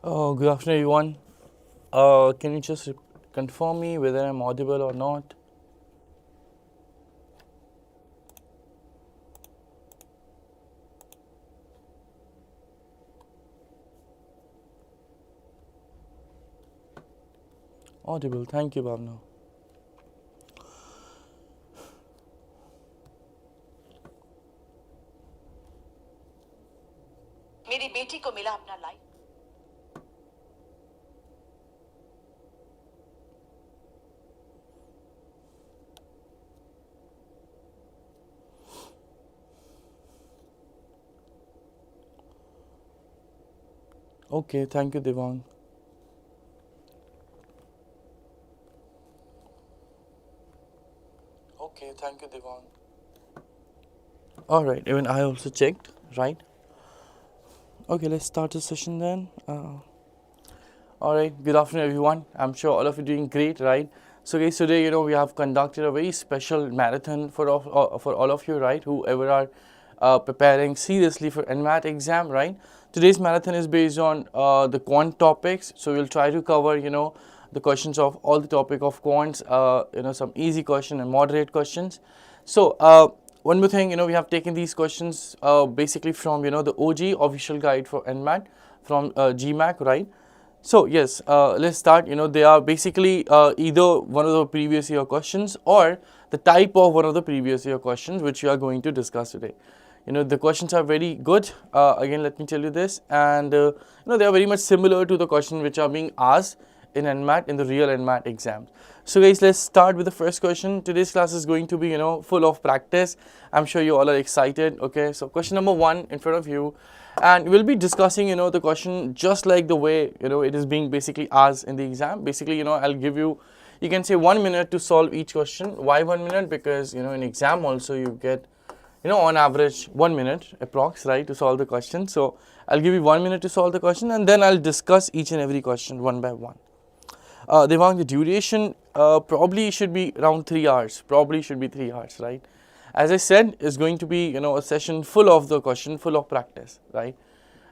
Good afternoon, everyone. Can you just confirm me whether I'm audible or not? Audible. Thank you, Bhavna. मेरी बेटी को मिला अपना life. Okay, thank you, Devang. Okay, thank you, Devang. All right, even I also checked, right? Okay, let's start the session then. All right, good afternoon, everyone. I'm sure all of you are doing great, right? So, guys, today, we have conducted a very special marathon for all of you, right? Whoever are preparing seriously for NMAT exam, right? Today's marathon is based on the quant topics. So, we'll try to cover, the questions of all the topic of quants, some easy question and moderate questions. So, one more thing, we have taken these questions basically from, the OG official guide for NMAT from GMAC, right? So yes, let's start. They are basically either one of the previous year questions or the type of one of the previous year questions which we are going to discuss today. The questions are very good. Again, let me tell you this, and they are very much similar to the questions which are being asked in NMAT in the real NMAT exams. So guys, let's start with the first question. Today's class is going to be full of practice. I'm sure you all are excited. Okay, so question number 1 in front of you, and we'll be discussing the question just like the way it is being basically asked in the exam. Basically, I'll give you, you can say 1 minute to solve each question. Why 1 minute? Because in exam also you get on average 1 minute approx, right, to solve the question. So I'll give you 1 minute to solve the question, and then I'll discuss each and every question one by one. Devang, the duration probably should be around 3 hours. Probably should be 3 hours, right? As I said, it's going to be a session full of the question, full of practice, right?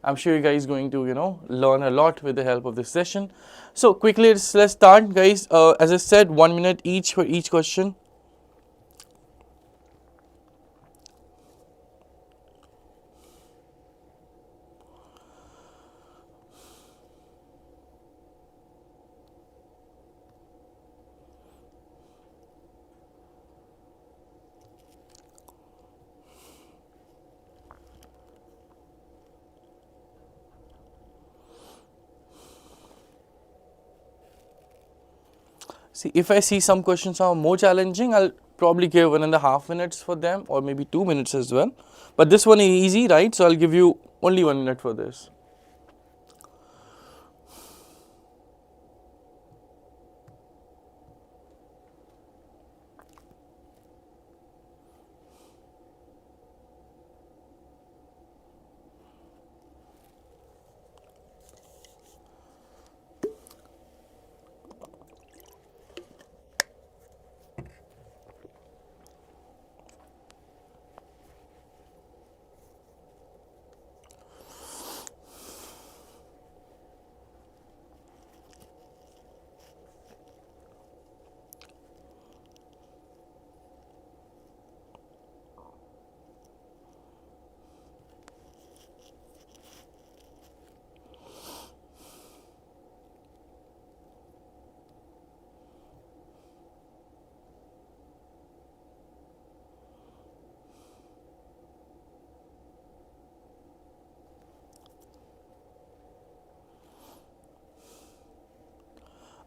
I'm sure you guys going to learn a lot with the help of this session. So quickly, let's start, guys. As I said, 1 minute each for each question. See, if I see some questions are more challenging, I'll probably give 1.5 minutes for them, or maybe 2 minutes as well. But this one is easy, right? So I'll give you only 1 minute for this.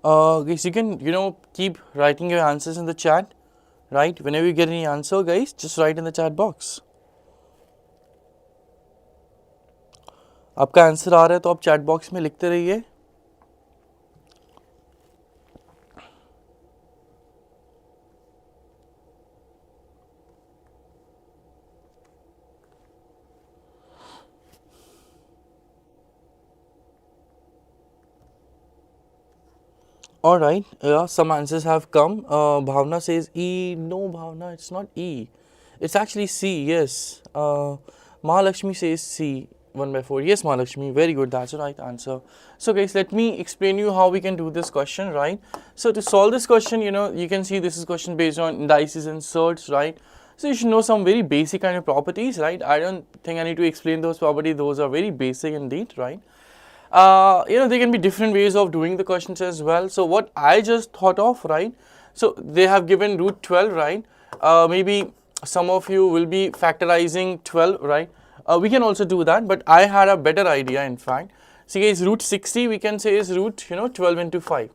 Guys, you can keep writing your answers in the chat, right? Whenever you get any answer, guys, just write in the chat box. आपका answer आ रहा है तो आप chat box में लिखते रहिए. All right, yeah, some answers have come. Bhavna says E. No, Bhavna, it's not E. It's actually C, yes. Mahalakshmi says C. 1 by 4. Yes, Mahalakshmi, very good, that's the right answer. So guys, let me explain you how we can do this question, right? So to solve this question, you can see this is question based on indices and surds, right? So you should know some very basic kind of properties, right? I don't think I need to explain those properties, those are very basic indeed, right? There can be different ways of doing the questions as well. So what I just thought of, right? So they have given root 12, right? Maybe some of you will be factorizing 12, right? We can also do that, but I had a better idea in fact. See guys, root 60 we can say is root 12 into 5.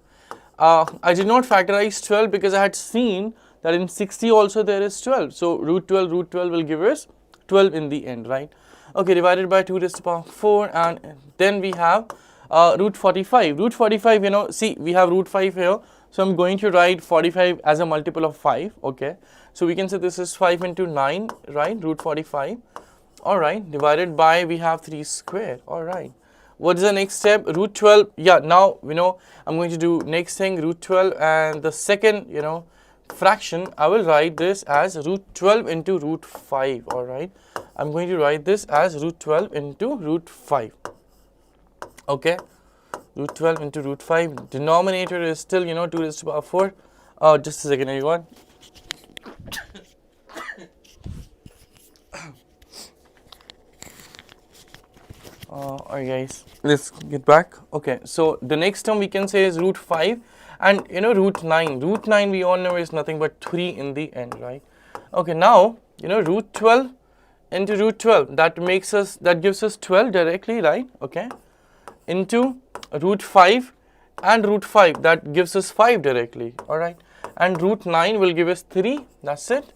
I did not factorize 12 because I had seen that in 60 also there is 12. So root 12 will give us 12 in the end, right? Okay, divided by 2 raised to the power 4, and then we have root 45. Root 45, see we have root 5 here. So I'm going to write 45 as a multiple of 5, okay. So we can say this is 5 into 9, right, root 45. Alright, divided by, we have 3 square, alright. What is the next step? Root 12, yeah, now, I'm going to do next thing, root 12, and the second, fraction, I will write this as root 12 into root 5, alright. I'm going to write this as root 12 into root 5, okay. Root 12 into root 5, denominator is still, 2 raised to the power 4. Just a second, everyone. Alright guys, let's get back. Okay, so the next term we can say is root 5, and root 9. Root 9 we all know is nothing but 3 in the end, right? Okay, now root 12 into root 12, that gives us 12 directly, right? Okay, into root 5 and root 5, that gives us 5 directly, alright, and root 9 will give us 3, that's it.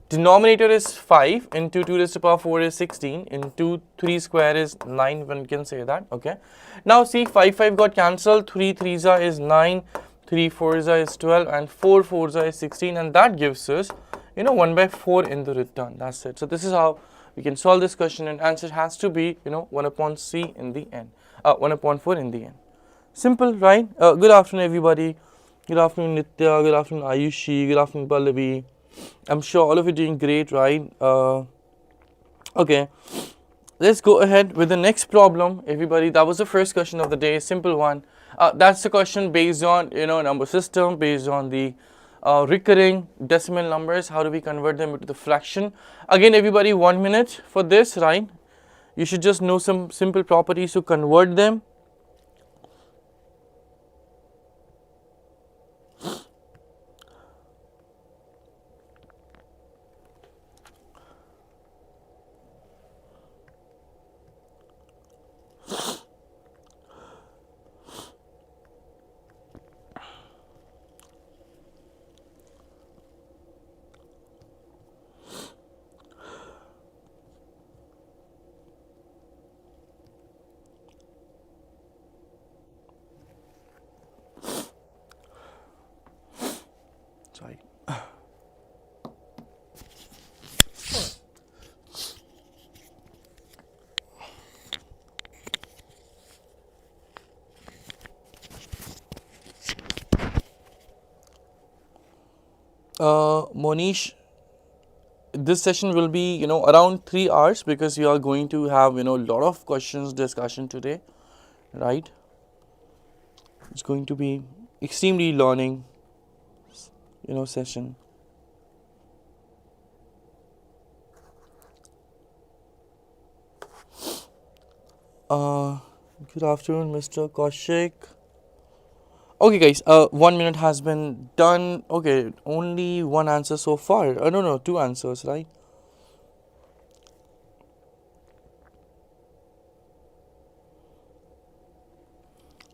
Denominator is 5 into 2 raised to the power 4 is 16 into 3 square is 9, one can say that, okay. Now see, 5 got cancelled, 3 3s is 9, 3 4s is 12, and 4 4s is 16, and that gives us 1 by 4 in the return, that's it. So this is how we can solve this question, and answer has to be 1 upon C in the end, 1 upon 4 in the end. Simple, right? Good afternoon everybody. Good afternoon Nitya, good afternoon Ayushi, good afternoon Pallavi. I'm sure all of you are doing great, right? Okay, let's go ahead with the next problem, everybody. That was the first question of the day, simple one. That's the question based on number system, based on the recurring decimal numbers. How do we convert them into the fraction? Again, everybody, 1 minute for this, right? You should just know some simple properties to convert them. Sorry. Monish, this session will be around 3 hours because we are going to have lot of questions discussion today, right? It's going to be extremely learning session. Good afternoon Mr. Kaushik. Okay guys, 1 minute has been done. Okay, only one answer so far. No, 2 answers, right?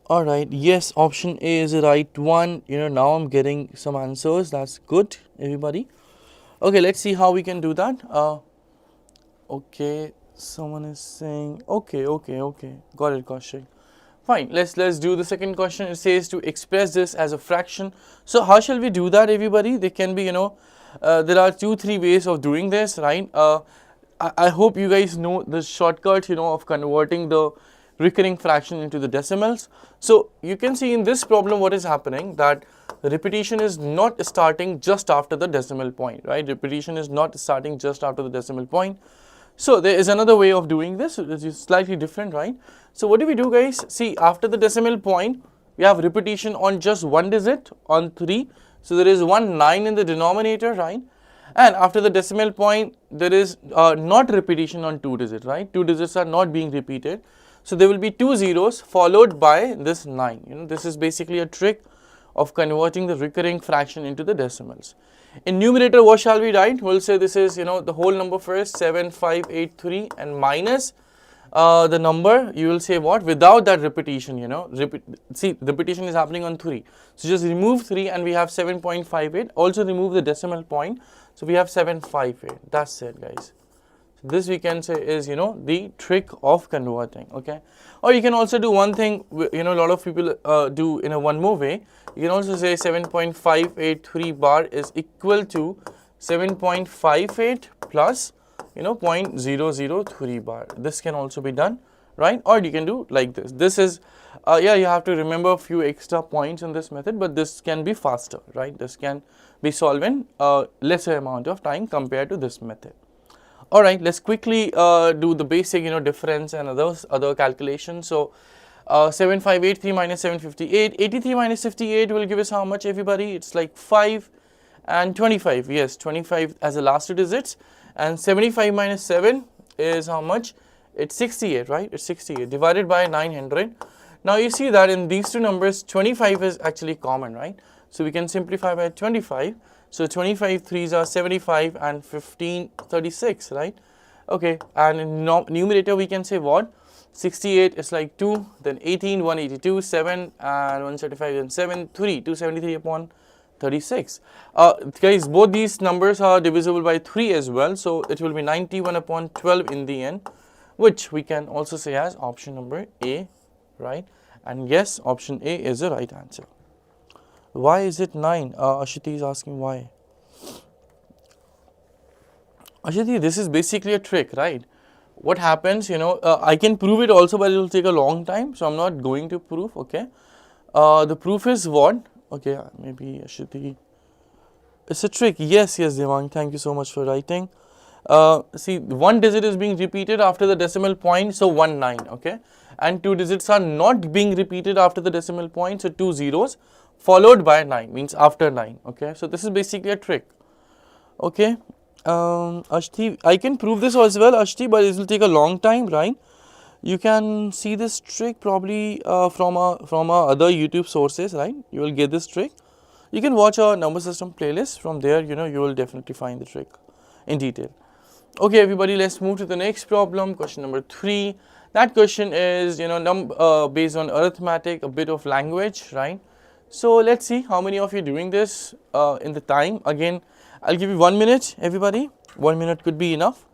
Alright, yes, option A is the right one. Now I'm getting some answers. That's good, everybody. Okay, let's see how we can do that. Okay, someone is saying okay. Got it, Kaushik. Fine, let's do the second question. It says to express this as a fraction. So how shall we do that, everybody? There can be, there are 2-3 ways of doing this, right? I hope you guys know the shortcut, of converting the recurring fraction into the decimals. So you can see in this problem what is happening, that repetition is not starting just after the decimal point, right? Repetition is not starting just after the decimal point. So there is another way of doing this, which is slightly different, right? So what do we do, guys? See, after the decimal point, we have repetition on just one digit on 3. So there is 9 in the denominator, right? And after the decimal point, there is not repetition on 2 digits, right? 2 digits are not being repeated. So there will be 2 zeros followed by this 9. This is basically a trick of converting the recurring fraction into the decimals. In numerator, what shall we write? We'll say this is, the whole number first, 7583, and minus the number, you will say what? Without that repetition, see, repetition is happening on 3. So just remove 3 and we have 7.58. Also remove the decimal point. So we have 758. That's it, guys. This we can say is, the trick of converting, okay? Or you can also do one thing, a lot of people do in a one more way. You can also say 7.583 bar is equal to 7.58 plus, 0.003 bar. This can also be done, right? Or you can do like this. This is, yeah, you have to remember a few extra points in this method, but this can be faster, right? This can be solved in a lesser amount of time compared to this method. All right, let's quickly do the basic, difference and other calculations. So 7583 minus 758, 83 minus 58 will give us how much, everybody? It's like 5 and 25. Yes, 25 as the last two digits, and 75 minus 7 is how much? It's 68, right? It's 68 divided by 900. Now you see that in these two numbers, 25 is actually common, right? So we can simplify by 25. So 25 3s are 75 and 15 36, right? Okay, and in numerator we can say what? 68 is like 2, then 18, 182, 7, and 175, and 7, 3, 273 upon 36. Guys, both these numbers are divisible by 3 as well, so it will be 91 upon 12 in the end, which we can also say as option number A, right? And yes, option A is the right answer. Why is it 9? Ashiti is asking why. Ashiti, this is basically a trick, right? What happens, I can prove it also, but it will take a long time, so I'm not going to prove, okay? The proof is what? Okay, maybe Ashiti. It's a trick. Yes, Devang, thank you so much for writing. See, one digit is being repeated after the decimal point, so 9, okay? And two digits are not being repeated after the decimal point, so 2 zeros followed by 9, means after 9, okay? So this is basically a trick, okay? Ashti, I can prove this as well, Ashti, but it will take a long time, right? You can see this trick probably from our other YouTube sources, right? You will get this trick. You can watch our number system playlist. From there, you will definitely find the trick in detail. Okay, everybody, let's move to the next problem, question number 3. That question is, based on arithmetic, a bit of language, right? So let's see how many of you doing this in the time. Again, I'll give you 1 minute, everybody. 1 minute could be enough.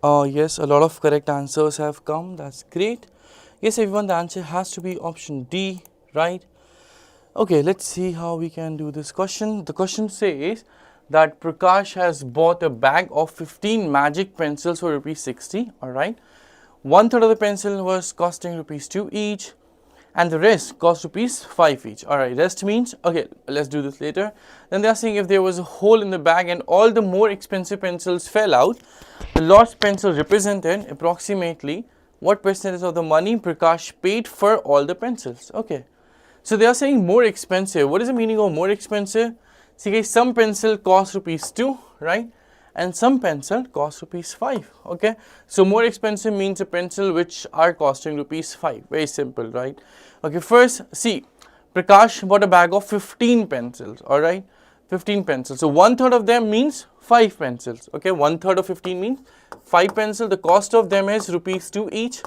Yes, a lot of correct answers have come. That's great. Yes, everyone, the answer has to be option D, right? Okay, let's see how we can do this question. The question says that Prakash has bought a bag of 15 magic pencils for rupees 60, alright. One third of the pencil was costing rupees 2 each, and the rest cost rupees 5 each. Alright, rest means, okay, let's do this later. Then they are saying if there was a hole in the bag and all the more expensive pencils fell out, the lost pencil represented approximately what percentage of the money Prakash paid for all the pencils. Okay. So they are saying more expensive. What is the meaning of more expensive? See guys, some pencil cost rupees 2, right? And some pencil cost rupees 5, okay? So more expensive means a pencil which are costing rupees 5. Very simple, right? Okay, first, see, Prakash bought a bag of 15 pencils, alright? 15 pencils. So one third of them means 5 pencils, okay? One third of 15 means 5 pencils. The cost of them is rupees 2 each.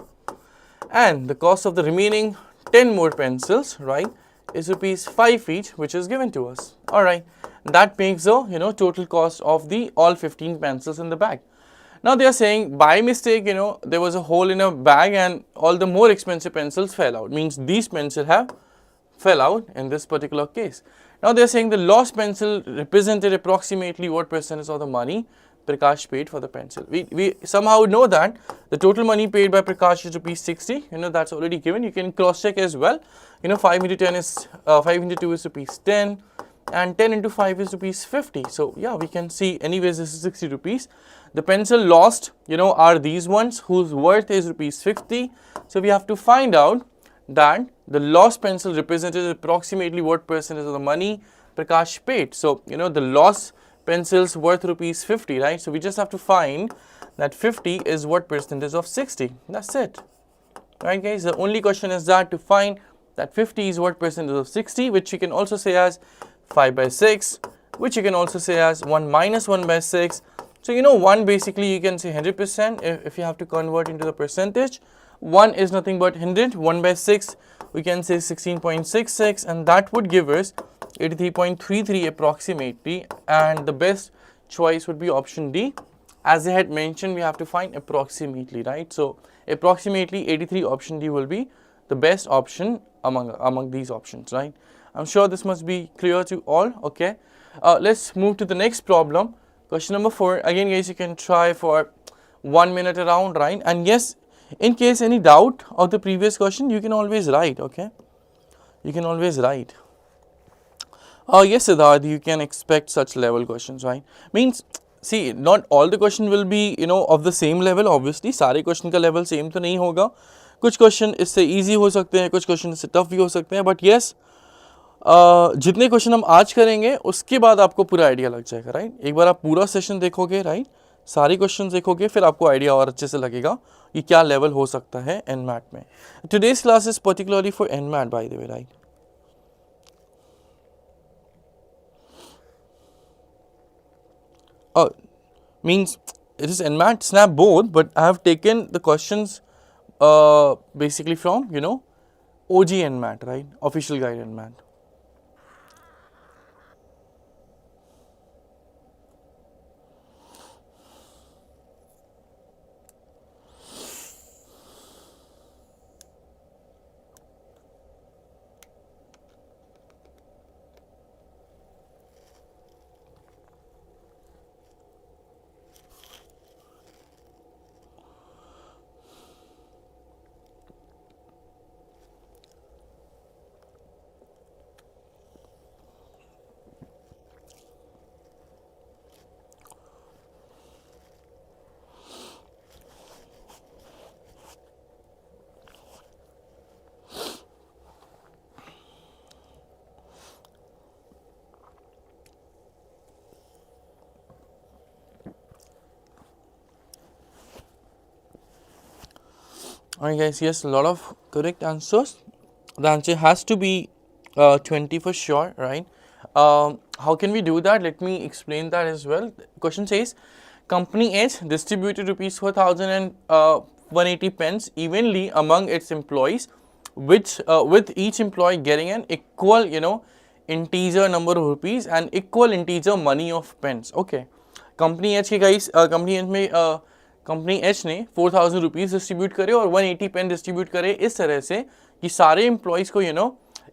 And the cost of the remaining 10 more pencils, right, is rupees 5 each, which is given to us. Alright, that makes the total cost of the all 15 pencils in the bag. Now they are saying by mistake, there was a hole in a bag and all the more expensive pencils fell out. Means these pencils have fell out in this particular case. Now they are saying the lost pencil represented approximately what percentage of the money Prakash paid for the pencil. We somehow know that the total money paid by Prakash is rupees 60. That's already given. You can cross check as well. 5 into 10 is 5 into 2 is rupees 10, and 10 into 5 is rupees 50. So yeah, we can see anyways this is 60 rupees. The pencil lost are these ones whose worth is rupees 50. So we have to find out that the lost pencil represented approximately what percentage of the money Prakash paid. So the lost pencils worth rupees 50, right? So we just have to find that 50 is what percentage of 60. That's it, right guys? The only question is that to find that 50 is what percentage of 60, which you can also say as 5 by 6, which you can also say as 1 minus 1 by 6. So 1 basically you can say 100% if you have to convert into the percentage. 1 is nothing but 100. 1 by 6 we can say 16.66, and that would give us 83.33 approximately, and the best choice would be option D. As I had mentioned, we have to find approximately, right? So approximately 83, option D will be the best option among these options, right? I'm sure this must be clear to all. Okay, let's move to the next problem. Question number 4. Again guys, you can try for 1 minute around, right? And yes, in case any doubt of the previous question, you can always write. Okay, you can always write. Yes, Siddharth, you can expect such level questions, right? Means, see, not all the question will be, of the same level, obviously. सारे question का level same तो नहीं होगा. कुछ question इससे easy हो सकते हैं, कुछ question इससे tough भी हो सकते हैं. But yes, जितने question हम आज करेंगे, उसके बाद आपको पूरा idea लग जाएगा, right? एक बार आप पूरा session देखोगे, right? सारी questions देखोगे, फिर आपको idea और अच्छे से लगेगा कि क्या level हो सकता है NMAT में. Today's class is particularly for NMAT, by the way, right? Means it is NMAT SNAP both, but I have taken the questions basically from OG NMAT, right? Official guide NMAT. Alright guys, yes, a lot of correct answers. The answer has to be 20 for sure, right? How can we do that? Let me explain that as well. Question says, Company H distributed rupees 4,000 and 180 pence evenly among its employees, which with each employee getting an equal, integer number of rupees and equal integer money of pence. Okay. Company H के guys, company H में company H ने 4000 rupees distribute करे और 180 pen distribute करे इस तरह से कि सारे एम्प्लॉयज़ को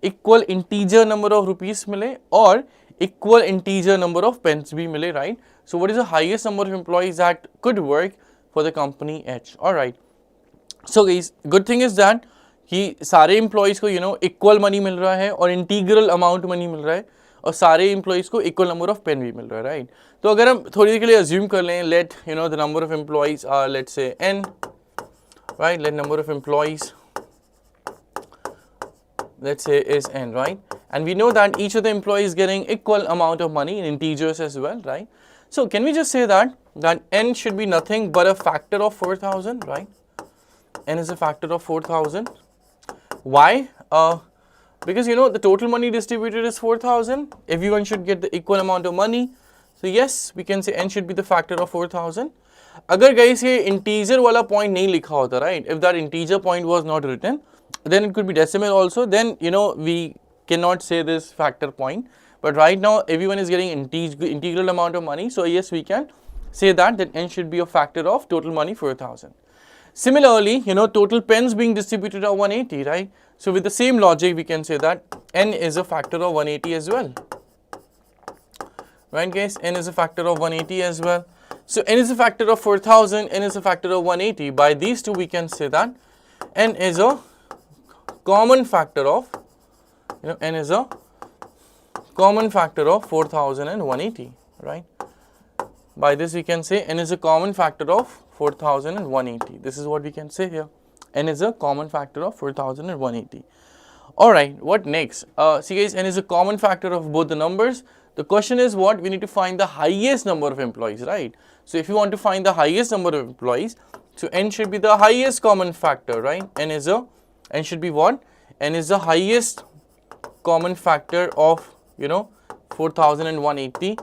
equal integer number of rupees मिले और equal integer number of pence भी मिले, right. So what is the highest number of employees that could work for the company H. Alright. So guys, good thing is that कि सारे employees को equal money मिल रहा है और integral amount money मिल रहा है और सारे एम्प्लॉयज़ को इक्वल नंबर ऑफ पेन भी मिल रहा है, राइट. तो अगर हम थोड़ी देर के लिए अज्यूम कर लें, let the number of employees are, let's say n, right, let number of employees, let's say, is n, right, and we know that each of the employees is getting equal amount of money in integers as well, right. So can we just say that n should be nothing but a factor of 4000, right. N is a factor of 4000. Why? Because the total money distributed is 4000. Everyone should get the equal amount of money. So yes, we can say n should be the factor of 4000. अगर guys ये integer वाला point नहीं लिखा होता, right, if that integer point was not written, then it could be decimal also, then we cannot say this factor point. But right now everyone is getting integral amount of money, so yes, we can say that n should be a factor of total money 4000. Similarly, total pens being distributed are 180, right. So with the same logic we can say that n is a factor of 180 as well, right guys. N is a factor of 180 as well. So n is a factor of 4000, n is a factor of 180. By these two we can say that n is a common factor of, n is a common factor of 4000 and 180, right. By this we can say n is a common factor of 4000 and 180. This is what we can say here. N is a common factor of 4000 and 180. Alright, what next? See guys, n is a common factor of both the numbers. The question is what? We need to find the highest number of employees, right? So if you want to find the highest number of employees, so n should be the highest common factor, right? N should be what? N is the highest common factor of 4000 and 180.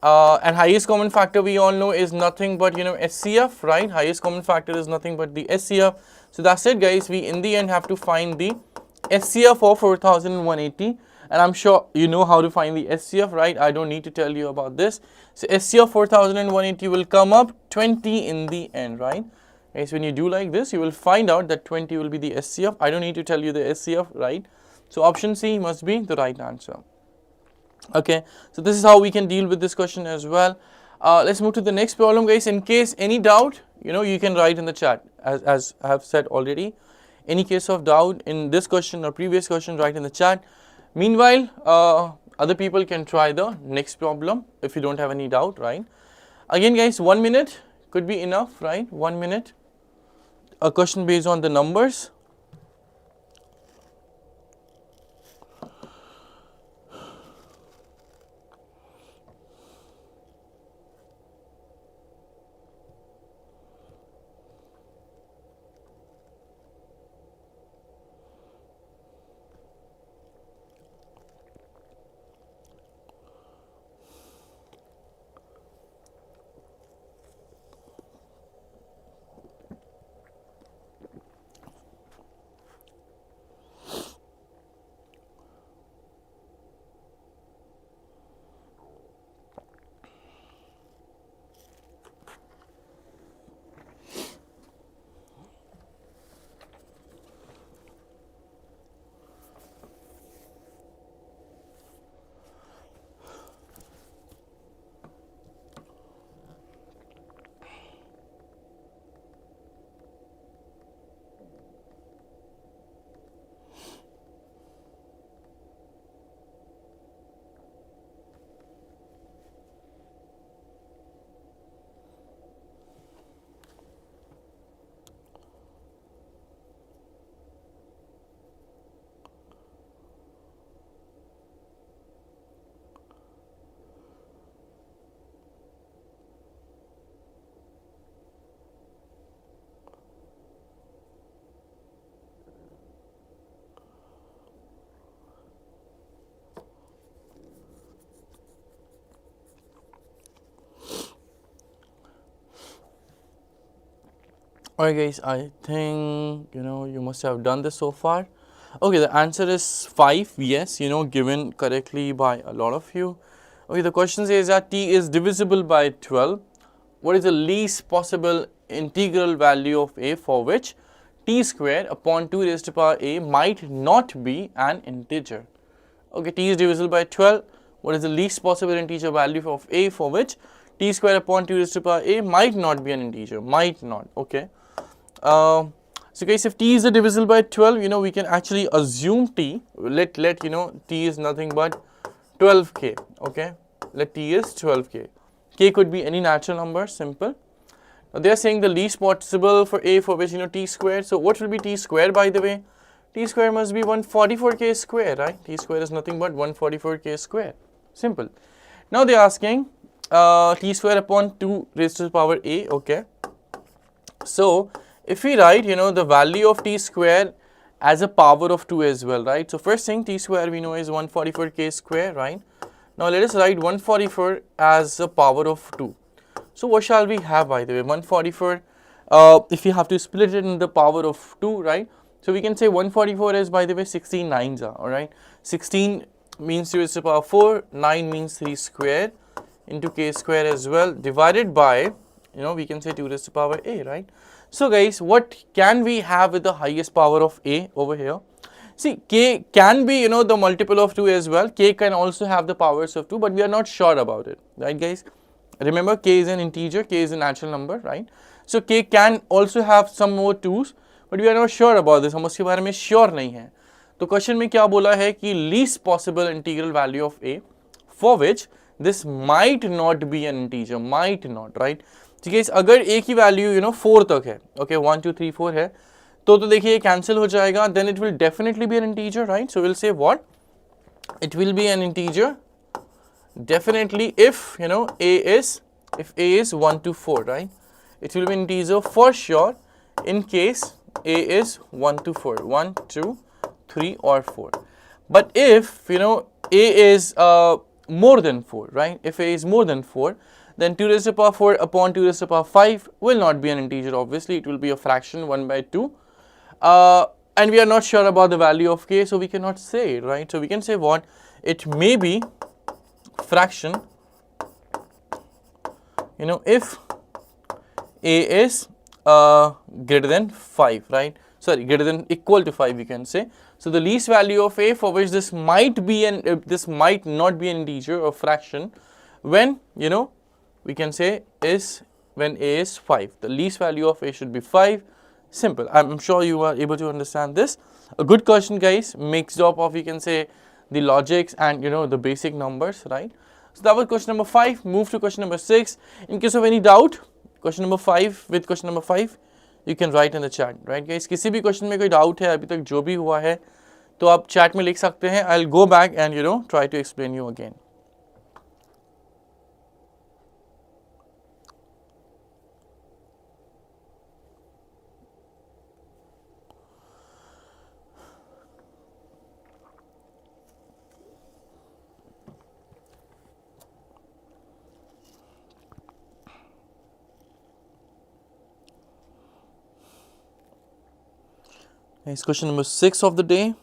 And highest common factor we all know is nothing but SCF, right? Highest common factor is nothing but the SCF. So that's it guys, we in the end have to find the SCF of 4180, and I'm sure you know how to find the SCF, right? I don't need to tell you about this. So SCF 4180 will come up 20 in the end, right? Okay, so when you do like this, you will find out that 20 will be the SCF. I don't need to tell you the SCF, right? So option C must be the right answer. Okay, so this is how we can deal with this question as well. Let's move to the next problem guys. In case any doubt, you can write in the chat, as I have said already. Any case of doubt in this question or previous question, write in the chat. Meanwhile, other people can try the next problem if you don't have any doubt, right? Again guys, 1 minute could be enough, right? 1 minute, a question based on the numbers. Alright guys, I think you must have done this so far. Okay, the answer is 5. Yes, given correctly by a lot of you. Okay, the question says that t is divisible by 12. what is the least possible integral value of a for which t square upon 2 raised to power a might not be an integer? Okay, t is divisible by 12. What is the least possible integer value of a for which t square upon 2 raised to power a might not be an integer? Might not. Okay. So guys, if t is divisible by 12, we can actually assume t. Let t is nothing but 12k. Okay. Let t is 12k. K could be any natural number. Simple. Now they are saying the least possible for a for which t squared. So what will be t squared, by the way? T square must be 144k square, right? T square is nothing but 144k square. Simple. Now they are asking t square upon 2 raised to the power a. Okay. So if we write the value of t square as a power of 2 as well, right? So first thing, t square we know is 144k square, right? Now let us write 144 as a power of 2. So what shall we have, by the way? 144, if you have to split it in the power of 2, right? So we can say 144 is, by the way, 16 nines are, alright? 16 means 2 raised to the power 4, 9 means 3 square into k square as well, divided by, we can say 2 raised to the power a, right? So guys, what can we have with the highest power of a over here? See, k can be, the multiple of 2 as well. K can also have the powers of 2, but we are not sure about it, right guys? Remember, k is an integer, k is a natural number, right? So k can also have some more 2's, but we are not sure about this. हम उसके बारे में sure नहीं हैं. तो question में क्या बोला है कि least possible integral value of a for which this might not be an integer, might not, right? ठीक है, अगर a की वैल्यू 4 तक है, okay, 1 2 3 4 है, तो देखिए कैंसिल हो जाएगा, then it will definitely be an integer, right? So we'll say what? It will be an integer definitely if a is 1 to 4, right? It will be an integer for sure in case a is 1 to 4, 1 2 3 or 4. But if a is more than 4, right? If a is more than 4, then 2 raised to the power 4 upon 2 raised to the power 5 will not be an integer. Obviously it will be a fraction 1 by 2, and we are not sure about the value of k, so we cannot say it, right? So we can say what? It may be fraction if a is greater than 5, right? Sorry, greater than equal to 5, we can say. So the least value of a for which this might be this might not be an integer or fraction when we can say is when a is 5. The least value of a should be 5. Simple. I'm sure you are able to understand this. A good question, guys. Mixed up of, you can say, the logics and the basic numbers, right? So that was question number 5. Move to question number 6. In case of any doubt, question number 5 with question number 5 you can write in the chat, right guys? किसी भी question में कोई doubt है अभी तक जो भी हुआ है तो आप chat में लिख सकते हैं. I'll go back and try to explain you again. It's question number 6 of the day.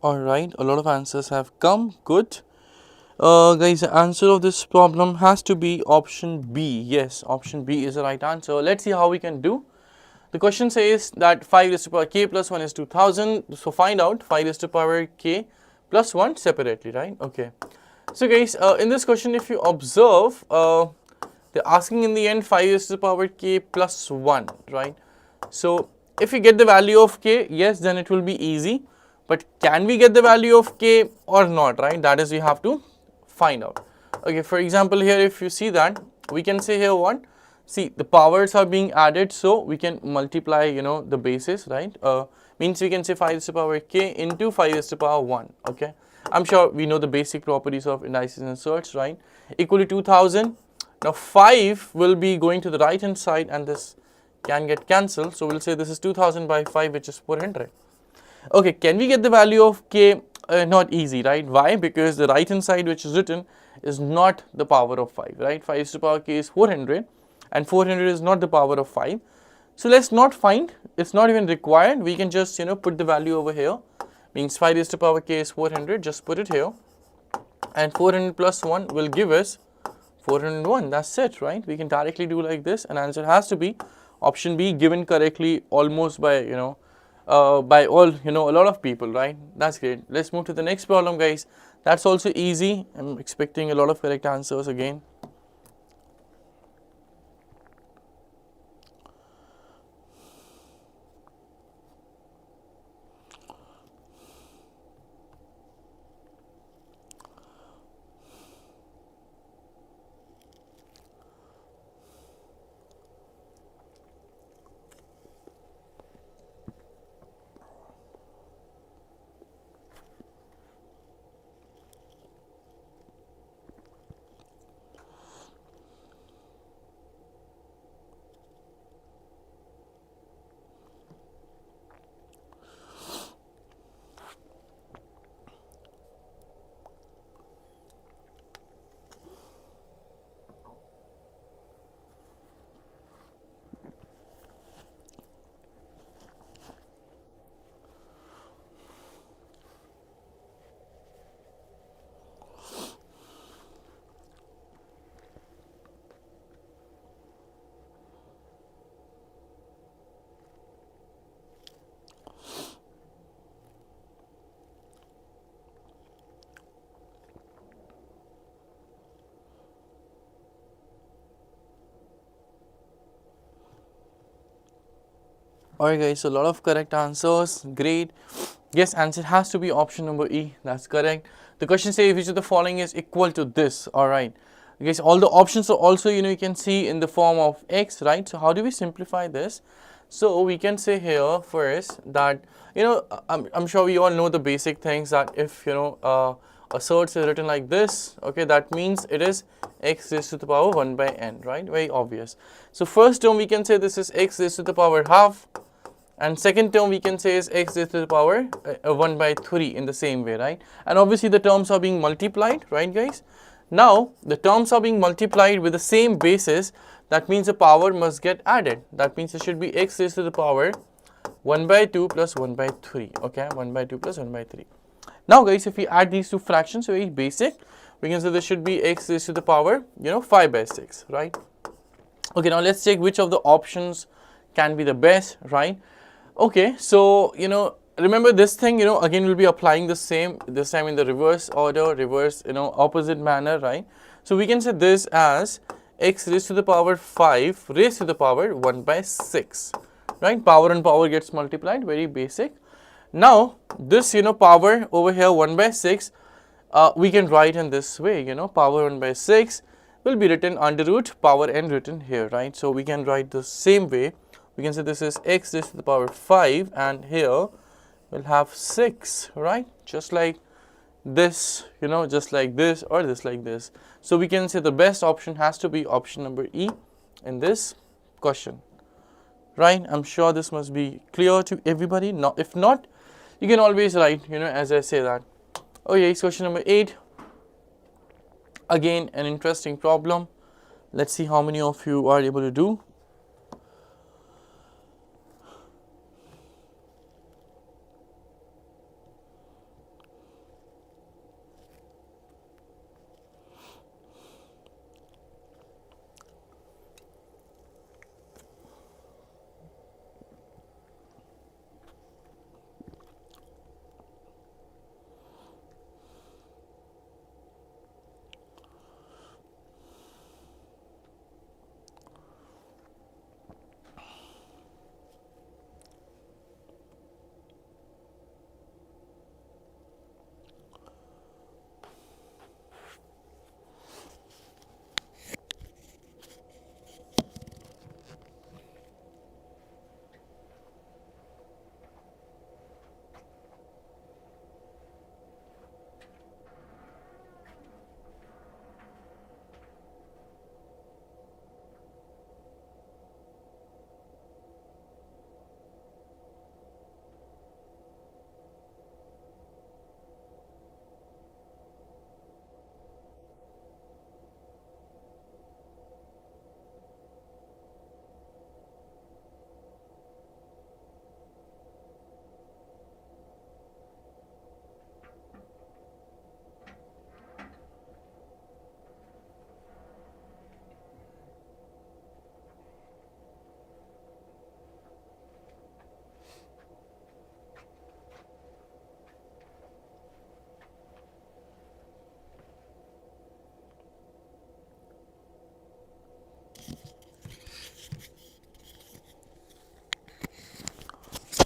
Alright, a lot of answers have come. Good. Guys, the answer of this problem has to be option B. Yes, option B is the right answer. Let's see how we can do. The question says that 5 raised to power k plus 1 is 2000. So find out 5 raised to power k plus 1 separately, right? Okay. So guys, in this question, if you observe, they're asking in the end 5 raised to the power k plus 1, right? So if we get the value of k, yes, then it will be easy. But can we get the value of k or not, right? That is, we have to find out. Okay, for example, here if you see that, we can say here what? See, the powers are being added, so we can multiply, the bases, right? Means we can say 5 raised to the power k into 5 raised to the power 1, okay? I'm sure we know the basic properties of indices and surds, right? Equal to 2000. Now 5 will be going to the right hand side and this can get cancelled. So we'll say this is 2000 by 5, which is 400. Okay, can we get the value of k? Not easy, right? Why? Because the right hand side which is written is not the power of 5, right? 5 raised to the power k is 400 and 400 is not the power of 5. So let's not find, it's not even required. We can just, put the value over here. Means 5 raised to the power k is 400, just put it here. And 400 plus 1 will give us 401. That's it, right? We can directly do like this, and answer has to be option B, given correctly almost by, by all, a lot of people, right? That's great. Let's move to the next problem, guys. That's also easy. I'm expecting a lot of correct answers again. Alright guys, so a lot of correct answers, great. Yes, answer has to be option number E, that's correct. The question says which of the following is equal to this, alright. Okay, so all the options are also, you can see in the form of x, right? So how do we simplify this? So we can say here first that, I'm sure we all know the basic things that if, a surd is written like this, okay, that means it is x raised to the power 1 by n, right? Very obvious. So first term we can say this is x raised to the power half. And second term we can say is x raised to the power 1 by 3 in the same way, right? And obviously the terms are being multiplied, right guys? Now the terms are being multiplied with the same basis. That means the power must get added. That means it should be x raised to the power 1 by 2 plus 1 by 3, okay? 1 by 2 plus 1 by 3. Now guys, if we add these two fractions, very basic, we can say this should be x raised to the power, 5 by 6, right? Okay, now let's check which of the options can be the best, right? Okay, so, remember this thing, again we'll be applying the same, this time in the reverse order, reverse, opposite manner, right? So we can say this as x raised to the power 5 raised to the power 1 by 6, right? Power and power gets multiplied, very basic. Now, this, power over here 1 by 6, we can write in this way, power 1 by 6 will be written under root power n written here, right? So we can write the same way. We can say this is x raised to the power 5 and here we'll have 6, right? Just like this, just like this or this like this. So we can say the best option has to be option number E in this question, right? I'm sure this must be clear to everybody. Now, if not, you can always write, as I say that. Okay, question number 8. Again, an interesting problem. Let's see how many of you are able to do.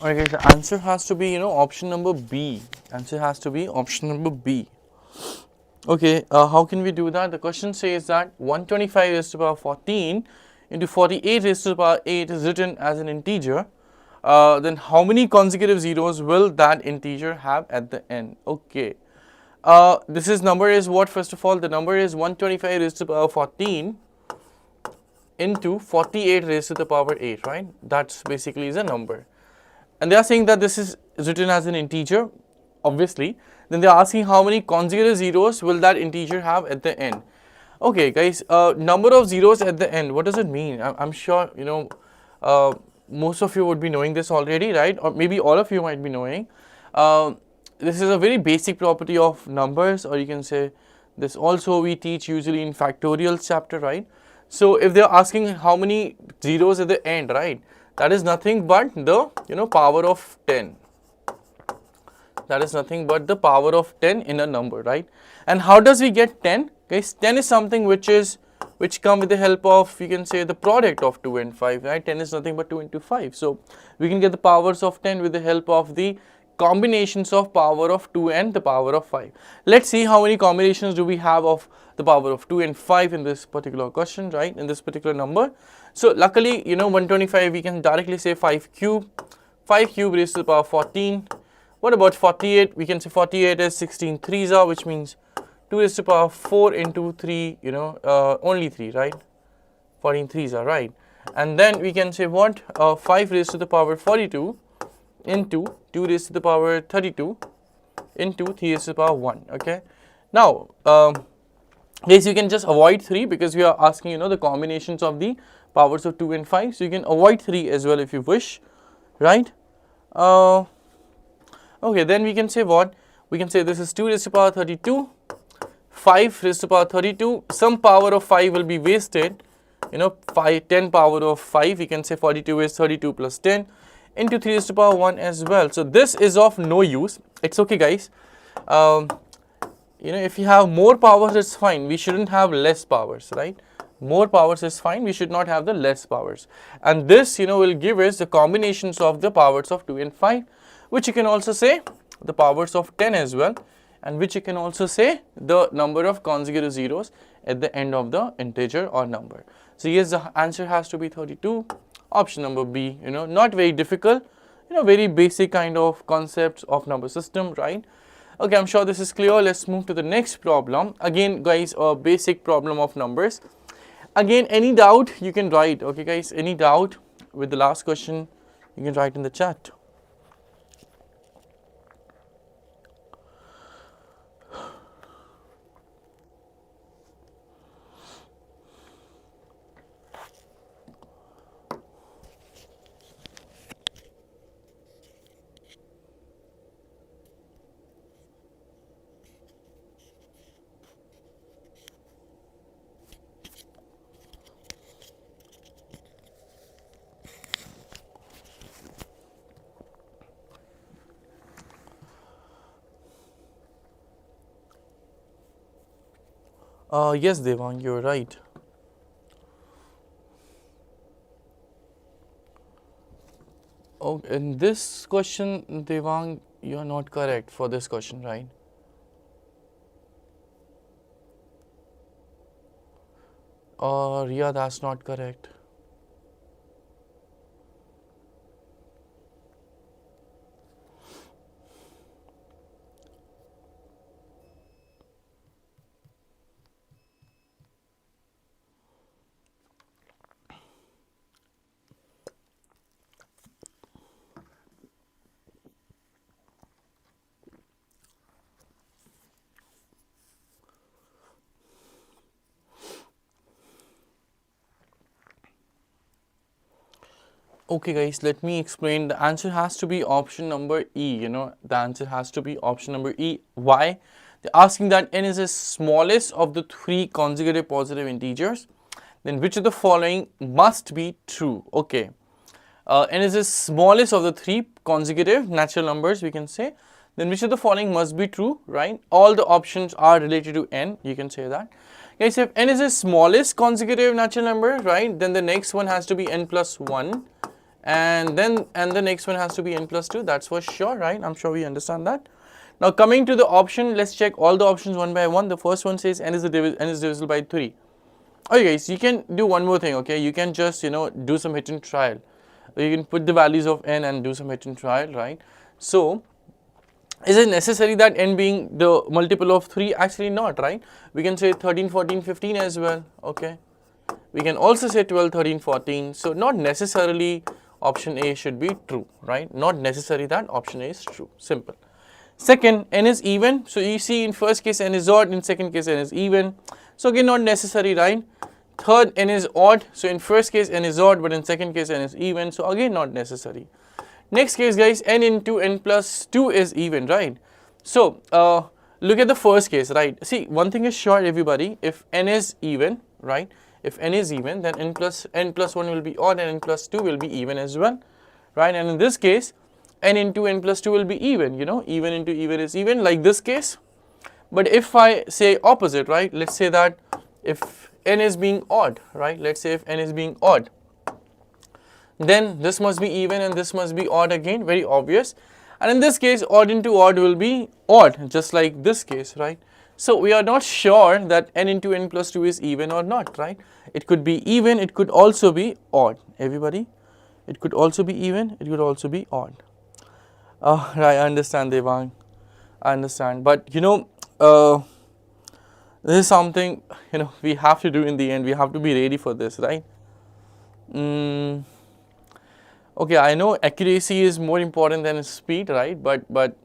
Okay, the answer has to be, option number B. Answer has to be option number B. Okay, how can we do that? The question says that 125 raised to the power 14 into 48 raised to the power 8 is written as an integer. Then how many consecutive zeros will that integer have at the end? Okay. This number is what? First of all, the number is 125 raised to the power 14 into 48 raised to the power 8, right? That's basically is a number. And they are saying that this is written as an integer, obviously. Then they are asking how many consecutive zeros will that integer have at the end. Okay, guys, number of zeros at the end, what does it mean? I'm sure, most of you would be knowing this already, right? Or maybe all of you might be knowing. This is a very basic property of numbers, or you can say this also we teach usually in factorial chapter, right? So if they're asking how many zeros at the end, right? That is nothing but the power of 10. That is nothing but the power of 10 in a number, right? And how does we get 10? Guys, 10 is something which come with the help of, you can say, the product of 2 and 5, right? 10 is nothing but 2 into 5. So we can get the powers of 10 with the help of the combinations of power of 2 and the power of 5. Let's see how many combinations do we have of the power of 2 and 5 in this particular question, right? In this particular number. So luckily, 125 we can directly say 5 cube. 5 cube raised to the power 14. What about 48? We can say 48 is 16 threes are, which means 2 raised to the power 4 into 3, only 3, right? 14 threes are, right? And then we can say what? 5 raised to the power 42 into 2 raised to the power 32 into 3 raised to the power 1, okay? Now, guys, you can just avoid 3 because we are asking, the combinations of the powers of 2 and 5. So you can avoid 3 as well if you wish, right? Okay, then we can say what? We can say this is 2 raised to the power 32, 5 raised to the power 32. Some power of 5 will be wasted, 10 power of 5. We can say 42 is 32 plus 10 into 3 raised to the power 1 as well. So this is of no use. It's okay, guys. If you have more powers, it's fine. We shouldn't have less powers, right? More powers is fine. We should not have the less powers. And this, will give us the combinations of the powers of 2 and 5, which you can also say the powers of 10 as well, and which you can also say the number of consecutive zeros at the end of the integer or number. So yes, the answer has to be 32. Option number B, not very difficult, very basic kind of concepts of number system, right? Okay, I'm sure this is clear. Let's move to the next problem. Again, guys, a basic problem of numbers. Again, any doubt you can write. Okay, guys, any doubt with the last question, you can write in the chat. Yes, Devang, you're right. Oh, in this question, Devang, you are not correct for this question, right? Yeah, that's not correct. Okay, guys, let me explain. The answer has to be option number E. The answer has to be option number E. Why? They're asking that n is the smallest of the 3 consecutive positive integers. Then which of the following must be true? Okay. N is the smallest of the 3 consecutive natural numbers, we can say. Then which of the following must be true, right? All the options are related to n, you can say that. Guys, if n is the smallest consecutive natural number, right, then the next one has to be n plus 1. and the next one has to be n plus 2. That's for sure, right? I'm sure we understand that. Now coming to the option, let's check all the options one by one. The first one says n is divisible by 3. Okay guys, you can do one more thing, okay? You can just, do some hit and trial. You can put the values of n and do some hit and trial, right? So, is it necessary that n being the multiple of 3? Actually not, right? We can say 13, 14, 15 as well, okay? We can also say 12, 13, 14. So, not necessarily option A should be true, right? Not necessary that option A is true, simple. Second, n is even. So, you see in first case n is odd, in second case n is even. So, again not necessary, right? Third, n is odd. So, in first case n is odd, but in second case n is even. So, again not necessary. Next case guys, n into n plus 2 is even, right? So, look at the first case, right? See, one thing is sure everybody, if n is even, right? If n is even, then n plus 1 will be odd and n plus 2 will be even as well, right? And in this case, n into n plus 2 will be even, even into even is even, like this case. But if I say opposite, right? Let's say that if n is being odd, right? Let's say if n is being odd, then this must be even and this must be odd again, very obvious. And in this case, odd into odd will be odd, just like this case, right? So we are not sure that n into n plus 2 is even or not, right? It could be even, it could also be odd. Everybody, it could also be even, it could also be odd. Right, I understand, Devang. I understand. But this is something we have to do in the end. We have to be ready for this, right? Okay, I know accuracy is more important than speed, right? But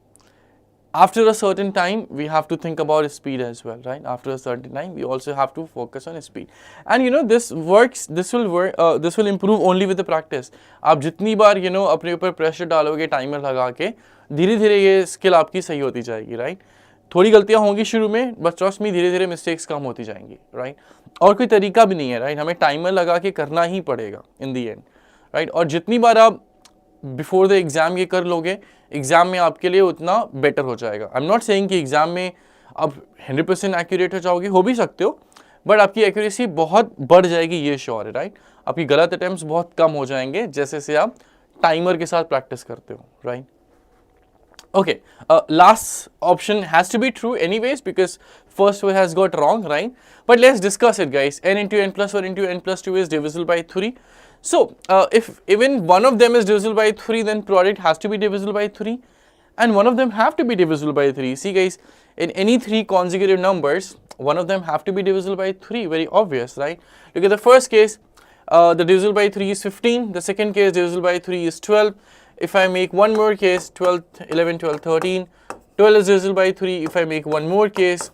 after a certain time, we have to think about speed as well, right? After a certain time, we also have to focus on speed. And this works. This will work. This will improve only with the practice. आप जितनी बार अपने ऊपर pressure डालोगे timer लगा के, धीरे धीरे ये skill आपकी सही होती जाएगी, right? थोड़ी गलतियां होंगी शुरू में, but trust me, धीरे धीरे mistakes कम होती जाएंगी, right? और कोई तरीका भी नहीं है, right? हमें timer लगा के करना ही पड़ेगा in the end, right? और जितनी बार आप बिफोर द एग्जाम ये कर लोगे, एग्जाम में आपके लिए उतना बेटर हो जाएगा. आई एम नॉट सेइंग कि एग्जाम में आप 100% एक्यूरेट हो जाओगे, हो भी सकते हो, बट आपकी एक्यूरेसी बहुत बढ़ जाएगी, ये श्योर है, राइट? आपकी गलत अटेम्प्ट्स बहुत कम हो जाएंगे जैसे से आप टाइमर के साथ प्रैक्टिस करते हो, right? Okay, last option has to be true anyways because first one has got wrong, right? But let's discuss it, guys. N into n plus 1 into n plus 2 is divisible by 3. So, if even one of them is divisible by 3, then product has to be divisible by 3. And one of them have to be divisible by 3. See guys, in any 3 consecutive numbers, one of them have to be divisible by 3. Very obvious, right? Look at the first case, the divisible by 3 is 15. The second case, divisible by 3 is 12. If I make one more case, 12, 11, 12, 13, 12 is divisible by 3. If I make one more case,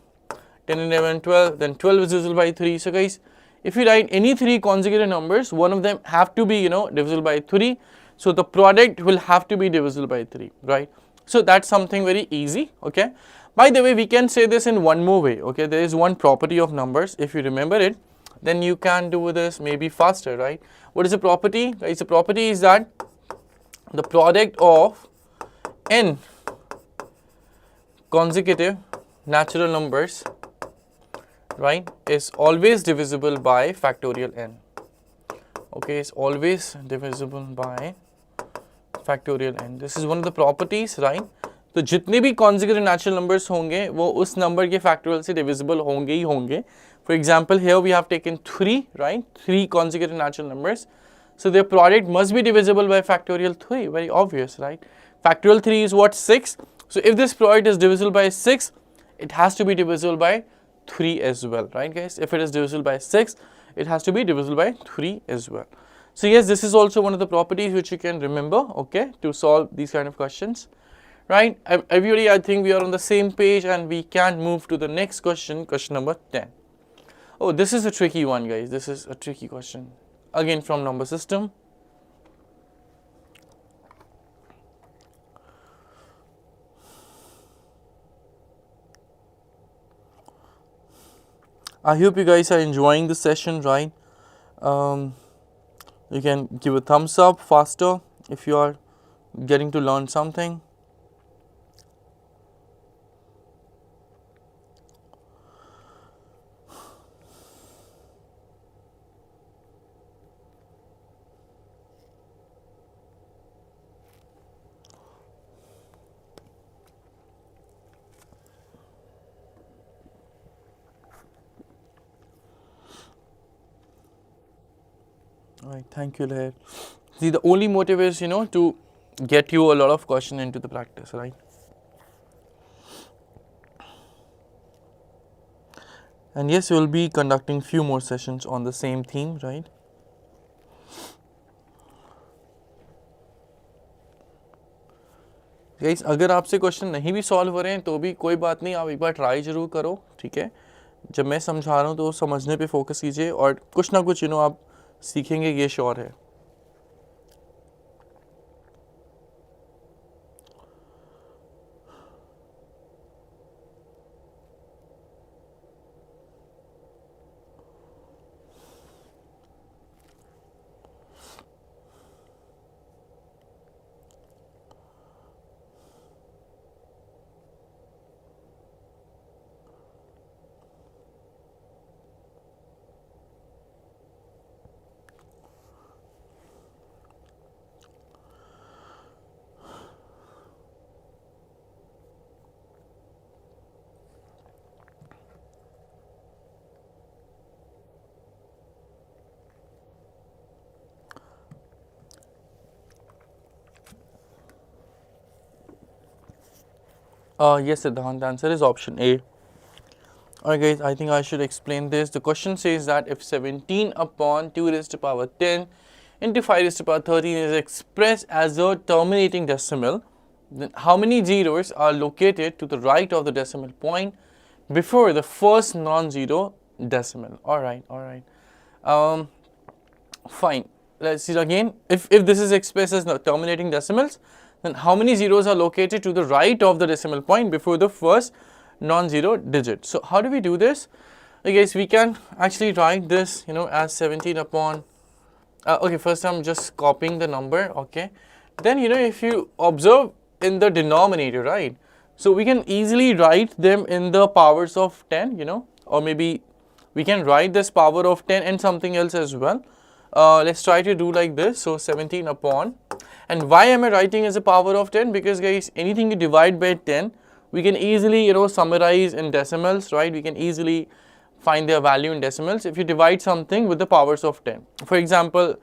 10, 11, 12, then 12 is divisible by 3. So guys, if you write any 3 consecutive numbers, one of them have to be, divisible by 3. So the product will have to be divisible by 3, right? So that's something very easy, okay? By the way, we can say this in one more way, okay? There is one property of numbers. If you remember it, then you can do this maybe faster, right? What is the property? Guys, the property is that the product of n consecutive natural numbers, right, is always divisible by factorial n. Okay, it's always divisible by factorial n. This is one of the properties, right? तो जितने भी consecutive natural numbers होंगे वो उस number के factorial से divisible होंगे ही होंगे. For example, here we have taken 3, right? 3 consecutive natural numbers. So their product must be divisible by factorial 3, very obvious, right? Factorial 3 is what? 6. So if this product is divisible by 6, it has to be divisible by 3 as well, right guys? If it is divisible by 6, it has to be divisible by 3 as well. So yes, this is also one of the properties which you can remember, okay, to solve these kind of questions, right? Everybody, I think we are on the same page and we can move to the next question, question number 10. Oh, this is a tricky one, guys. This is a tricky question. Again from number system. I hope you guys are enjoying the session, right? You can give a thumbs up faster if you are getting to learn something. All right, thank you, Leher. See, the only motive is, to get you a lot of question into the practice, right? And yes, we'll be conducting few more sessions on the same theme, right? Guys अगर आपसे question नहीं भी solve हो रहे हैं तो भी कोई बात नहीं, आप एक बार ट्राई जरूर करो, ठीक है? जब मैं समझा रहा हूँ तो समझने पे फोकस कीजिए और कुछ ना कुछ आप सीखेंगे, ये श्योर है. Yes, Siddhant, the answer is option A. Alright guys, I think I should explain this. The question says that if 17 upon 2 raised to power 10 into 5 raised to power 13 is expressed as a terminating decimal, then how many zeros are located to the right of the decimal point before the first non-zero decimal? Alright. Fine. Let's see again. If this is expressed as terminating decimals, then how many zeros are located to the right of the decimal point before the first non-zero digit? So how do we do this? Okay, guys, we can actually write this, as 17 upon. Okay, first I'm just copying the number. Okay, then if you observe in the denominator, right? So we can easily write them in the powers of 10, or maybe we can write this power of 10 and something else as well. Let's try to do like this. So 17 upon, and why am I writing as a power of 10? Because guys, anything you divide by 10, we can easily summarize in decimals, right? We can easily find their value in decimals if you divide something with the powers of 10. For example,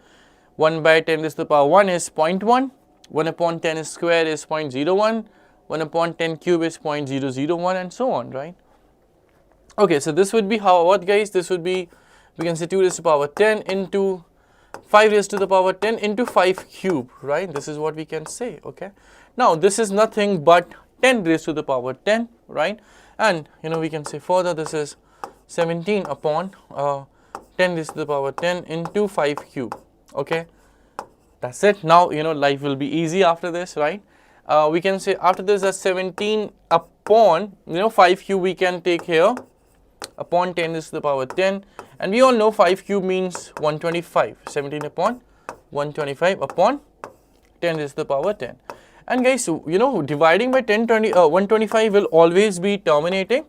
1 by 10 raised to the power 1 is 0.1, 1 upon 10 square is 0.01, 1 upon 10 cube is 0.001, and so on, right? Okay, so this would be what guys? This would be, we can say 2 raised to the power 10 into 5 raised to the power 10 into 5 cube, right? This is what we can say, okay? Now, this is nothing but 10 raised to the power 10, right? And, we can say further, this is 17 upon 10 raised to the power 10 into 5 cube, okay? That's it. Now, life will be easy after this, right? We can say after this as 17 upon, 5 cube we can take here, upon 10 raised to the power 10, and we all know 5 cube means 125. 17 upon 125 upon 10 raised to the power 10. And guys, dividing by 125 will always be terminating,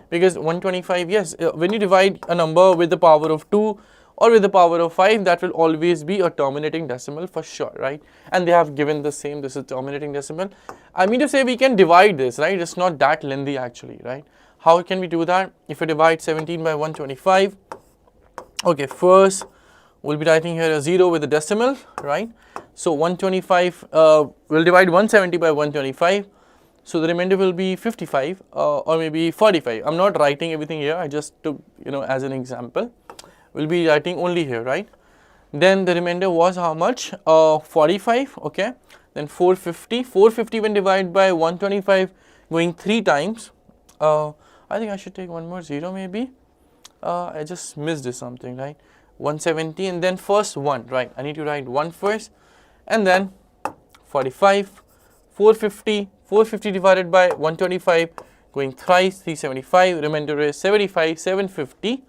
because 125, yes, when you divide a number with the power of 2 or with the power of 5, that will always be a terminating decimal for sure, right? And they have given the same, this is terminating decimal. I mean to say we can divide this, right? It's not that lengthy actually, right? How can we do that? If we divide 17 by 125, okay, first we'll be writing here a 0 with a decimal, right? So 125, we'll divide 170 by 125. So the remainder will be 55 or maybe 45. I'm not writing everything here. I just took, as an example. We'll be writing only here, right? Then the remainder was how much? 45, okay? Then 450. 450 when divided by 125 going 3 times. I think I should take one more 0 maybe. I just missed this something, right? 170 and then first 1, right? I need to write 1 first and then 45, 450, 450 divided by 125 going thrice, 375, remainder is 75, 750,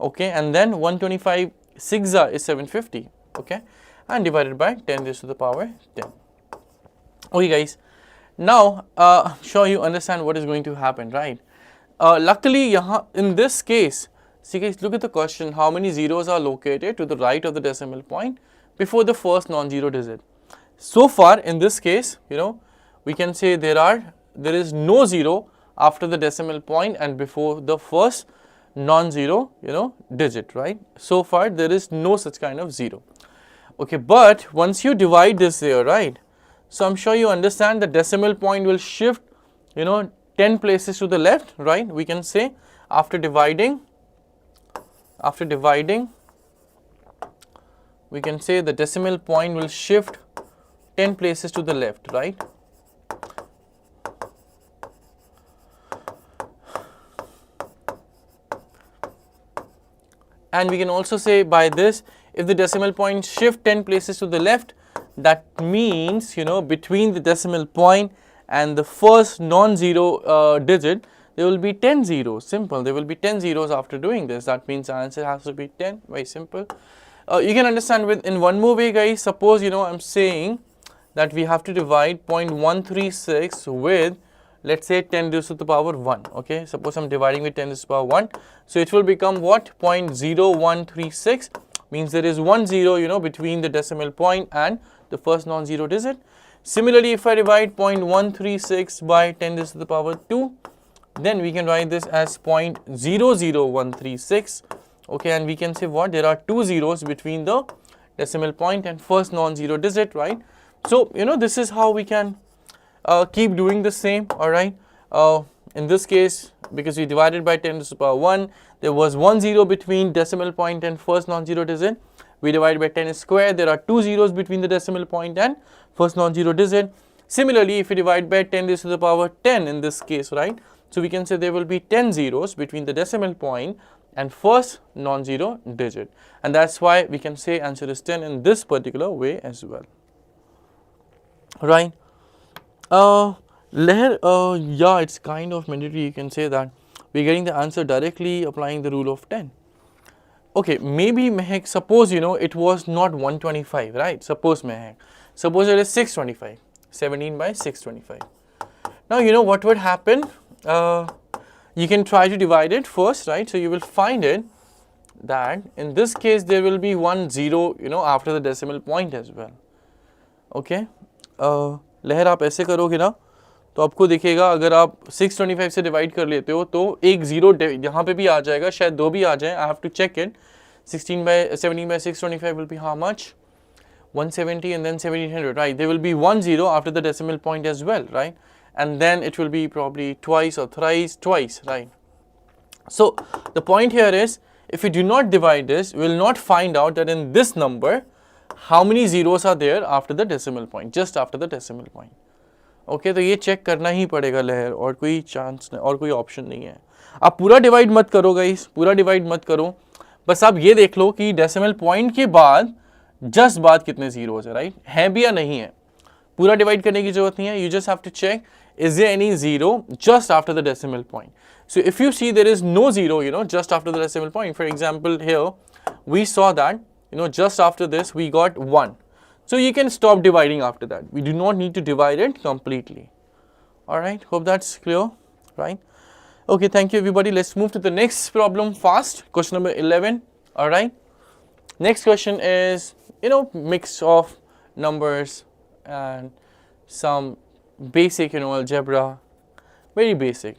okay? And then 125 6 is 750, okay? And divided by 10 raised to the power 10. Okay guys, now sure you understand what is going to happen, right? Luckily, in this case, see guys, look at the question, how many zeros are located to the right of the decimal point before the first non-zero digit? So far in this case, we can say there is no 0 after the decimal point and before the first non-zero digit, right? So far there is no such kind of 0. Okay, but once you divide this here, right? So I'm sure you understand the decimal point will shift, 10 places to the left, right? We can say after dividing, we can say the decimal point will shift 10 places to the left, right? And we can also say by this, if the decimal point shift 10 places to the left, that means, between the decimal point and the first non-zero digit, there will be 10 zeros. Simple. There will be 10 zeros after doing this. That means the answer has to be 10. Very simple. You can understand with in one more way, guys. Suppose, I'm saying that we have to divide 0.136 with, let's say, 10 raised to the power 1. Okay, suppose I'm dividing with 10 raised to the power 1. So it will become what? 0.0136, means there is 1 0, between the decimal point and the first non-zero digit. Similarly, if I divide 0.136 by 10 raised to the power 2, then we can write this as 0.00136. Okay, and we can say what? There are 2 zeros between the decimal point and first non-zero digit, right? So, this is how we can keep doing the same, all right? In this case, because we divided by 10 to the power 1, there was 1 0 between decimal point and first non-zero digit. We divide by 10 square, there are 2 zeros between the decimal point and first non-zero digit. Similarly, if we divide by 10 raised to the power 10 in this case, right? So we can say there will be 10 zeros between the decimal point and first non-zero digit. And that's why we can say answer is 10 in this particular way as well. Right? Yeah, it's kind of mandatory. You can say that we're getting the answer directly applying the rule of 10. Okay, maybe Mehek, suppose, it was not 125, right? Suppose Mehek, suppose it is 625, 17 by 625. Now, what would happen? You can try to divide it first, right? So you will find it that in this case there will be 1 0, after the decimal point as well. Okay, लहर आप ऐसे करोगे ना तो आपको दिखेगा अगर आप 625 से डिवाइड कर लेते हो तो एक जीरो यहाँ पे भी आ जाएगा, शायद दो भी आ जाए. I have to check it. 17 by 625 will be how much? 170 and then 1700, right? There will be 1 0 after the decimal point as well, right? And then it will be probably twice or thrice, twice, right? So the point here is, if we do not divide this, we will not find out that in this number how many zeros are there after the decimal point, just after the decimal point. Okay, तो ये check करना ही पड़ेगा लहर, और कोई chance नहीं, और कोई ऑप्शन नहीं है. आप पूरा डिवाइड मत करो गाइस, पूरा डिवाइड मत करो, बस आप ये देख लो कि डेसिमल पॉइंट के बाद जस्ट बाद कितने जीरोस है, राइट? है भी या नहीं है, पूरा डिवाइड करने की जरूरत नहीं है. You just have to check is there any zero just after the decimal point. So if you see there is no zero, just after the decimal point, for example here we saw that just after this we got 1. So you can stop dividing after that. We do not need to divide it completely. All right, hope that's clear, right? Okay, thank you everybody. Let's move to the next problem fast. Question number 11. All right, next question is mix of numbers and some basic algebra, very basic.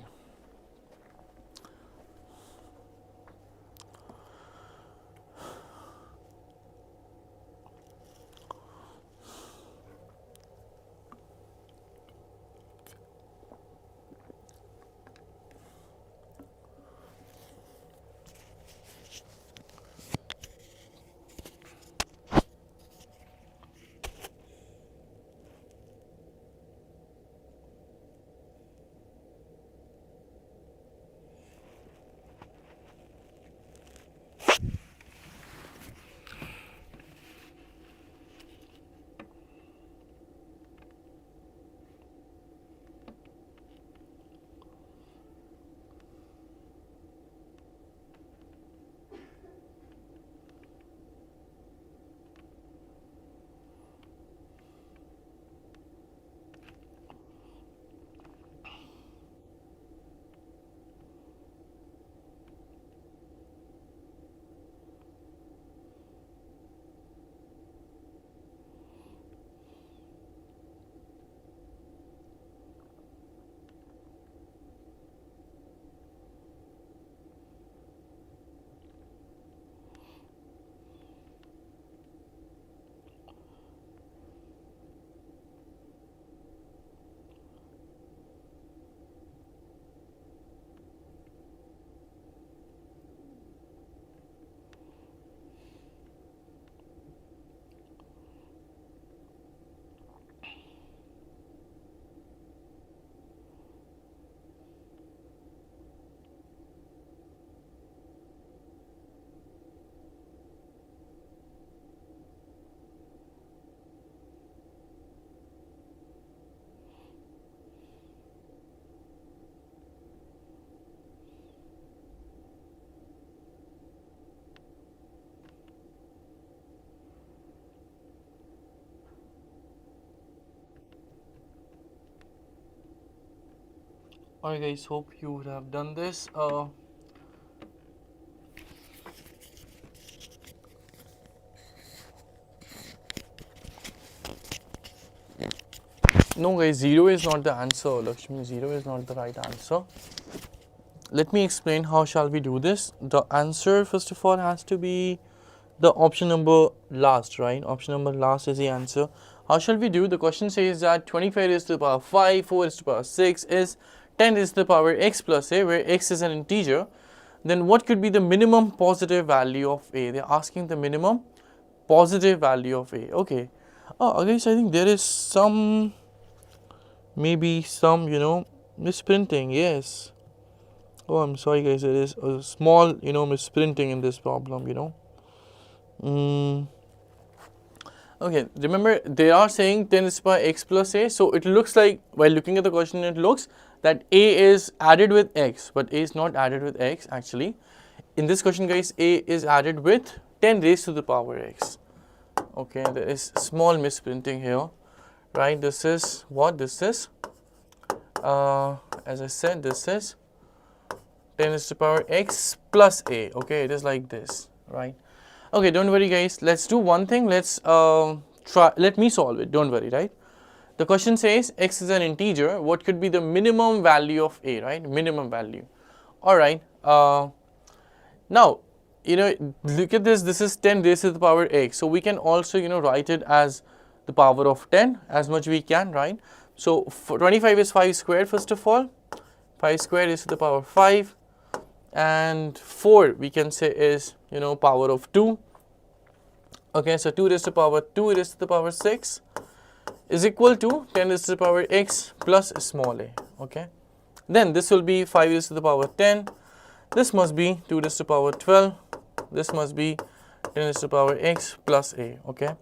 Alright guys, hope you would have done this. No guys, 0 is not the answer, Lakshmi. 0 is not the right answer. Let me explain how shall we do this. The answer first of all has to be the option number last, right? Option number last is the answer. How shall we do? The question says that 25 raised to the power 5, 4 raised to the power 6 is 10 raised to the power x plus a, where x is an integer. Then what could be the minimum positive value of a? They're asking the minimum positive value of a. Okay. Oh, guys, I think there is some, maybe some, misprinting. Yes. Oh, I'm sorry, guys. There is a small, misprinting in this problem. Okay, remember they are saying 10 is by x plus a, so it looks like while looking at the question it looks that a is added with x, but a is not added with x actually. In this question guys, a is added with 10 raised to the power x. Okay, there is small misprinting here, right? This is what this is. As I said, this is 10 raised to the power x plus a. Okay, it is like this, right? Okay, don't worry guys, let's do one thing. Let me solve it, don't worry, right? The question says x is an integer, what could be the minimum value of a, right? Minimum value. Alright, now, look at this, this is 10 raised to the power x. So we can also, write it as the power of 10 as much we can, right? So 25 is 5 squared first of all. 5 squared is to the power 5. And 4 we can say is power of 2. Okay, so 2 raised to the power 2 raised to the power 6 is equal to 10 raised to the power x plus small a. Okay, then this will be 5 raised to the power 10. This must be 2 raised to the power 12. This must be 10 raised to the power x plus a. Okay,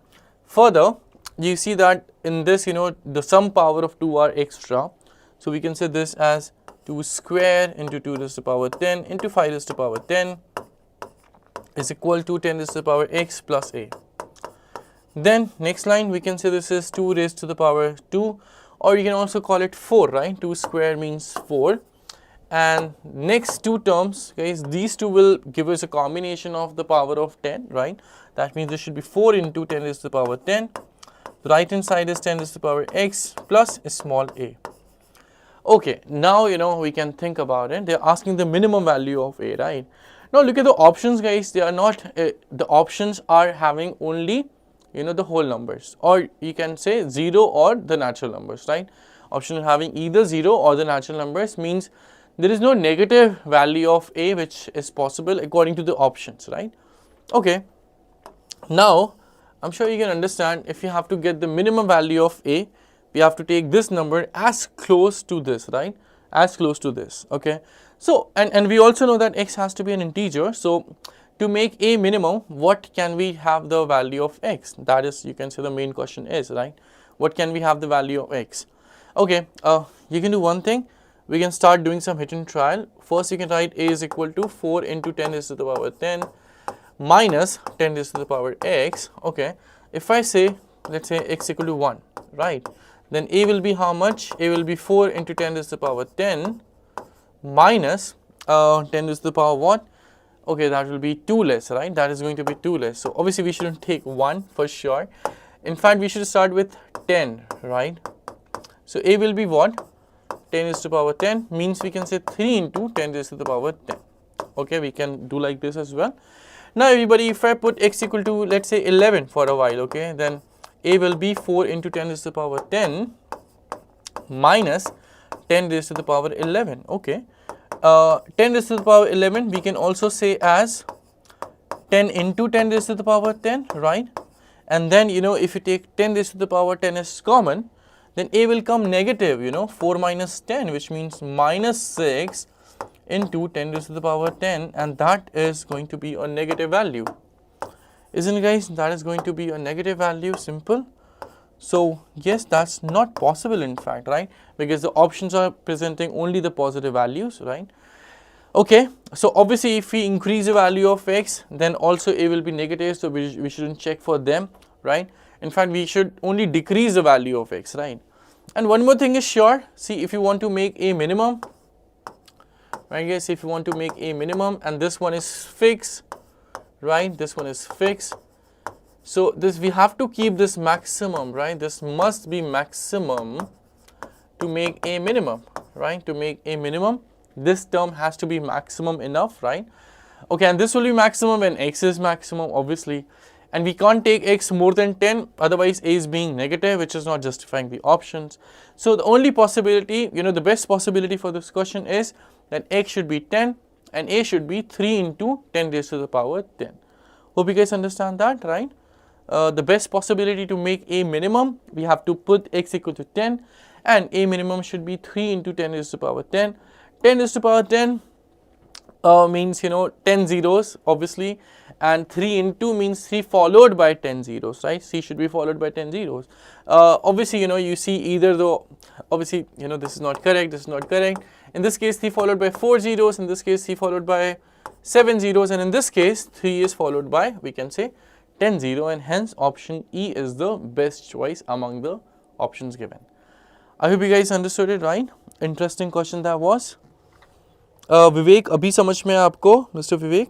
further you see that in this the sum power of 2 are extra, so we can say this as 2 square into 2 raised to the power 10 into 5 raised to the power 10 is equal to 10 raised to the power x plus a. Then next line we can say this is 2 raised to the power 2, or you can also call it 4, right? 2 square means 4. And next two terms guys, these two will give us a combination of the power of 10, right? That means this should be 4 into 10 raised to the power 10. The right hand side is 10 raised to the power x plus small a. Okay, now we can think about it. They're asking the minimum value of a, right? Now look at the options guys, they are not, the options are having only the whole numbers, or you can say 0 or the natural numbers, right? Option having either 0 or the natural numbers means there is no negative value of a which is possible according to the options, right? Okay, now I'm sure you can understand, if you have to get the minimum value of a, we have to take this number as close to this, right? As close to this. Okay, so and we also know that x has to be an integer, so to make a minimum, what can we have the value of x? That is, you can say the main question is, right? What can we have the value of x? Okay, you can do one thing, we can start doing some hit and trial. First you can write a is equal to 4 into 10 raised to the power 10 minus 10 raised to the power x. Okay, if I say, let's say x equal to 1, right? Then a will be how much? A will be 4 into 10 raised to the power 10 minus 10 raised to the power what? Okay, that will be 2 less, right? That is going to be 2 less. So obviously we shouldn't take 1 for sure. In fact, we should start with 10, right? So a will be what? 10 raised to the power 10 means we can say 3 into 10 raised to the power 10. Okay, we can do like this as well. Now everybody, if I put x equal to, let's say 11 for a while, okay, then a will be 4 into 10 raised to the power 10 minus 10 raised to the power 11. Okay, 10 raised to the power 11 we can also say as 10 into 10 raised to the power 10, right? And then if you take 10 raised to the power 10 as common, then a will come negative, 4 minus 10, which means minus 6 into 10 raised to the power 10, and that is going to be a negative value, isn't it guys? That is going to be a negative value, simple. So yes, that's not possible in fact, right? Because the options are presenting only the positive values, right? Okay, so obviously if we increase the value of x, then also a will be negative, so we shouldn't check for them, right? In fact, we should only decrease the value of x, right? And one more thing is sure, see, if you want to make a minimum, right guys? If you want to make a minimum, and this one is fixed, right? This one is fixed. So this, we have to keep this maximum, right? This must be maximum to make a minimum, right? To make a minimum, this term has to be maximum enough, right? Okay, and this will be maximum when x is maximum, obviously. And we can't take x more than 10, otherwise a is being negative, which is not justifying the options. So the only possibility, the best possibility for this question is that x should be 10 and a should be 3 into 10 raised to the power 10. Hope you guys understand that, right? The best possibility to make a minimum, we have to put x equal to 10, and a minimum should be 3 into 10 raised to the power 10. 10 raised to the power 10 means 10 zeros, obviously, and 3 into means 3 followed by 10 zeros, right? C should be followed by 10 zeros. Obviously, you see either though, obviously, this is not correct, this is not correct. In this case, 3 followed by 4 zeros, in this case, 3 followed by 7 zeros, and in this case, 3 is followed by, we can say, 10 0, and hence option E is the best choice among the options given. I hope you guys understood it, right? Interesting question that was. विवेक, अभी समझ में आपको, mister Vivek?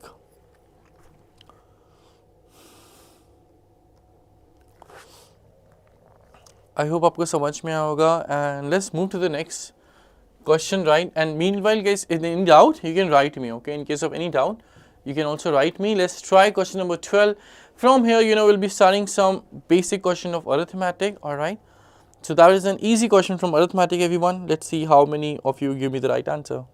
I hope आपको समझ में होगा, and let's move to the next question, right? And meanwhile, guys, in doubt, you can write me, okay? In case of any doubt, you can also write me. Let's try question number 12. From here, we'll be starting some basic question of arithmetic, all right? So that is an easy question from arithmetic, everyone. Let's see how many of you give me the right answer.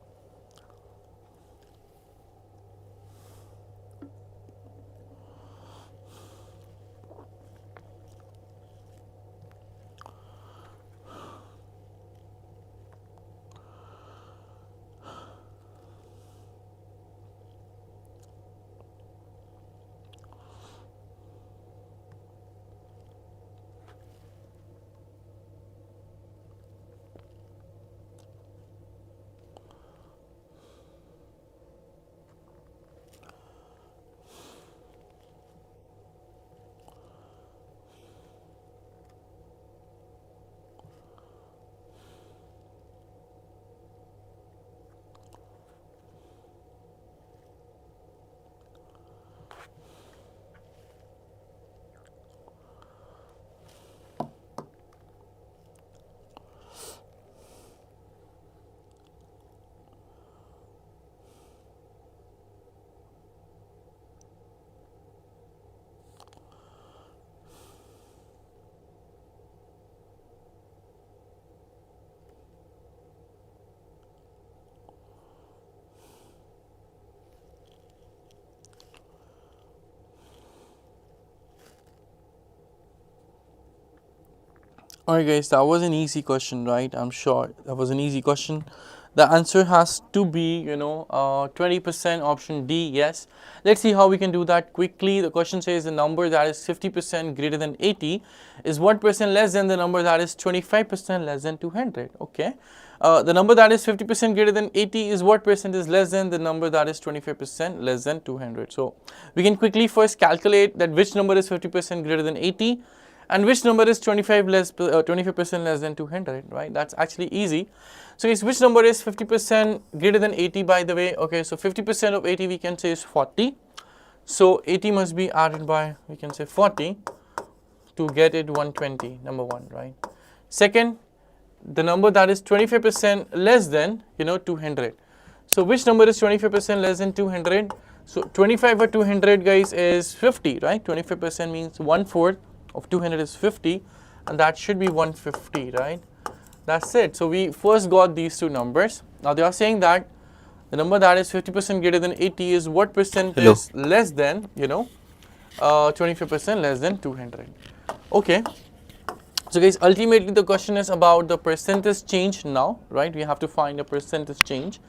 Alright guys, that was an easy question, right? I'm sure that was an easy question. The answer has to be, 20%, option D, yes. Let's see how we can do that quickly. The question says the number that is 50% greater than 80 is what percent less than the number that is 25% less than 200, okay? The number that is 50% greater than 80 is what percent is less than the number that is 25% less than 200. So we can quickly first calculate that which number is 50% greater than 80 and which number is 25% less than 200, right? That's actually easy. So guys, which number is 50% greater than 80, by the way? Okay, so 50% of 80 we can say is 40. So 80 must be added by, we can say 40 to get it 120, number one, right? Second, the number that is 25% less than, 200. So which number is 25% less than 200? So 25 over 200, guys, is 50, right? 25% means 1/4 of 200 is 50, and that should be 150, right? That's it. So we first got these two numbers. Now they are saying that the number that is 50% greater than 80 is what percent is less than, 25% less than 200. Okay. So guys, ultimately the question is about the percentage change now, right? We have to find a percentage change.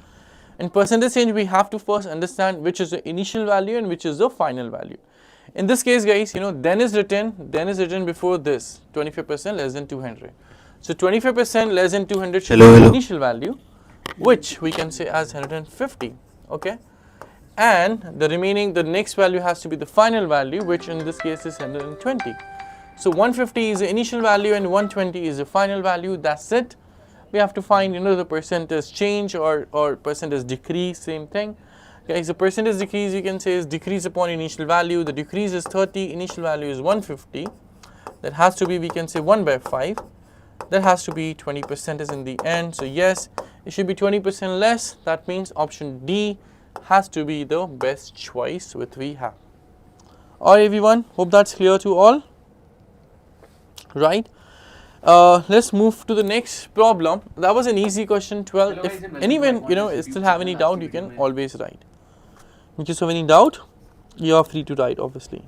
In percentage change, we have to first understand which is the initial value and which is the final value. In this case, guys, then is written before this, 25% less than 200. So 25% less than 200 should be the initial value, which we can say as 150, okay? And the next value has to be the final value, which in this case is 120. So 150 is the initial value and 120 is the final value, that's it. we have to find, the percentage change or percentage decrease, same thing. Okay, so percentage decrease you can say is decrease upon initial value. The decrease is 30, initial value is 150. That has to be, we can say 1 by 5. That has to be 20% is in the end. So yes, it should be 20% less. That means option D has to be the best choice which we have. Alright everyone, hope that's clear to all. Right. Let's move to the next problem. That was an easy question, 12. If anyone, still have any doubt, you can always write. In case of any doubt, you are free to write, obviously.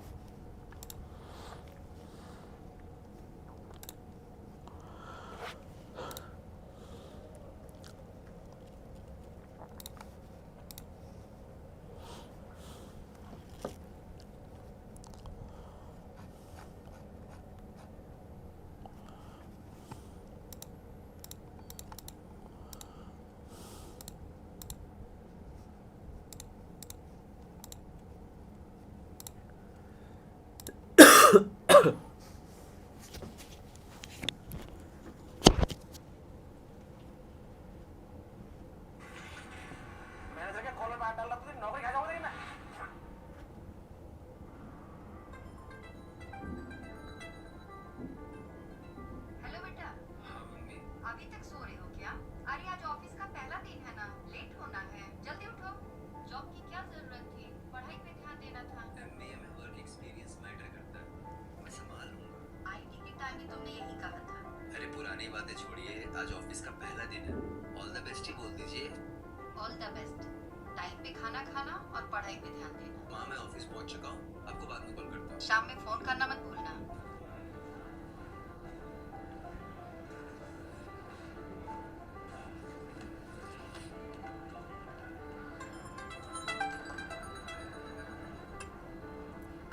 आज office का पहला दिन है। All the best ही बोल दीजिए। All the best. Time पे खाना खाना और पढ़ाई पे ध्यान देना। माँ मैं ऑफिस पहुंच चुका हूँ, आपको बाद में कॉल करता हूँ। शाम में फोन करना मत भूलना।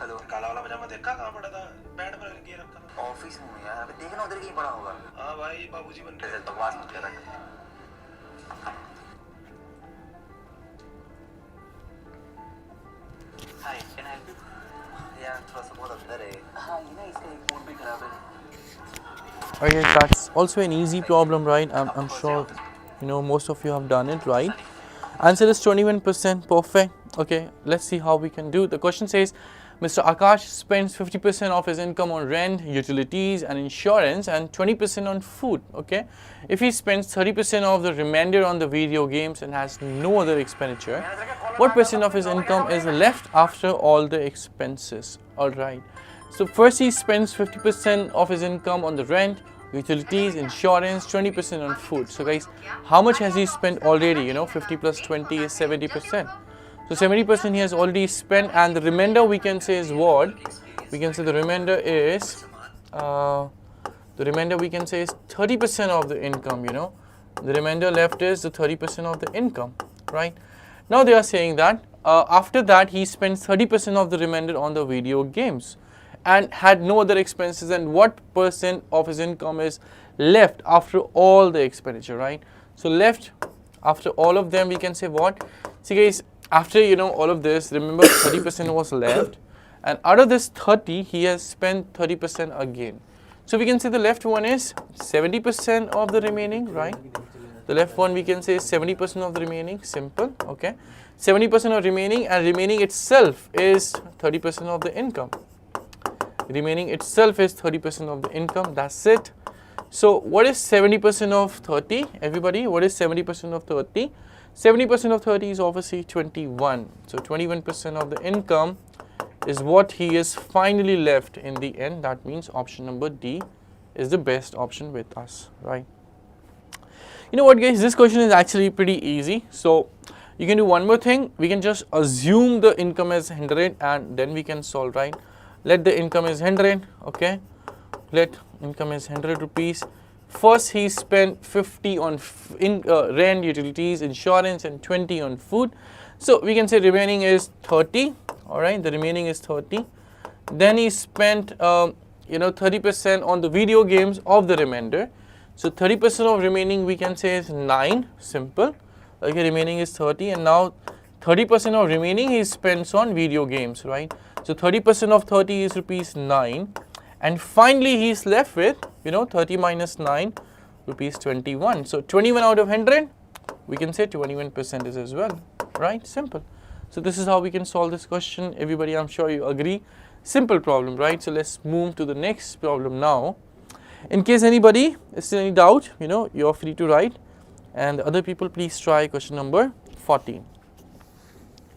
हेलो, काला वाला पजामा देखा कहाँ पड़ा था? बेड पर गिर रखा था। ऑफिस में हूँ यार, देखना उधर कहीं पड़ा होगा। हाँ भाई, बाबूजी बन रहे। बकवास मत कर। हाय, कैन आई हेल्प यू? यार थोड़ा सा बहुत अंदर है। हाँ, ये ना इसका एक फोन भी खराब है। Okay, that's also an easy problem, right? I'm sure most of you have done it, right? Answer is 21%, perfect. Okay, let's see how we can do. The question says Mr. Akash spends 50% of his income on rent, utilities and insurance and 20% on food. Okay, if he spends 30% of the remainder on the video games and has no other expenditure, what percent of his income is left after all the expenses? Alright, so first he spends 50% of his income on the rent, utilities, insurance, 20% on food. So guys, how much has he spent already? 50 plus 20 is 70%. So 70% he has already spent, and the remainder we can say is what? We can say the remainder is 30% of the income. The remainder left is the 30% of the income, right? Now they are saying that after that he spends 30% of the remainder on the video games and had no other expenses, and what percent of his income is left after all the expenditure, right? So left after all of them, we can say what? See guys, after all of this, remember 30% was left, and out of this 30 he has spent 30% again. So we can say the left one is 70% of the remaining, right? The left one we can say is 70% of the remaining, simple, okay? 70% of remaining, and remaining itself is 30% of the income. Remaining itself is 30% of the income, that's it. So what is 70% of 30? Everybody, what is 70% of 30? 70% of 30 is obviously 21. So 21% of the income is what he is finally left in the end. That means option number D is the best option with us, right? You know what guys, this question is actually pretty easy. So you can do one more thing. We can just assume the income is 100 and then we can solve, right? Let the income is 100, okay? Let income is 100 rupees. First he spent 50 on rent, utilities, insurance and 20 on food. So we can say remaining is 30, alright, the remaining is 30. Then he spent 30% on the video games of the remainder. So 30% of remaining we can say is 9, simple. Okay, remaining is 30, and now 30% of remaining he spends on video games, right? So 30% of 30 is rupees 9. And finally he is left with 30 minus 9, rupees 21. So 21 out of 100, we can say 21% as well, right? Simple. So this is how we can solve this question. Everybody, I'm sure you agree. Simple problem, right? So let's move to the next problem now. In case anybody is still any doubt, you're free to write. And other people, please try question number 14.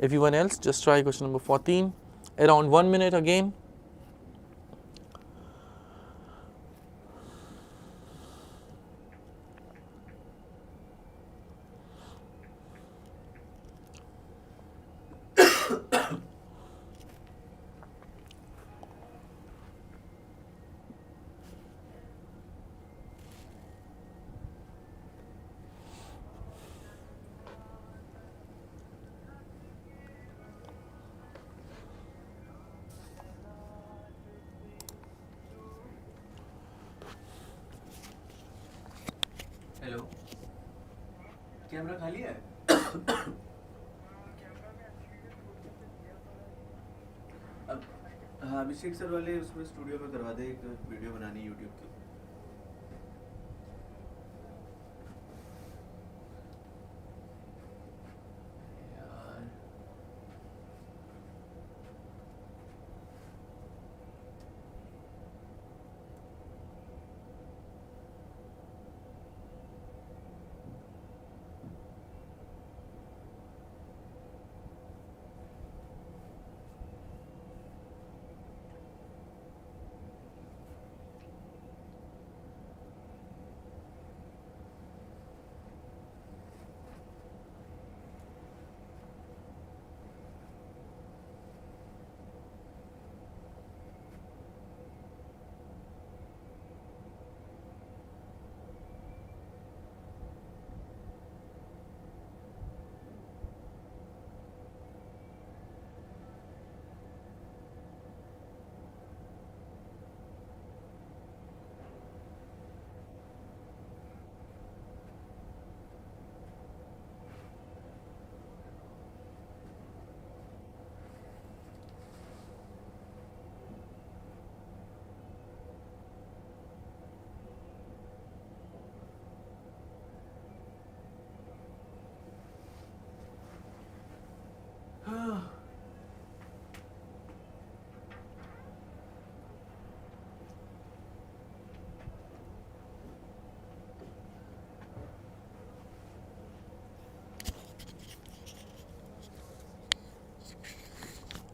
Everyone else, just try question number 14. Around 1 minute again. Hello camera खाली है अब हाँ अभिषेक sir वाले उसमें studio में करवा दे एक video बनानी यूट्यूब की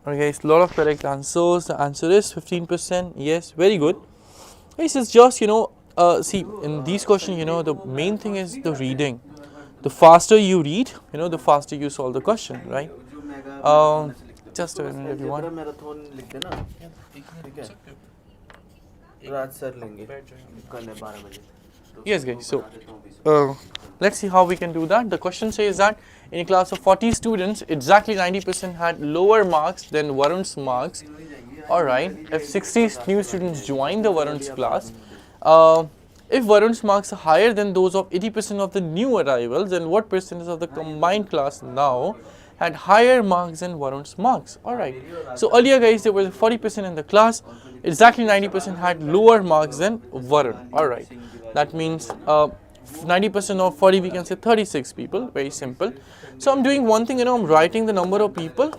Okay, guys, lot of correct answers. The answer is 15%. Yes, very good. Guys, it's just, see, in these questions, the main thing is the reading. The faster you read, the faster you solve the question, right? Just a minute, everyone. Marathon लिख देना ठीक है रात sir लेंगे कल है 12 बजे Yes, guys. So, let's see how we can do that. The question says that in a class of 40 students, exactly 90% had lower marks than Varun's marks. Alright, if 60 new students join the Varun's class, if Varun's marks are higher than those of 80% of the new arrivals, then what percentage of the combined class now had higher marks than Varun's marks? Alright, so earlier, guys, there was 40% in the class, exactly 90% had lower marks than Varun. Alright, that means 90% of 40, we can say 36 people, very simple. So I'm doing one thing, I'm writing the number of people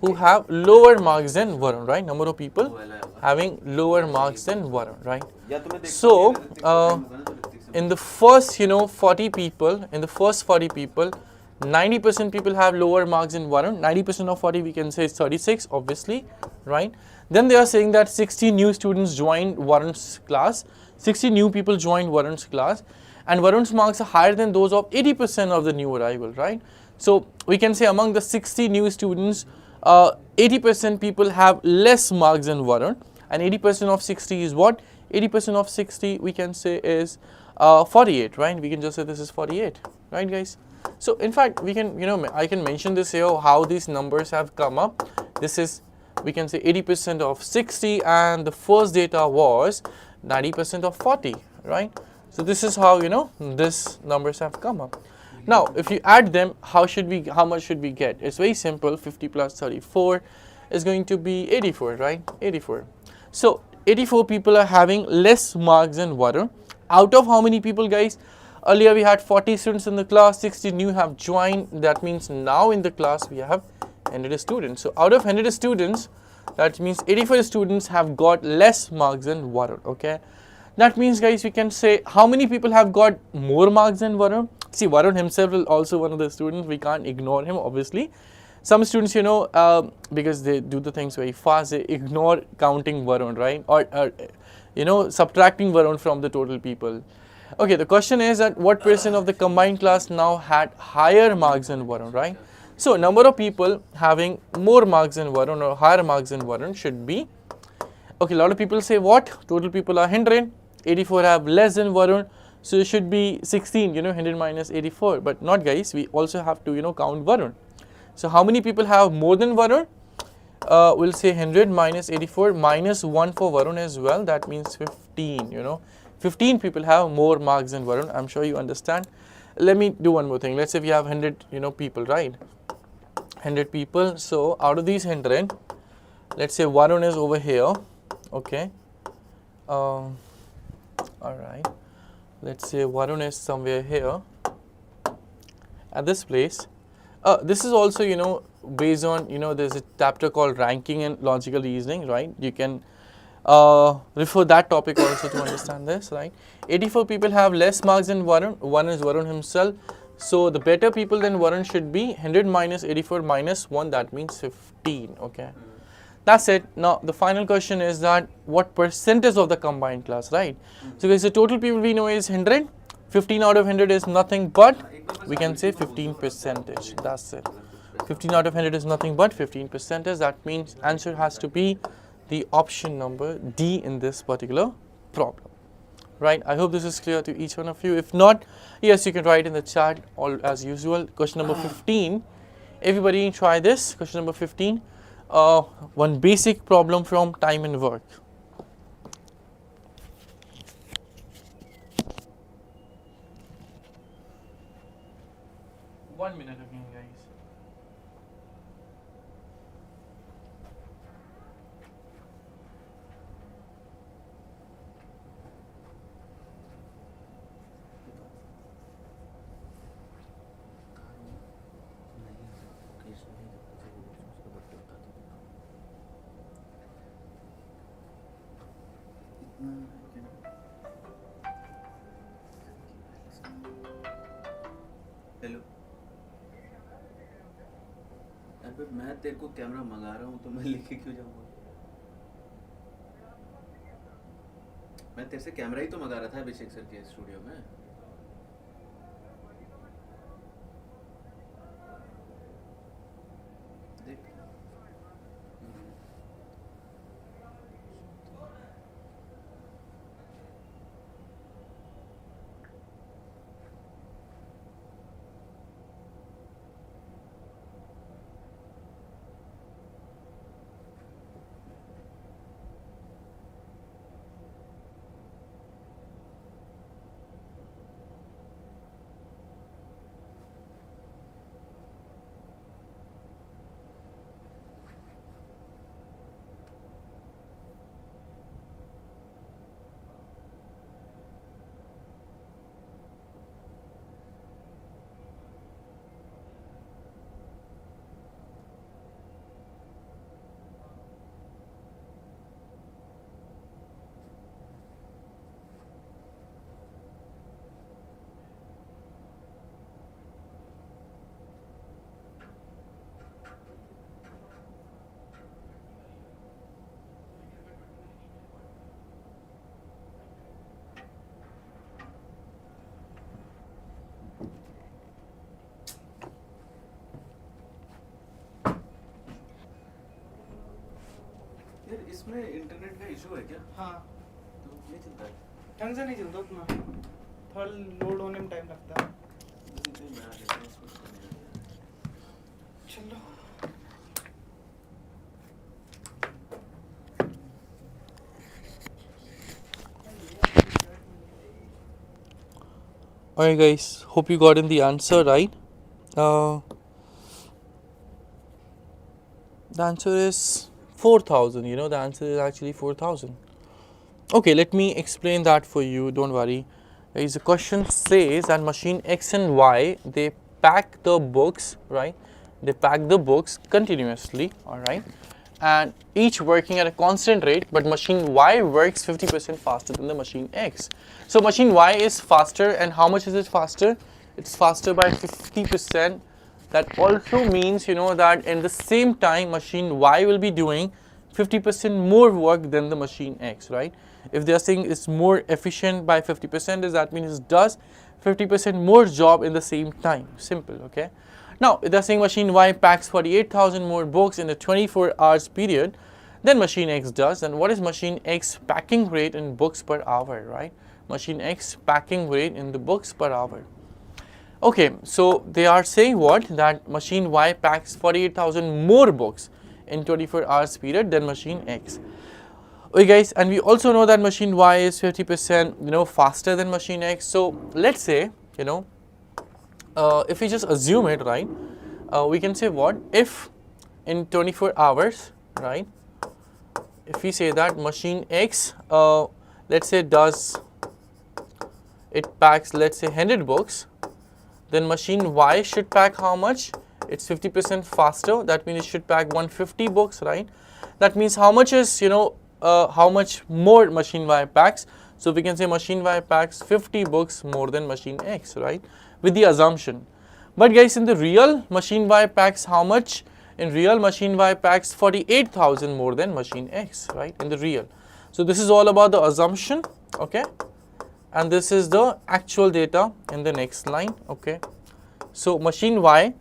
who have lower marks than Varun, right? Number of people having lower marks than Varun, right? So in the first, 40 people, 90% people have lower marks than Varun. 90% of 40, we can say is 36, obviously, right? Then they are saying that 60 new students joined Varun's class. 60 new people joined Varun's class, and Varun's marks are higher than those of 80% of the new arrival, right? So we can say among the 60 new students, 80% people have less marks than Varun, and 80% of 60 is what? 80% of 60 we can say is 48, right? We can just say this is 48, right, guys? So in fact, we can, I can mention this here how these numbers have come up. This is, we can say 80% of 60, and the first data was 90% of 40, right? So this is how, these numbers have come up. Now, if you add them, how much should we get? It's very simple. 50 plus 34 is going to be 84, right? 84. So 84 people are having less marks than Varun. Out of how many people, guys? Earlier we had 40 students in the class, 60 new have joined. That means now in the class we have 100 students. So out of 100 students, that means 84 students have got less marks than Varun. Okay, that means, guys, we can say how many people have got more marks than Varun. See, Varun himself is also one of the students. We can't ignore him, obviously. Some students, you know, because they do the things very fast, they ignore counting Varun, right? Or you know, subtracting Varun from the total people. Okay, the question is that what percent of the combined class now had higher marks than Varun, right? So, number of people having more marks than Varun or higher marks than Varun should be, okay, a lot of people say what? Total people are 100, 84 have less than Varun, so it should be 16, you know, 100 minus 84, but not, guys, we also have to, you know, count Varun. So, how many people have more than Varun? We'll say 100 minus 84 minus 1 for Varun as well, that means 15, you know. 15 people have more marks than Varun. I'm sure you understand. Let me do one more thing. Let's say we have 100, you know, people, right? 100 people. So out of these 100, let's say Varun is over here. Okay. All right. Let's say Varun is somewhere here at this place. This is also, you know, based on, you know, there's a chapter called ranking and logical reasoning, right? You can refer that topic also to understand this, right? 84 people have less marks than Varun. One is Varun himself. So the better people than Varun should be 100 minus 84 minus 1, that means 15. Okay, that's it. Now the final question is that what percentage of the combined class, right? So guys, the total people we know is 100. 15 out of 100 is nothing but, we can say 15 percentage. That's it. 15 out of 100 is nothing but 15 percentage. That means answer has to be the option number D in this particular problem, right? I hope this is clear to each one of you. If not, yes, you can write in the chat all as usual. Question number 15. Everybody try this. Question number 15. One basic problem from time and work. One minute again, guys. Hello, अबे मैं तेरे को camera मंगा रहा हूँ तो मैं लेके क्यों जाऊँगा? मैं तेरे से कैमरा ही तो मंगा रहा था अभिषेक सर के स्टूडियो में. देख. यार इसमें इंटरनेट का इशू है क्या? हाँ, तो नहीं चलता है. ढंग से नहीं चलता उतना, थोड़ा लोड होने में टाइम लगता है. मैं आ गया इसको करने. चलो. Alright, guys, hope you got in the answer right. The answer is 4,000. You know, the answer is actually 4,000. Okay, let me explain that for you, don't worry. The question says that machine X and Y, they pack the books, right? They pack the books continuously, alright, and each working at a constant rate, but machine Y works 50% faster than the machine X. So machine Y is faster, and how much is it faster? It's faster by 50%. That also means, that in the same time machine Y will be doing 50% more work than the machine X, right? If they are saying it's more efficient by 50%, that means it does 50% more job in the same time. Simple, okay? Now, if they're saying machine Y packs 48,000 more books in a 24 hours period than machine X does, then what is machine X packing rate in books per hour, right? Machine X packing rate in the books per hour. Okay, so they are saying what? That machine Y packs 48,000 more books in 24 hours period than machine X. Okay guys, and we also know that machine Y is 50% faster than machine X. So let's say, if we just assume it, right, we can say what? If in 24 hours, right, if we say that machine X, let's say it packs, let's say 100 books, then machine Y should pack how much? It's 50% faster. That means it should pack 150 books, right? That means how much is, how much more machine Y packs? So we can say machine Y packs 50 books more than machine X, right? With the assumption. But guys, in the real, machine Y packs how much? In real, machine Y packs 48,000 more than machine X, right? In the real. So this is all about the assumption, okay? And this is the actual data in the next line, okay? So machine Y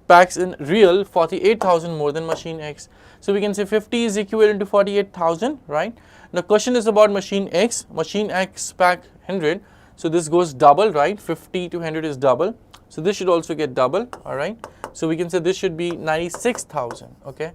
packs in real 48,000 more than machine X. So we can say 50 is equivalent to 48,000, right? The question is about machine X. Machine X pack 100, so this goes double, right? 50 to 100 is double. So this should also get double, all right? So we can say this should be 96,000, okay?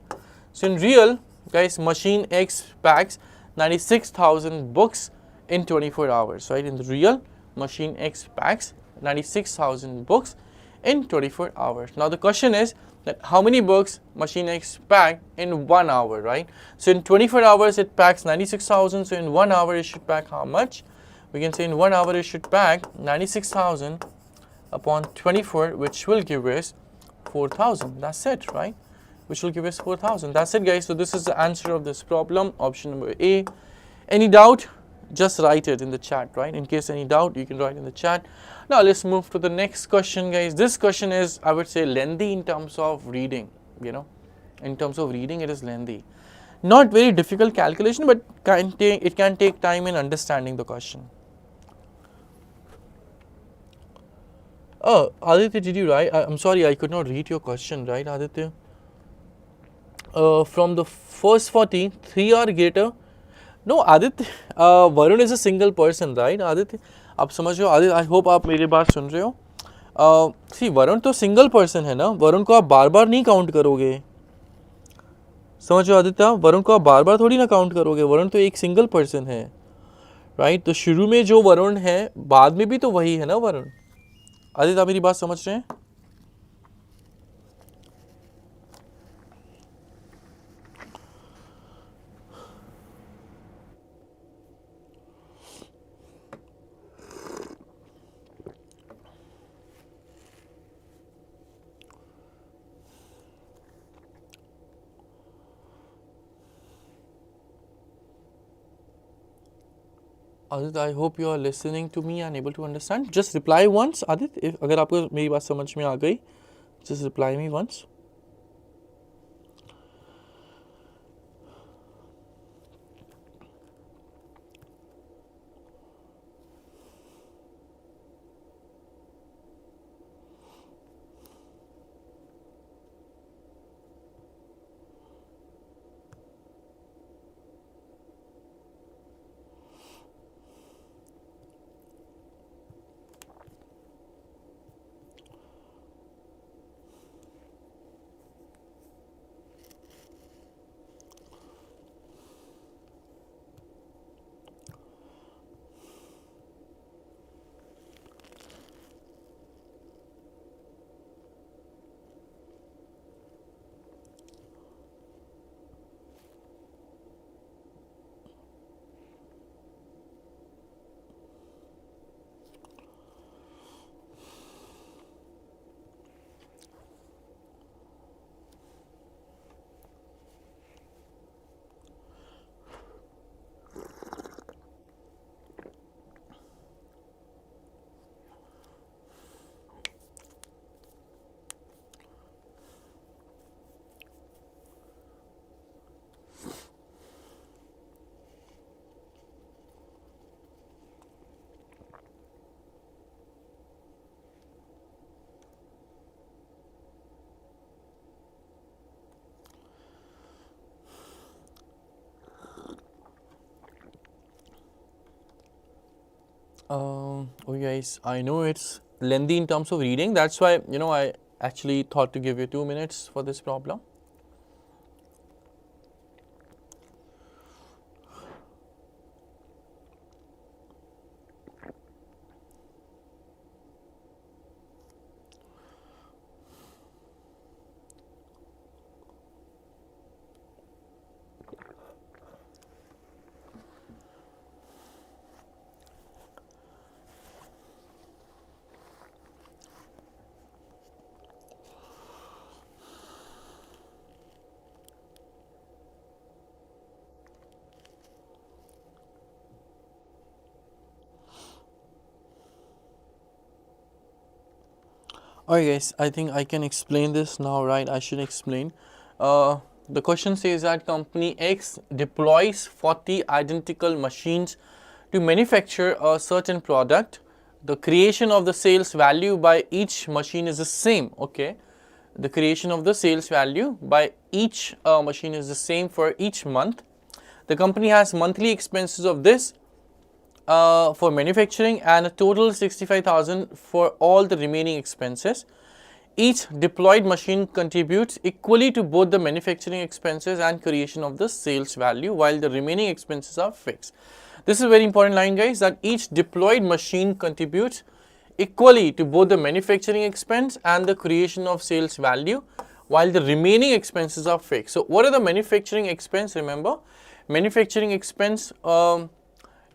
So in real, guys, machine X packs 96,000 books in 24 hours, right? In the real, machine X packs 96,000 books in 24 hours. Now the question is that how many books machine X pack in 1 hour, right? So in 24 hours it packs 96,000, so in 1 hour it should pack how much? We can say in 1 hour it should pack 96,000 upon 24, which will give us 4,000. That's it, right? Which will give us 4,000. That's it, guys. So this is the answer of this problem, option number A. Any doubt? Just write it in the chat, right? In case any doubt, you can write in the chat. Now let's move to the next question, guys. This question is, I would say, lengthy in terms of reading, in terms of reading it is lengthy. Not very difficult calculation, but it can take time in understanding the question. Oh, Aditya, did you write? I'm sorry, I could not read your question, right, Aditya? From the first 40, 3 or greater. No, Aditya, Varun is a single person, right? Aditya, आप समझ रहे हो? Aditya, I hope आप मेरी बात सुन रहे हो? See, Varun तो सिंगल पर्सन है ना, वरुण को आप बार बार नहीं काउंट करोगे, समझ रहे हो आदित्य? वरुण को आप बार बार थोड़ी ना काउंट करोगे, वरुण तो एक सिंगल पर्सन है, राइट? तो शुरू में जो वरुण है, बाद में भी तो वही है ना वरुण। आदित्य, आप मेरी बात समझ रहे हैं? Adit, I hope you are listening to me and able to understand. Just reply once, Adit. If अगर आपको मेरी बात समझ में आ गई, just reply me once. Oh guys, I know it's lengthy in terms of reading. That's why, I actually thought to give you 2 minutes for this problem. Alright guys, I think I can explain this now, right? I should explain. The question says that company X deploys 40 identical machines to manufacture a certain product. The creation of the sales value by each machine is the same, okay? The creation of the sales value by each machine is the same for each month. The company has monthly expenses of this for manufacturing and a total 65,000 for all the remaining expenses. Each deployed machine contributes equally to both the manufacturing expenses and creation of the sales value, while the remaining expenses are fixed. This is a very important line, guys, that each deployed machine contributes equally to both the manufacturing expense and the creation of sales value, while the remaining expenses are fixed. So what are the manufacturing expense? Remember, manufacturing expense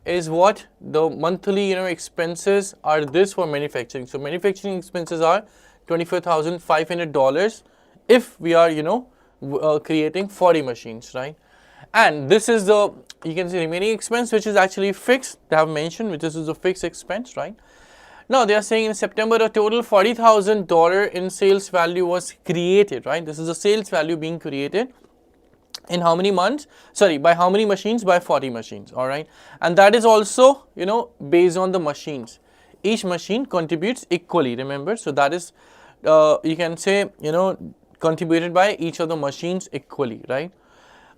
is what the monthly expenses are this for manufacturing. So manufacturing expenses are $24,500 if we are creating 40 machines, right? And this is the, you can see, remaining expense, which is actually fixed. They have mentioned which is a fixed expense, right? Now they are saying in September a total $40,000 in sales value was created, right? This is the sales value being created in how many months? Sorry, by how many machines? By 40 machines, all right? And that is also, based on the machines. Each machine contributes equally, remember? So that is, you can say, contributed by each of the machines equally, right?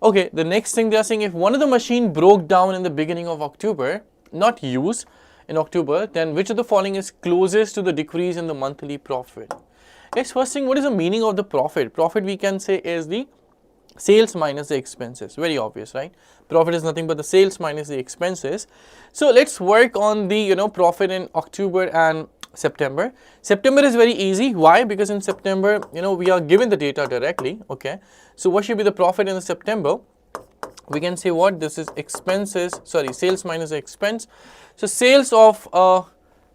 Okay, the next thing they are saying, if one of the machine broke down in the beginning of October, not used in October, then which of the following is closest to the decrease in the monthly profit? Yes, first thing, what is the meaning of the profit? Profit, we can say, is the sales minus the expenses. Very obvious, right? Profit is nothing but the sales minus the expenses. So let's work on the profit in October and September. September is very easy. Why? Because in September we are given the data directly. Okay, so what should be the profit in the September? We can say what this is expenses, sorry, sales minus the expense. So sales of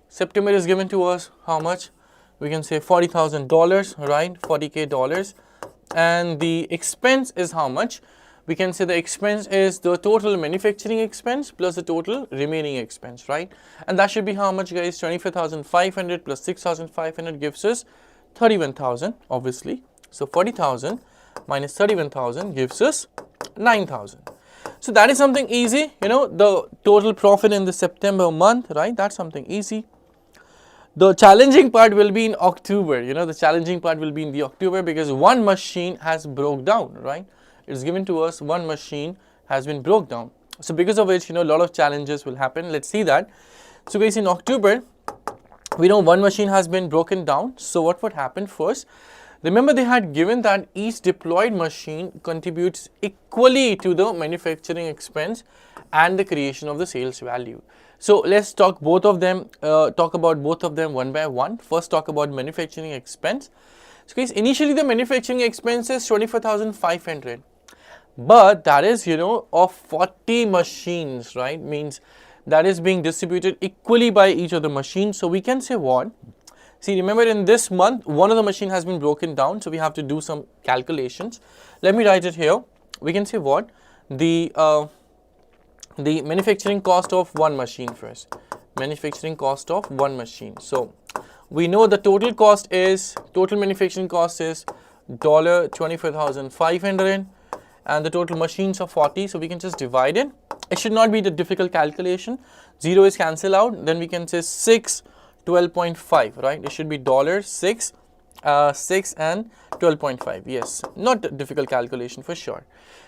September is given to us how much? We can say $40,000, right? $40K. And the expense is how much? We can say the expense is the total manufacturing expense plus the total remaining expense, right? And that should be how much, guys? 24,500 plus 6,500 gives us 31,000, obviously. So 40,000 minus 31,000 gives us 9,000. So that is something easy, the total profit in the September month, right? That's something easy. The challenging part will be in October, the challenging part will be in the October because one machine has broke down, right? It's given to us one machine has been broke down. So because of which, a lot of challenges will happen. Let's see that. So guys, in October, we know one machine has been broken down. So what would happen first? Remember, they had given that each deployed machine contributes equally to the manufacturing expense and the creation of the sales value. So let's talk both of them, talk about both of them one by one. First, talk about manufacturing expense. So guys, initially the manufacturing expense is 24,500, but that is of 40 machines, right? Means that is being distributed equally by each of the machines. So we can say what? See, remember, in this month one of the machine has been broken down, so we have to do some calculations. Let me write it here. We can say what? The manufacturing cost of one machine first. Manufacturing cost of one machine. So we know the total manufacturing cost is $24,500 and the total machines are 40. So we can just divide it. It should not be the difficult calculation. 0 is cancelled out. Then we can say 6, 12.5, right? It should be $6, 6 and 12.5. Yes, not a difficult calculation for sure.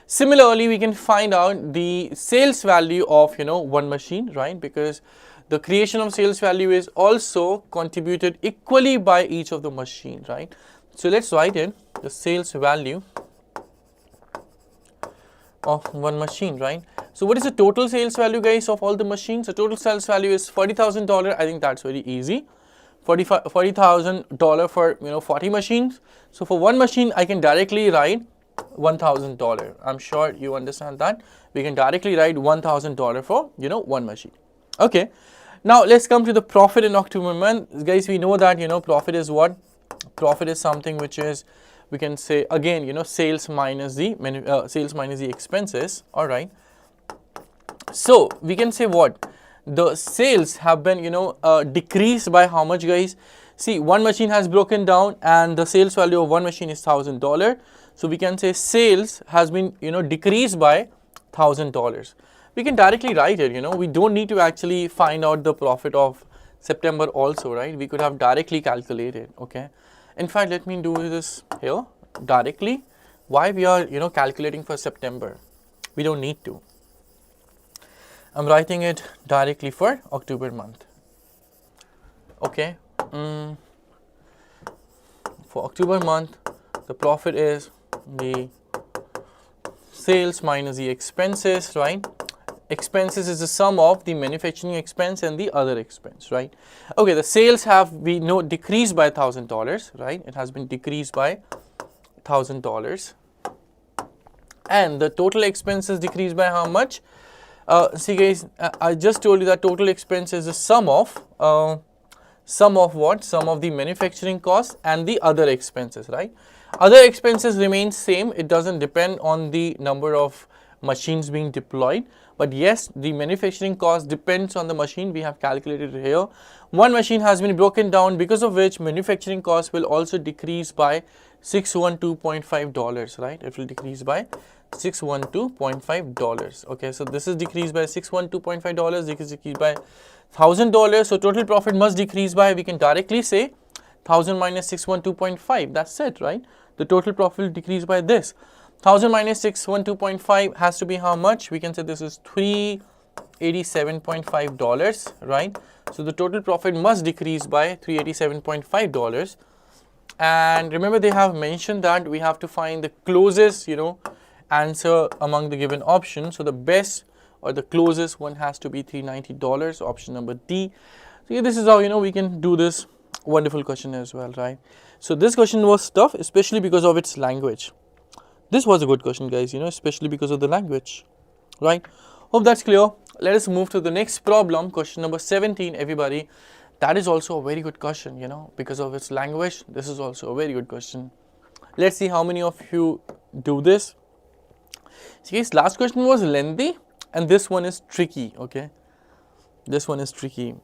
Similarly, we can find out the sales value of one machine, right? Because the creation of sales value is also contributed equally by each of the machine, right? So let's write in the sales value of one machine, right? So what is the total sales value, guys, of all the machines? The total sales value is $40,000. I think that's very easy. $40,000 for 40 machines. So for one machine, I can directly write $1,000. I'm sure you understand that. We can directly write $1,000 for one machine. Okay. Now let's come to the profit in October month, guys. We know that profit is what? Profit is something which is, we can say again, sales minus the expenses. All right. So we can say what? The sales have been decreased by how much, guys? See, one machine has broken down and the sales value of one machine is $1,000. So we can say sales has been decreased by $1,000. We can directly write it. We don't need to actually find out the profit of September also, right? We could have directly calculated. Okay. In fact, let me do this here directly. Why we are calculating for September? We don't need to. I'm writing it directly for October month. Okay. For October month, the profit is the sales minus the expenses, right? Expenses is the sum of the manufacturing expense and the other expense, right? Okay, the sales have decreased by $1,000, right? It has been decreased by $1,000, and the total expenses decreased by how much? See, guys, I just told you that total expense is the sum of what? Sum of the manufacturing costs and the other expenses, right? Other expenses remain same. It doesn't depend on the number of machines being deployed. But yes, the manufacturing cost depends on the machine. We have calculated it here. One machine has been broken down, because of which manufacturing cost will also decrease by $612.5, right? It will decrease by $612.5. Okay, so this is decreased by $612.5. This is decreased by $1,000. So total profit must decrease by, we can directly say 1,000 minus 612.5. That's it, right? The total profit will decrease by this. 1,000 minus 612.5 has to be how much? We can say this is $387.5, right? So the total profit must decrease by $387.5. And remember, they have mentioned that we have to find the closest, answer among the given options. So the best or the closest one has to be $390, option number D. So yeah, this is how we can do this wonderful question as well, right? So this question was tough, especially because of its language. This was a good question, guys, especially because of the language, right? Hope that's clear. Let us move to the next problem, question number 17, everybody. That is also a very good question, because of its language. This is also a very good question. Let's see how many of you do this. See, guys, last question was lengthy and this one is tricky, okay? This one is tricky.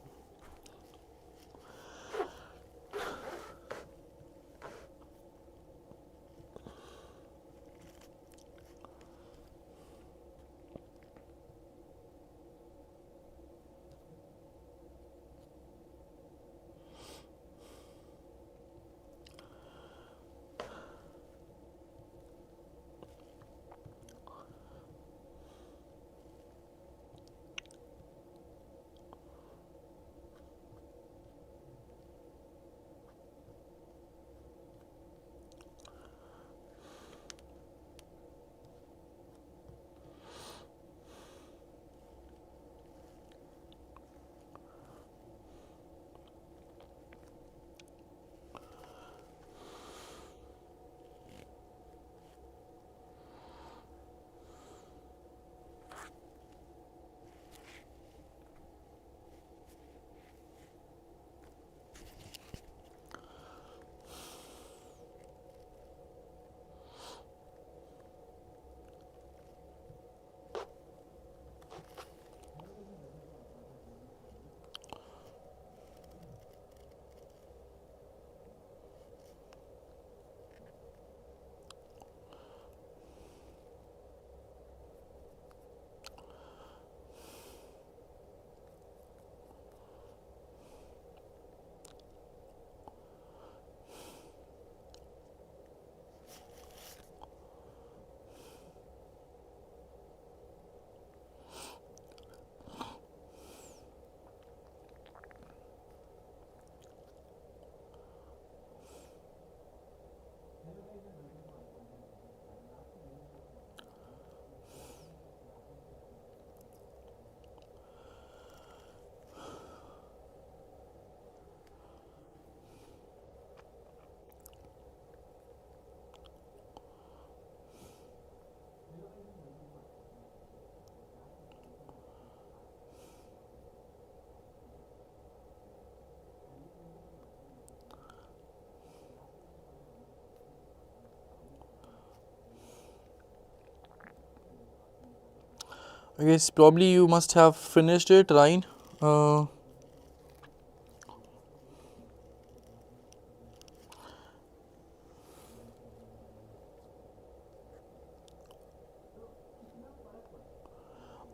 I guess probably you must have finished it, right?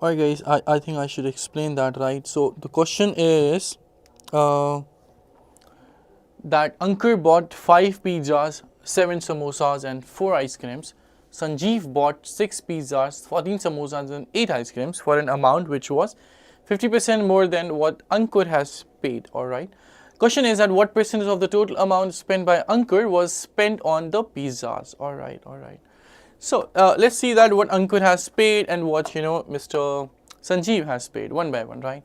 Alright guys, I think I should explain that, right? So the question is that Ankur bought 5 pizzas, 7 samosas and 4 ice creams. Sanjeev bought 6 pizzas, 14 samosas and 8 ice creams for an amount which was 50% more than what Ankur has paid, alright? Question is that what percentage of the total amount spent by Ankur was spent on the pizzas, alright. So let's see that what Ankur has paid and what Mr. Sanjeev has paid one by one, right?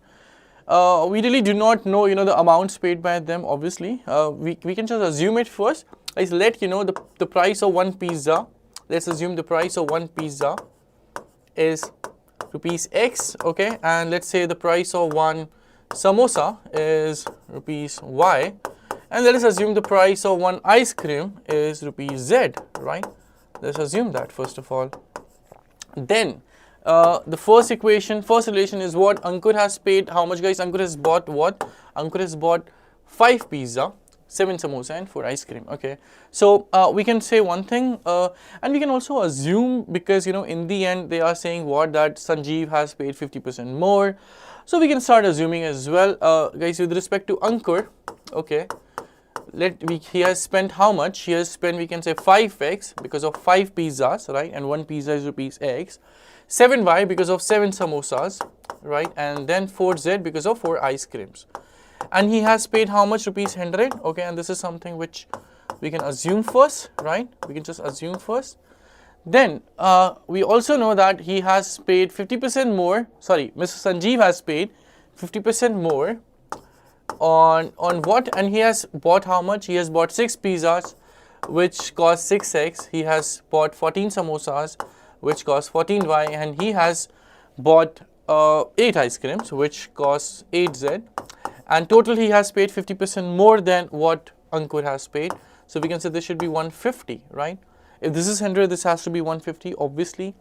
We really do not know the amounts paid by them. Obviously, we can just assume it first. Let's let the price of one pizza. Let's assume the price of one pizza is rupees X, okay, and let's say the price of one samosa is rupees Y, and let us assume the price of one ice cream is rupees Z, right? Let's assume that first of all. Then the first relation is what Ankur has paid. How much, guys? Ankur has bought what? Ankur has bought 5 pizza, 7 samosa and 4 ice cream. Okay, so we can say one thing, and we can also assume, because in the end they are saying what, that Sanjeev has paid 50% more, so we can start assuming as well, guys, with respect to Ankur. Okay, he has spent how much? He has spent, we can say 5x because of 5 pizzas, right? And one pizza is rupees X. 7y because of 7 samosas, right? And then 4z because of 4 ice creams. And he has paid how much? Rupees 100. Okay, and this is something which we can assume first, right? We can just assume first. Then we also know that he has paid 50% more. Sorry, Mr. Sanjeev has paid 50% more on what? And he has bought how much? He has bought 6 pizzas, which cost 6x. He has bought 14 samosas, which cost 14y, and he has bought 8 ice creams, which costs 8z, and total he has paid 50% more than what Ankur has paid. So we can say this should be 150, right? If this is 100, this has to be 150, obviously.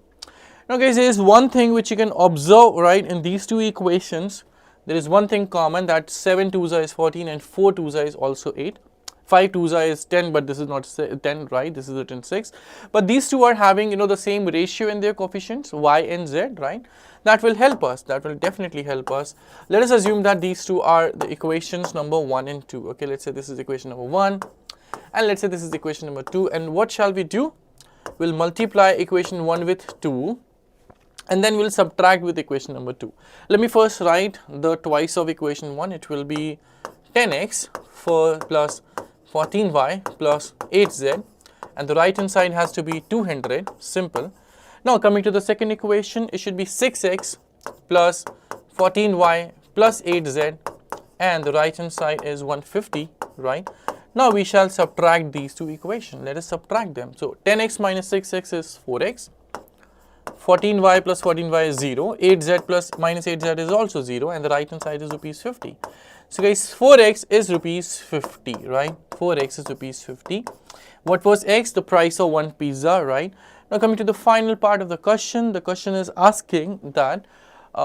Now guys, there is one thing which you can observe, right, in these two equations. There is one thing common, that 7 2s is 14 and 4 2s is also 8. 5 2s is 10, but this is not 10, right? This is written 6. But these two are having the same ratio in their coefficients, y and z, right? That will help us. That will definitely help us. Let us assume that these two are the equations number 1 and 2. Okay, let's say this is equation number 1, and let's say this is equation number 2. And what shall we do? We'll multiply equation 1 with 2, and then we'll subtract with equation number 2. Let me first write the twice of equation 1. It will be 10x plus 14y plus 8z, and the right hand side has to be 200. Simple. Now coming to the second equation, it should be 6x plus 14y plus 8z, and the right hand side is 150, right? Now we shall subtract these two equations. Let us subtract them. So 10x minus 6x is 4x, 14y plus 14y is 0, 8z plus minus 8z is also 0, and the right hand side is rupees 50. So guys, 4x is rupees 50, right? 4x is rupees 50. What was x? The price of one pizza, right? Now coming to the final part of the question is asking that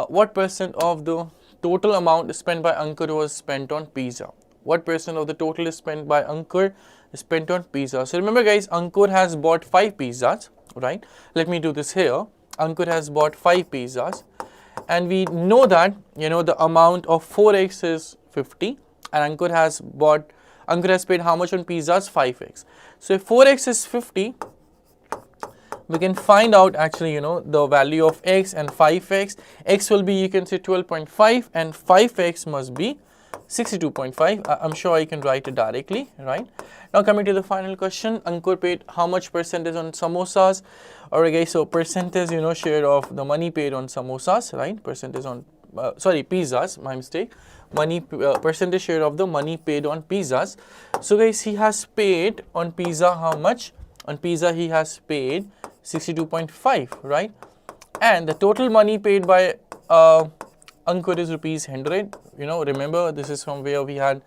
what percent of the total amount spent by Ankur was spent on pizza? What percent of the total is spent by Ankur is spent on pizza? So remember guys, Ankur has bought 5 pizzas, right? Let me do this here. Ankur has bought 5 pizzas, and we know that the amount of 4x is 50, and Ankur has paid how much on pizzas? 5x. So if 4x is 50, we can find out actually the value of x and 5x. X will be, you can say, 12.5, and 5x must be 62.5. I'm sure I can write it directly, right? Now coming to the final question, Ankur paid how much percentage on samosas? Alright guys, so percentage share of the money paid on samosas, right? Percentage on pizzas, my mistake. Percentage share of the money paid on pizzas. So guys, he has paid on pizza how much? On pizza he has paid 62.5, right? And the total money paid by Ankur is rupees 100. Remember, this is from where we had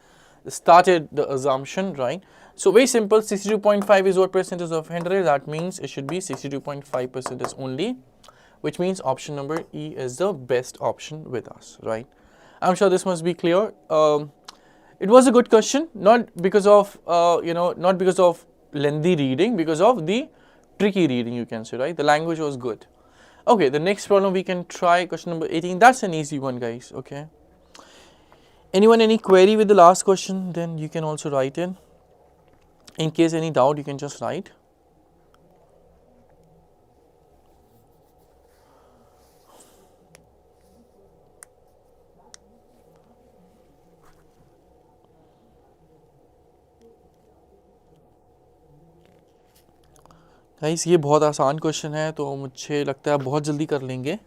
started the assumption, right? So very simple, 62.5 is what percentage of 100? That means it should be 62.5% only. which means option number E is the best option with us, right? I'm sure this must be clear. It was a good question, not because of not because of lengthy reading, because of the tricky reading, you can say, right? The language was good. Okay, the next problem we can try, question number 18. That's an easy one, guys. Okay. Anyone any query with the last question? Then you can also write in. In case any doubt, you can just write. Guys ये बहुत आसान question है, तो मुझे लगता है बहुत जल्दी कर लेंगे.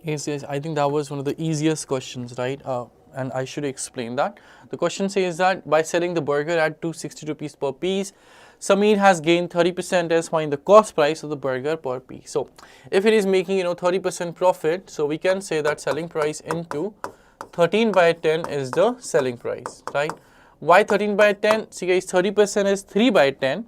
Yes, I think that was one of the easiest questions, right? And I should explain that. The question says that by selling the burger at 260 rupees per piece, Sameer has gained 30% as find the cost price of the burger per piece. So if it is making 30% profit, so we can say that selling price into 13 by 10 is the selling price, right? Why 13 by 10? See guys, 30% is 3 by 10,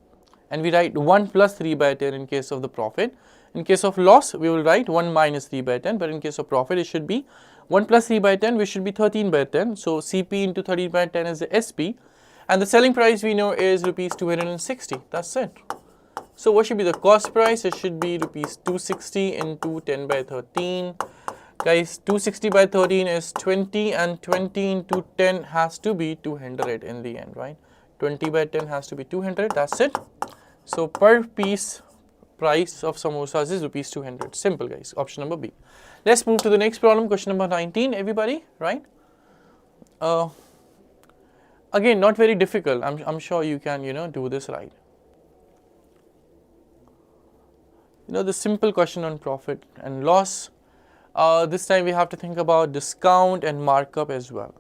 and we write 1 plus 3 by 10 in case of the profit. In case of loss, we will write 1 minus 3 by 10, but in case of profit, it should be 1 plus 3 by 10, which should be 13 by 10. So CP into 13 by 10 is the SP, and the selling price we know is rupees 260. That's it. So what should be the cost price? It should be rupees 260 into 10 by 13. Guys, 260 by 13 is 20, and 20 into 10 has to be 200 in the end, right? 20 by 10 has to be 200. That's it. So per piece price of samosas is rupees 200. Simple, guys. Option number B. Let's move to the next problem, question number 19, everybody, right? Again, not very difficult. I'm sure you can, do this right. The simple question on profit and loss. This time we have to think about discount and markup as well.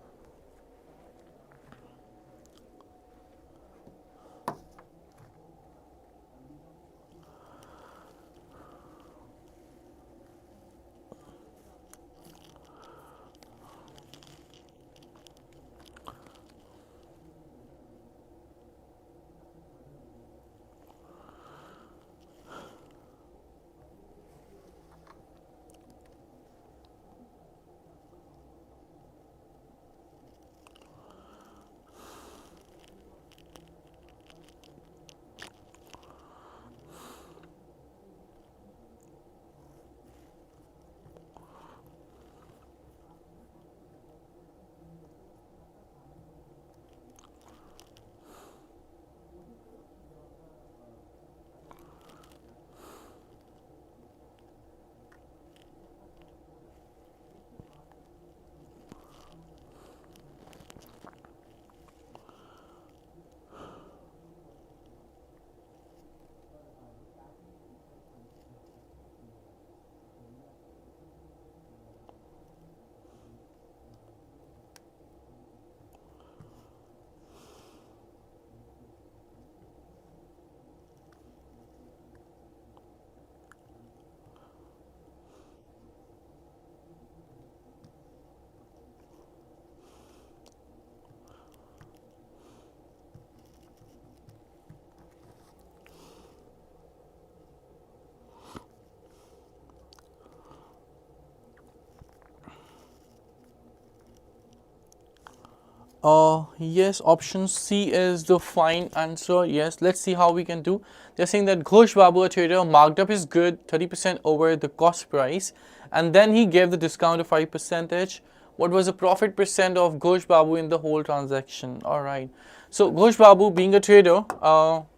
Yes, option C is the fine answer. Yes, let's see how we can do. They're saying that Ghosh Babu, a trader, marked up his good 30% over the cost price, and then he gave the discount of 5%. What was the profit percent of Ghosh Babu in the whole transaction? All right. So Ghosh Babu, being a trader,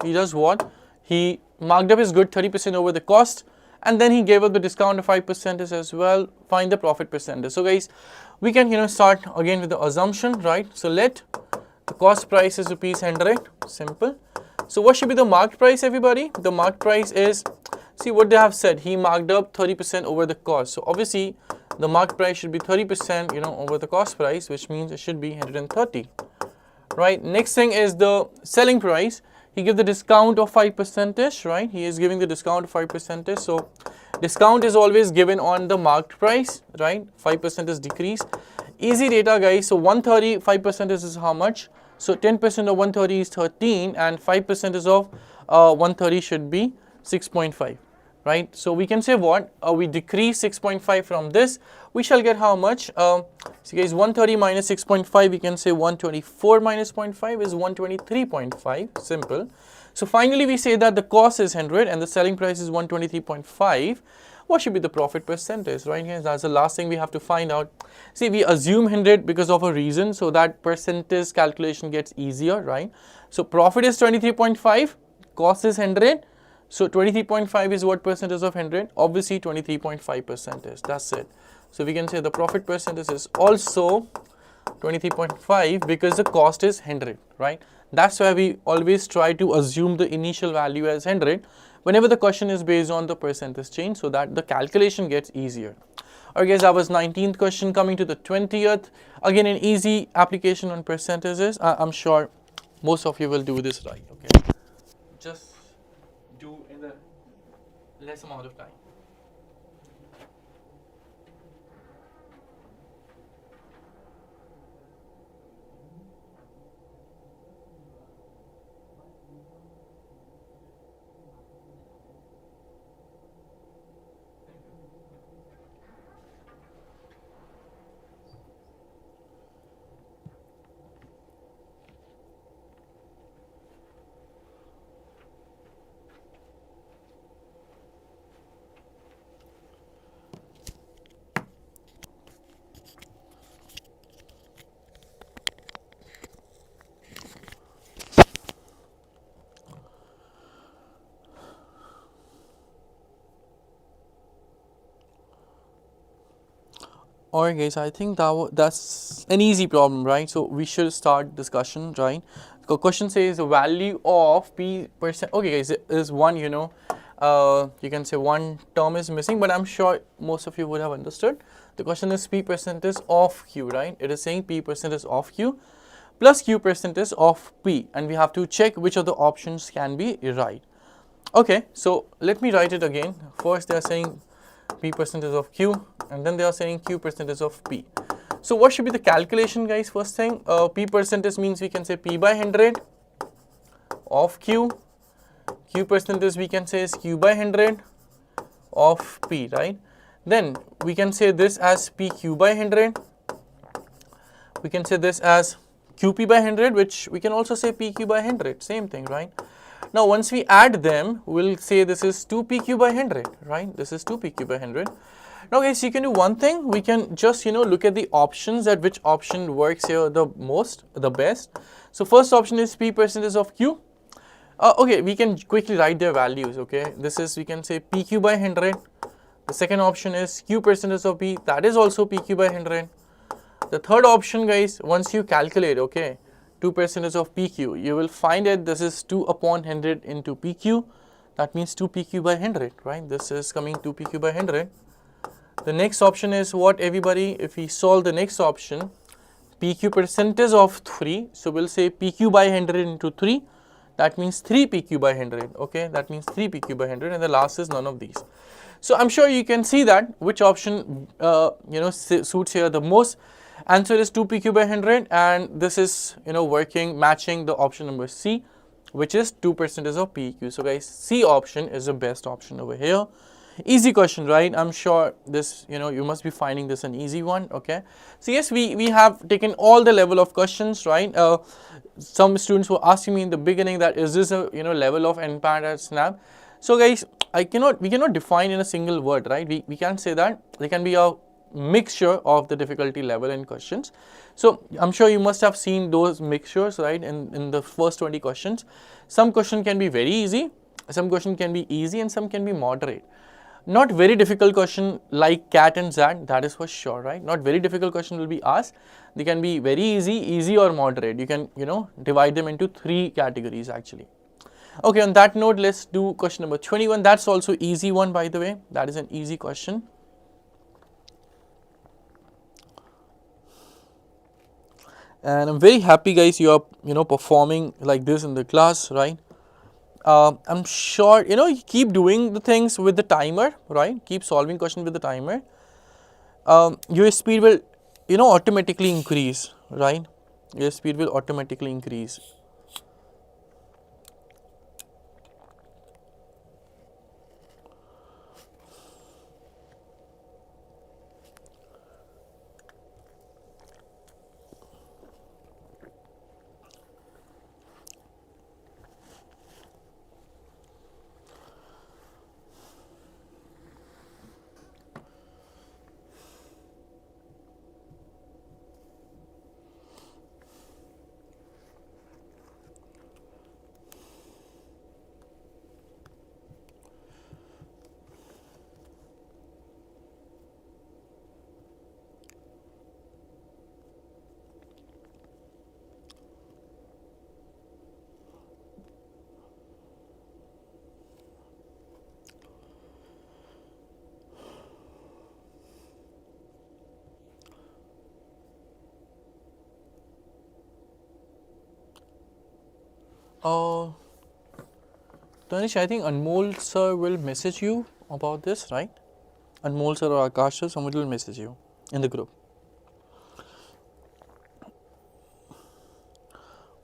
he does what? He marked up his good 30% over the cost, and then he gave us the discount of 5% as well. Find the profit percentage. So guys, we can start again with the assumption, right? So let the cost price is rupees 100, simple. So what should be the marked price, everybody? The marked price is, see what they have said, he marked up 30% over the cost. So obviously the marked price should be 30% over the cost price, which means it should be 130, right? Next thing is the selling price. He gives the discount of 5%, right? He is giving the discount of 5%. So discount is always given on the marked price, right? 5% is decrease. Easy data, guys. So 130, 5% is how much? So 10% of 130 is 13, and 5% is of 130 should be 6.5, right? So we can say what? We decrease 6.5 from this. We shall get how much? So guys, 130 minus 6.5, we can say 124 minus 0.5 is 123.5, simple. So finally we say that the cost is 100 and the selling price is 123.5. What should be the profit percentage, right? Guys, that's the last thing we have to find out. See, we assume 100 because of a reason, so that percentage calculation gets easier, right? So profit is 23.5, cost is 100. So 23.5 is what percentage of 100? Obviously 23.5 percentage, that's it. So we can say the profit percentage is also 23.5 because the cost is 100, right? That's why we always try to assume the initial value as 100 whenever the question is based on the percentage change, so that the calculation gets easier. Alright guys, that was 19th question. Coming to the 20th, again an easy application on percentages. I'm sure most of you will do this right, okay? Just do in the less amount of time. Alright guys, I think that's an easy problem, right? So we should start discussion, right? The question says the value of p percent. Okay guys, is one, you can say one term is missing, but I'm sure most of you would have understood. The question is p percentage of q, right? It is saying p percentage of q plus q percentage of p, and we have to check which of the options can be right. Okay, so let me write it again. First they are saying p percentage of q, and then they are saying q percentage of p. So what should be the calculation, guys? First thing, p percentage means we can say p by 100 of q. Q percentage we can say is q by 100 of p, right? Then we can say this as pq by 100. We can say this as qp by 100, which we can also say pq by 100, same thing, right? Now once we add them, we'll say this is 2pq by 100, right? This is 2pq by 100. Now guys, you can do one thing. We can just look at the options, that which option works here the best. So first option is p percentage of q. Okay, we can quickly write their values. Okay, this is, we can say pq by 100. The second option is q percentage of p, that is also pq by 100. The third option, guys, once you calculate, okay, 2 percentage of pq, you will find that this is 2 upon 100 into pq. That means 2 pq by 100, right? This is coming 2 pq by 100. The next option is what, everybody? If we solve the next option, pq percentage of 3, so we'll say pq by 100 into 3. That means 3 pq by 100. Okay, that means 3 pq by 100, and the last is none of these. So I'm sure you can see that which option suits here the most. Answer is 2 pq by 100, and this is matching the option number C, which is 2 percentage of PQ. So guys, C option is the best option over here. Easy question, right? I'm sure this, you must be finding this an easy one. Okay, so yes, we have taken all the level of questions, right? Some students were asking me in the beginning that is this a level of NMAT at SNAP. So guys, we cannot define in a single word, right? We can say that there can be a mixture of the difficulty level in questions. So I'm sure you must have seen those mixtures, right, in the first 20 questions. Some question can be very easy, some question can be easy, and some can be moderate. Not very difficult question like cat and zat, that is for sure, right? Not very difficult question will be asked. They can be very easy, easy or moderate. You can, divide them into 3 categories actually. Okay, on that note, let's do question number 21. That's also easy one, by the way. That is an easy question. And I'm very happy, guys, you are, performing like this in the class, right? I'm sure, you keep doing the things with the timer, right? Keep solving question with the timer. Your speed will, automatically increase, right? Your speed will automatically increase. Tanish, I think Anmol sir will message you about this, right? Anmol sir or Akash sir, somebody will message you in the group.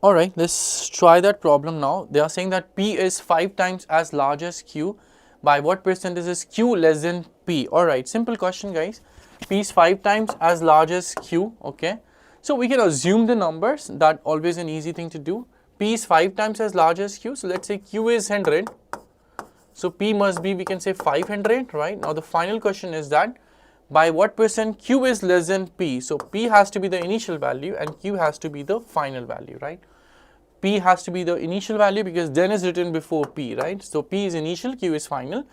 Alright, let's try that problem now. They are saying that P is 5 times as large as Q. By what percentage is Q less than P? Alright, simple question, guys. P is 5 times as large as Q, okay? So we can assume the numbers, that always an easy thing to do. P is 5 times as large as Q, so let's say Q is 100. So P must be, we can say 500, right? Now the final question is that by what percent Q is less than P? So P has to be the initial value and Q has to be the final value, right? P has to be the initial value because then is written before P, right? So P is initial, Q is final.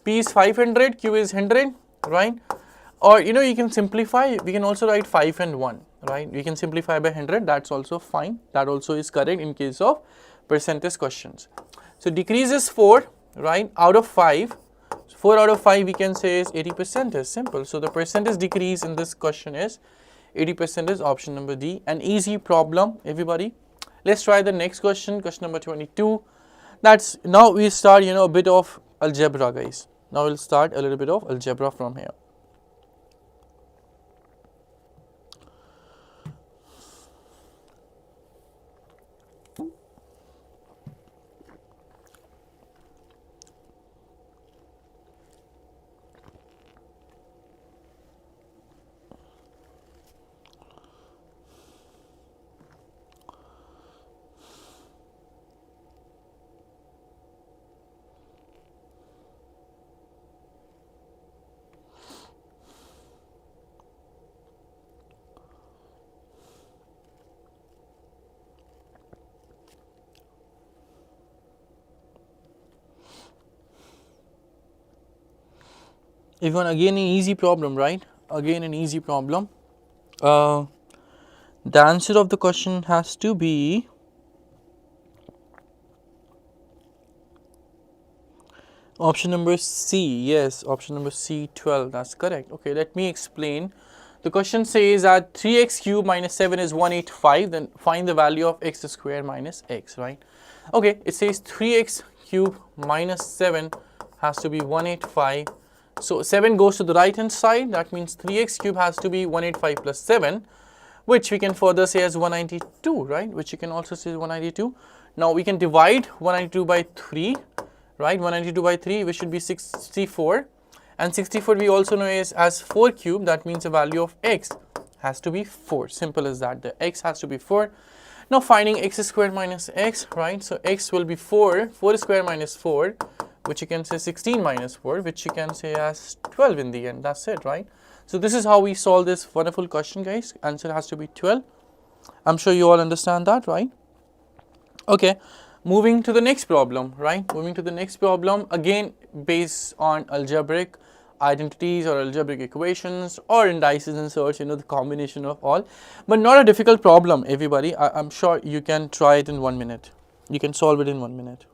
P is 500, Q is 100, right? Or you can simplify, we can also write 5 and 1, right? We can simplify by 100, that's also fine. That also is correct in case of percentage questions. So decrease is 4, right, out of 5. 4 out of 5 we can say is 80%, is simple. So the percentage decrease in this question is 80%, is option number D. An easy problem, everybody. Let's try the next question, question number 22. That's, now we start, a bit of algebra, guys. Now we'll start a little bit of algebra from here. Even again an easy problem, right? Again an easy problem. The answer of the question has to be option number C. Yes, option number C, 12. That's correct. Okay, let me explain. The question says that 3x cube minus 7 is 185. Then find the value of x square minus x, right? Okay, it says 3x cube minus 7 has to be 185. So 7 goes to the right hand side. That means 3x cube has to be 185 plus 7, which we can further say as 192, right? Which you can also say 192. Now we can divide 192 by 3, right? 192 by 3, which should be 64. And 64 we also know is as 4 cube. That means the value of x has to be 4. Simple as that. The x has to be 4. Now finding x squared minus x, right? So x will be 4. 4 square minus 4, which you can say 16 minus 4, which you can say as 12 in the end. That's it, right? So this is how we solve this wonderful question, guys. Answer has to be 12. I'm sure you all understand that, right? Okay. Moving to the next problem, right? Moving to the next problem, again based on algebraic identities or algebraic equations or indices and such, the combination of all, but not a difficult problem, everybody. I'm sure you can try it in 1 minute. You can solve it in 1 minute.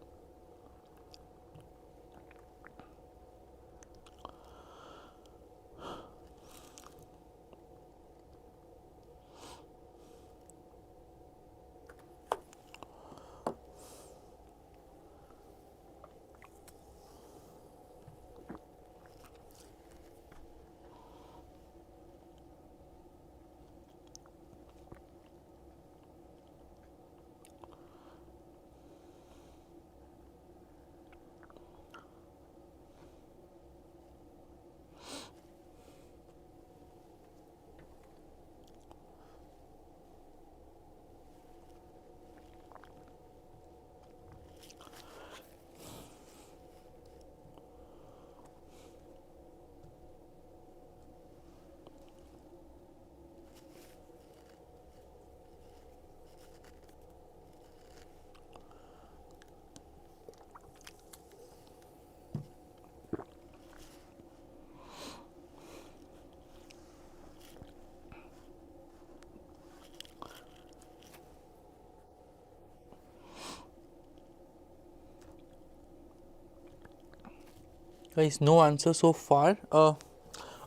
Guys, no answer so far.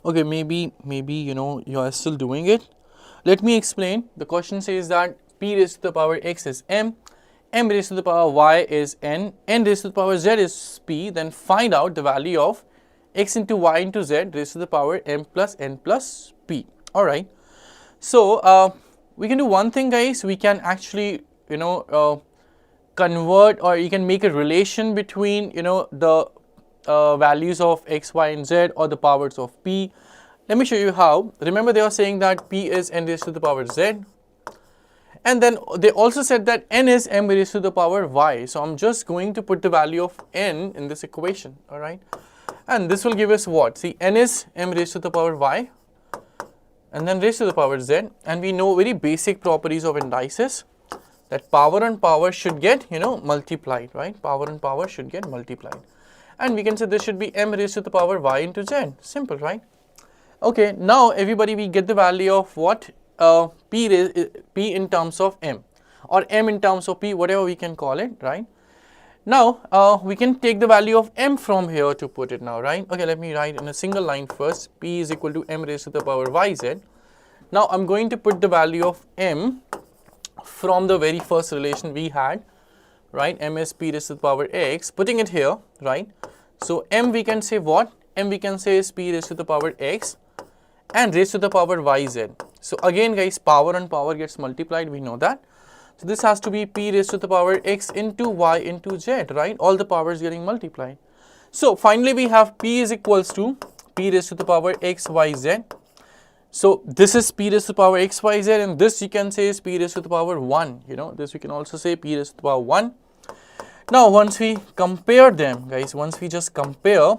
Okay, maybe you are still doing it. Let me explain. The question says that p raised to the power x is m raised to the power y is n raised to the power z is p. Then find out the value of x into y into z raised to the power m plus n plus p. All right. So we can do one thing, guys. We can actually convert, or you can make a relation between the values of x, y and z, or the powers of p. Let me show you how. Remember, they are saying that p is n raised to the power z, and then they also said that n is m raised to the power y. So I'm just going to put the value of n in this equation. All right, and this will give us what? See, n is m raised to the power y, and then raised to the power z, and we know very basic properties of indices, that power and power should get multiplied, right? Power and power should get multiplied, and we can say this should be m raised to the power y into z. Simple, right? Okay, now everybody, we get the value of what? P in terms of m, or m in terms of p, whatever we can call it, right? Now we can take the value of m from here to put it now, right? Okay, let me write in a single line first. P is equal to m raised to the power yz. Now I'm going to put the value of m from the very first relation we had, right? M is p raised to the power x, putting it here, right? So m, we can say what? M we can say is p raised to the power x and raised to the power yz. So again, guys, power and power gets multiplied, we know that. So this has to be p raised to the power x into y into z, right? All the powers getting multiplied. So finally we have p is equals to p raised to the power x, y, z. So this is p raised to the power x, y, z, and this you can say is p raised to the power 1. This we can also say p raised to the power 1. Now once we compare them, guys, once we just compare,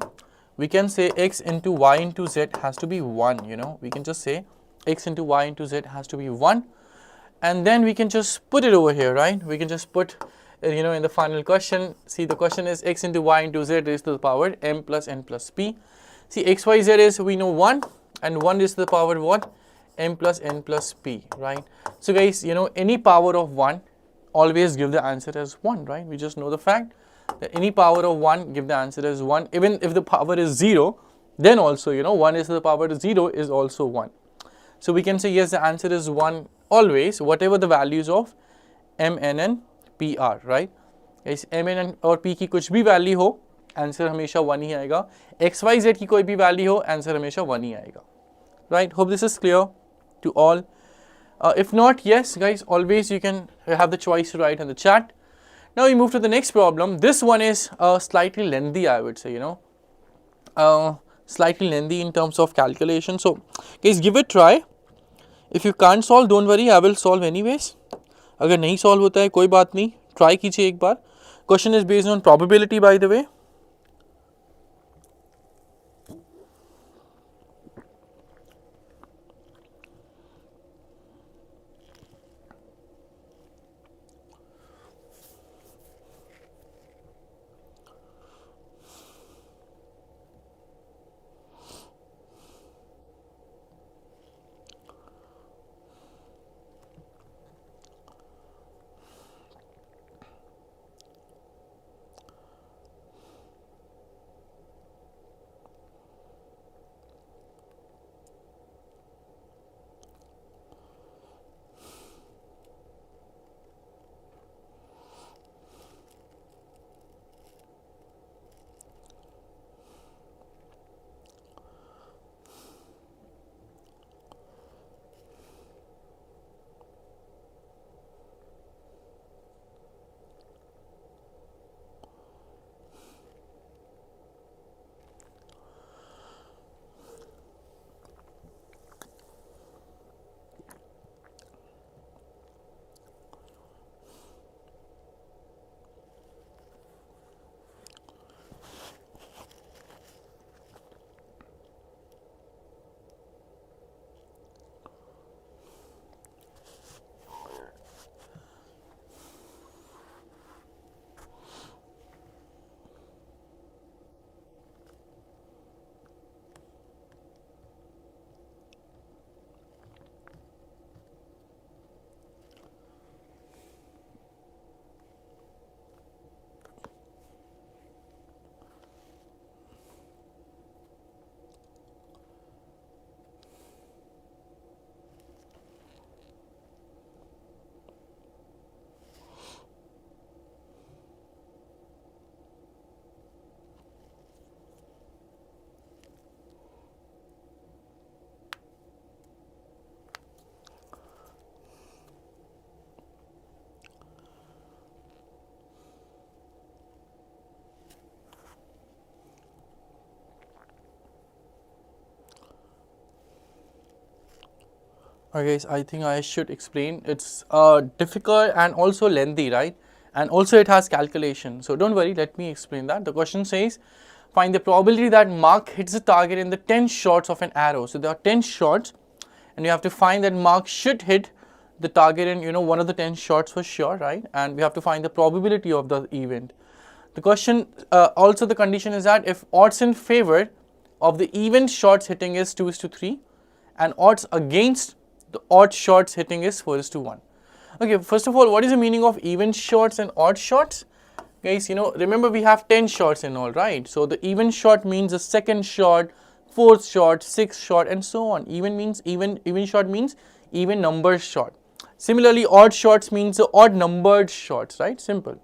we can say x into y into z has to be 1. We can just say x into y into z has to be 1, and then we can just put it over here, right? We can just put in the final question. See, the question is x into y into z raised to the power m plus n plus p. See, x, y, z is, we know 1, and 1 raised to the power what? M plus n plus p, right? So guys, any power of 1 always give the answer as 1, right? We just know the fact that any power of 1 give the answer as 1. Even if the power is 0, then also 1 is to the power 0 is also 1. So we can say yes, the answer is 1 always, whatever the values of m, n and p are, right? Guys, m, n और p की कुछ भी value हो, answer हमेशा 1 ही आएगा. x, y, z की कोई भी वैल्यू हो, आंसर हमेशा 1 ही आएगा. Right? Hope this is clear to all. If not, yes, guys, always you can have the choice to write in the chat. Now we move to the next problem. This one is slightly lengthy, I would say, slightly lengthy in terms of calculation. So guys, give it a try. If you can't solve, don't worry, I will solve anyways. अगर नहीं solve होता है कोई बात नहीं, try कीजिए एक बार. Question is based on probability, by the way. Okay, guys, I think I should explain. It's difficult and also lengthy, right? And also it has calculation. So don't worry, let me explain that. The question says, find the probability that mark hits the target in the 10 shots of an arrow. So there are 10 shots and you have to find that mark should hit the target in one of the 10 shots for sure, right? And we have to find the probability of the event. The question, also the condition is that if odds in favor of the even shots hitting is 2:3 and odds against the odd shots hitting is 4:1. Okay, first of all, what is the meaning of even shots and odd shots? Guys, remember we have 10 shots in all, right? So the even shot means the second shot, fourth shot, sixth shot, and so on. Even shot means even number shot. Similarly, odd shots means the odd numbered shots, right? Simple.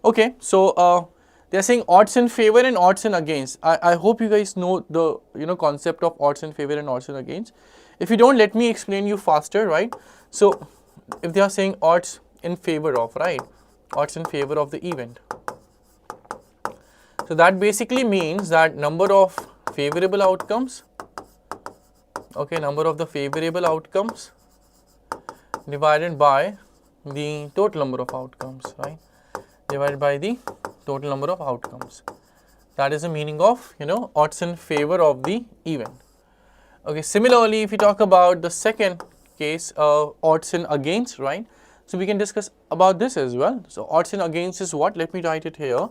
Okay, so they are saying odds in favor and odds in against. I hope you guys know the concept of odds in favor and odds in against. If you don't, let me explain you faster, right? So if they are saying odds in favor of, right? Odds in favor of the event. So that basically means that number of favorable outcomes, okay, number of the favorable outcomes divided by the total number of outcomes, right? Divided by the total number of outcomes. That is the meaning of, odds in favor of the event. Okay, similarly, if you talk about the second case, odds in against, right? So we can discuss about this as well. So odds in against is what? Let me write it here.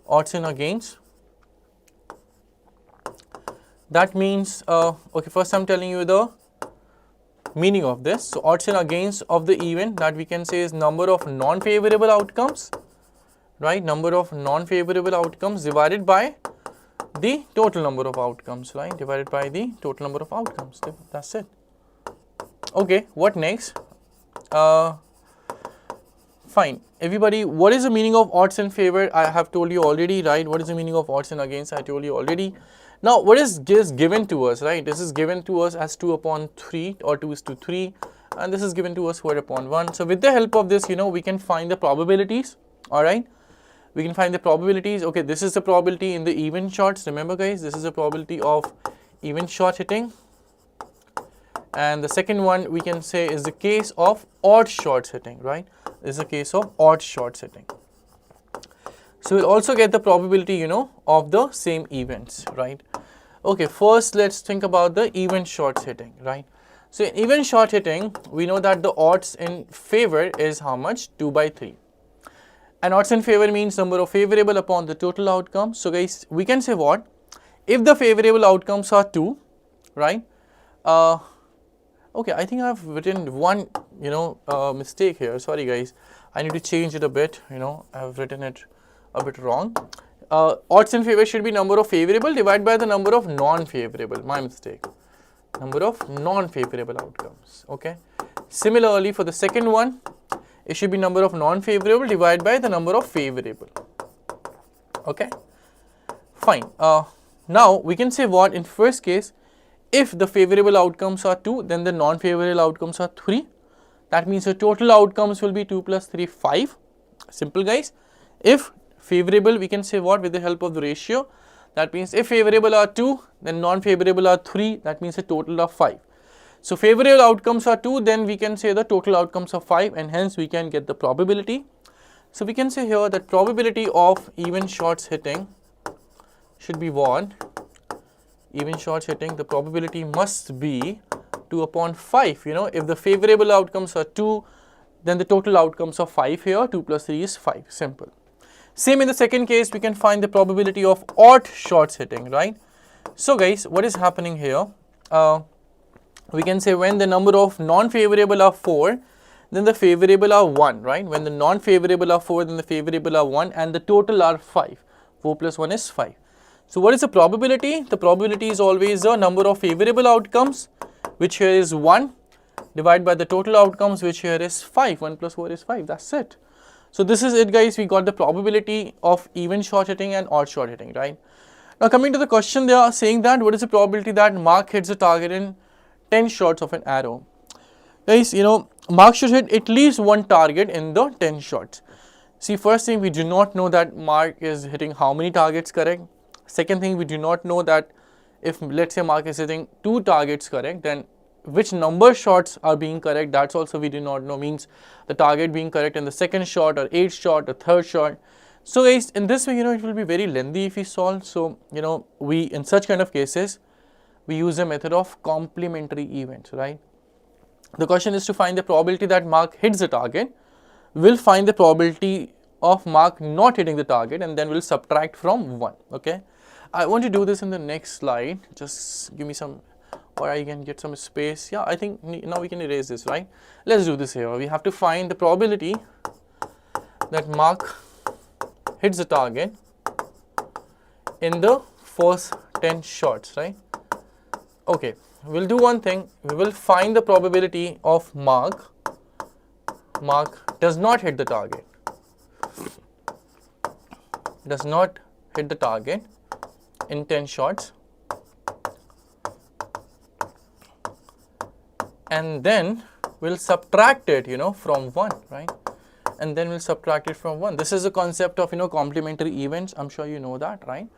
Odds in against. That means, okay, first I'm telling you the meaning of this. So odds in against of the event, that we can say is number of non-favorable outcomes, right? Number of non-favorable outcomes divided by the total number of outcomes, right? Divided by the total number of outcomes. That's it. Okay, what next? Fine. Everybody, what is the meaning of odds in favor? I have told you already, right? What is the meaning of odds in against? I told you already. Now, what is just given to us, right? This is given to us as 2/3 or 2:3, and this is given to us 4/1. So with the help of this, we can find the probabilities, all right? We can find the probabilities. Okay, this is the probability in the even shots. Remember, guys, this is the probability of even shot hitting. And the second one we can say is the case of odd shots hitting, right? This is the case of odd shots hitting. So we'll also get the probability, of the same events, right? Okay, first let's think about the even shots hitting, right? So in even shot hitting, we know that the odds in favor is how much? 2/3. And odds in favor means number of favorable upon the total outcome. So guys, we can say what? If the favorable outcomes are 2, right? Okay, I think I've written one, mistake here. Sorry guys, I need to change it a bit. I've written it a bit wrong. Odds in favor should be number of favorable divided by the number of non-favorable. My mistake. Number of non-favorable outcomes. Okay. Similarly, for the second one, it should be number of non-favorable divided by the number of favorable. Okay. Fine. Now we can say what in first case, if the favorable outcomes are 2, then the non-favorable outcomes are 3. That means the total outcomes will be 2 plus 3, 5. Simple, guys. If favorable, we can say what with the help of the ratio. That means if favorable are 2, then non-favorable are 3. That means a total of 5. So favorable outcomes are 2, then we can say the total outcomes are 5, and hence we can get the probability. So we can say here that probability of even shots hitting should be what? Even shots hitting, the probability must be 2/5. If the favorable outcomes are 2, then the total outcomes are 5 here. 2 plus 3 is 5. Simple. Same in the second case, we can find the probability of odd shots hitting, right? So guys, what is happening here? We can say when the number of non-favorable are 4, then the favorable are 1, right? When the non-favorable are 4, then the favorable are 1, and the total are 5. 4 plus 1 is 5. So what is the probability? The probability is always the number of favorable outcomes, which here is 1, divided by the total outcomes, which here is 5. 1 plus 4 is 5. That's it. So this is it, guys. We got the probability of even shot hitting and odd shot hitting, right? Now coming to the question, they are saying that what is the probability that mark hits the target in 10 shots of an arrow? Guys, mark should hit at least one target in the 10 shots. See, first thing, we do not know that mark is hitting how many targets, correct? Second thing, we do not know that if let's say mark is hitting 2 targets, correct, then which number shots are being correct, that's also we do not know, means the target being correct in the second shot or eighth shot or third shot. So guys, in this way, it will be very lengthy if we solve. So, we, in such kind of cases, we use a method of complementary events, right? The question is to find the probability that mark hits the target. We'll find the probability of mark not hitting the target, and then we'll subtract from 1, okay? I want to do this in the next slide. Just give me some, or I can get some space. Yeah, I think now we can erase this, right? Let's do this here. We have to find the probability that mark hits the target in the first 10 shots, right? Okay, we'll do one thing. We will find the probability of mark does not hit the target. Does not hit the target in 10 shots. And then we'll subtract it, from 1, right? And then we'll subtract it from 1. This is the concept of, complementary events. I'm sure you know that, right?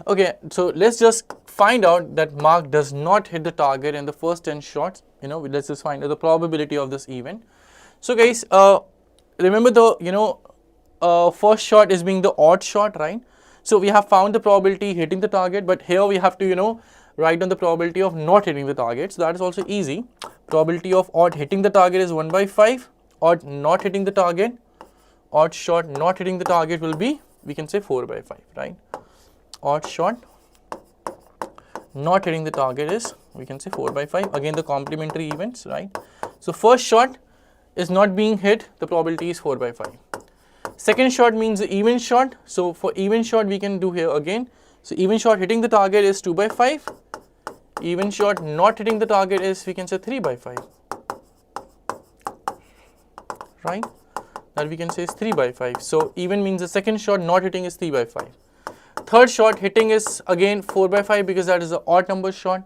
Okay, so let's just find out that mark does not hit the target in the first 10 shots. Let's just find out the probability of this event. So guys, remember the, first shot is being the odd shot, right? So we have found the probability hitting the target, but here we have to, write down the probability of not hitting the target. So that is also easy. Probability of odd hitting the target is 1 by 5. Odd not hitting the target, odd shot not hitting the target will be, we can say 4 by 5, right? Odd shot not hitting the target is, we can say 4 by 5. Again, the complementary events, right? So first shot is not being hit, the probability is 4 by 5. Second shot means the even shot. So for even shot, we can do here again. So even shot hitting the target is 2 by 5. Even shot not hitting the target is, we can say 3 by 5. Right? That we can say is 3 by 5. So even means the second shot not hitting is 3 by 5. Third shot hitting is again 4 by 5 because that is the odd number shot.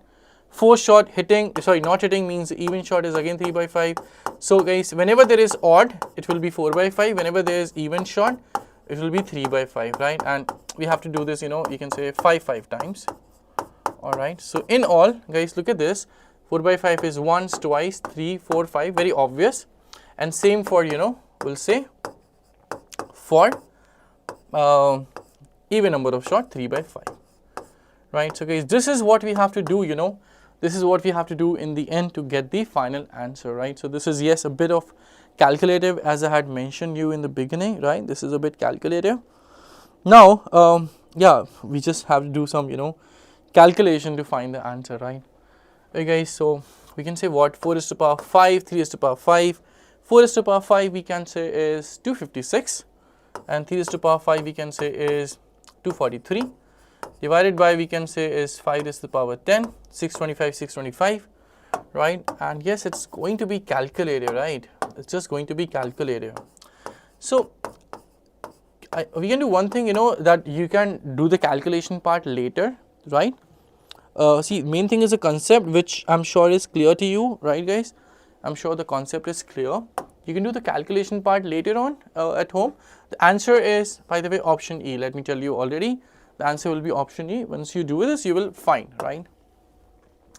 Fourth shot hitting, not hitting means the even shot is again 3 by 5. So guys, whenever there is odd, it will be 4 by 5. Whenever there is even shot, it will be 3 by 5, right? And we have to do this, you can say 5 times. Alright, so in all, guys, look at this. 4 by 5 is once, twice, 3, 4, 5, very obvious. And same for, we'll say for even number of shot, 3 by 5. Right, so guys, this is what we have to do, this is what we have to do in the end to get the final answer, right? So this is, yes, a bit of calculative, as I had mentioned you in the beginning, right? This is a bit calculative. Now, yeah, we just have to do some, calculation to find the answer, right? Okay, guys, so we can say what? 4 is to the power 5, 3 is to the power 5. 4 is to the power 5 we can say is 256, and 3 is to the power 5 we can say is 243. Divided by, we can say, is 5 is to the power 10, 625, 625, right? And yes, it's going to be calculative, right? It's just going to be calculative. So we can do one thing, that you can do the calculation part later, right? See, main thing is a concept which I'm sure is clear to you, right, guys? I'm sure the concept is clear. You can do the calculation part later on at home. The answer is, by the way, option E. Let me tell you already. The answer will be option E. Once you do this, you will find, right?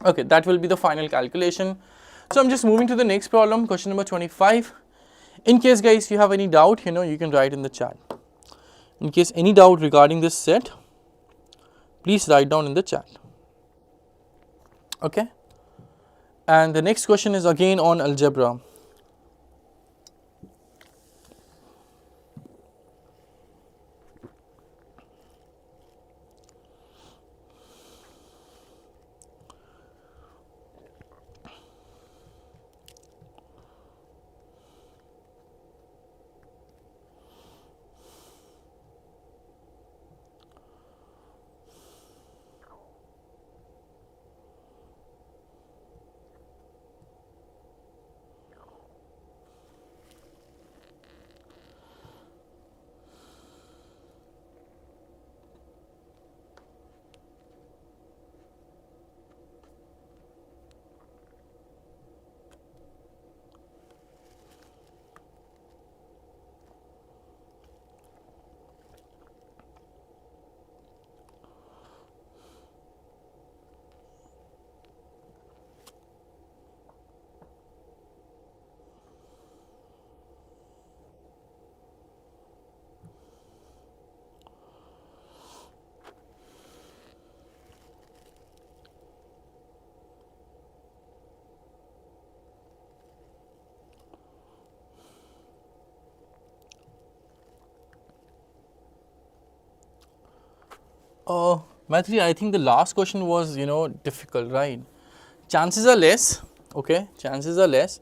Okay, that will be the final calculation. So I'm just moving to the next problem, question number 25. In case, guys, you have any doubt, you can write in the chat. In case any doubt regarding this set, please write down in the chat. Okay. And the next question is again on algebra. Maitri, I think the last question was, difficult, right? Chances are less, okay? Chances are less,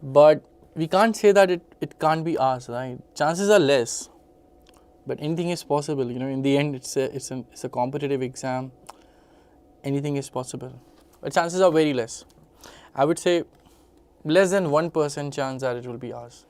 but we can't say that it can't be asked, right? Chances are less, but anything is possible. In the end, it's a competitive exam. Anything is possible, but chances are very less. I would say less than 1% chance that it will be asked.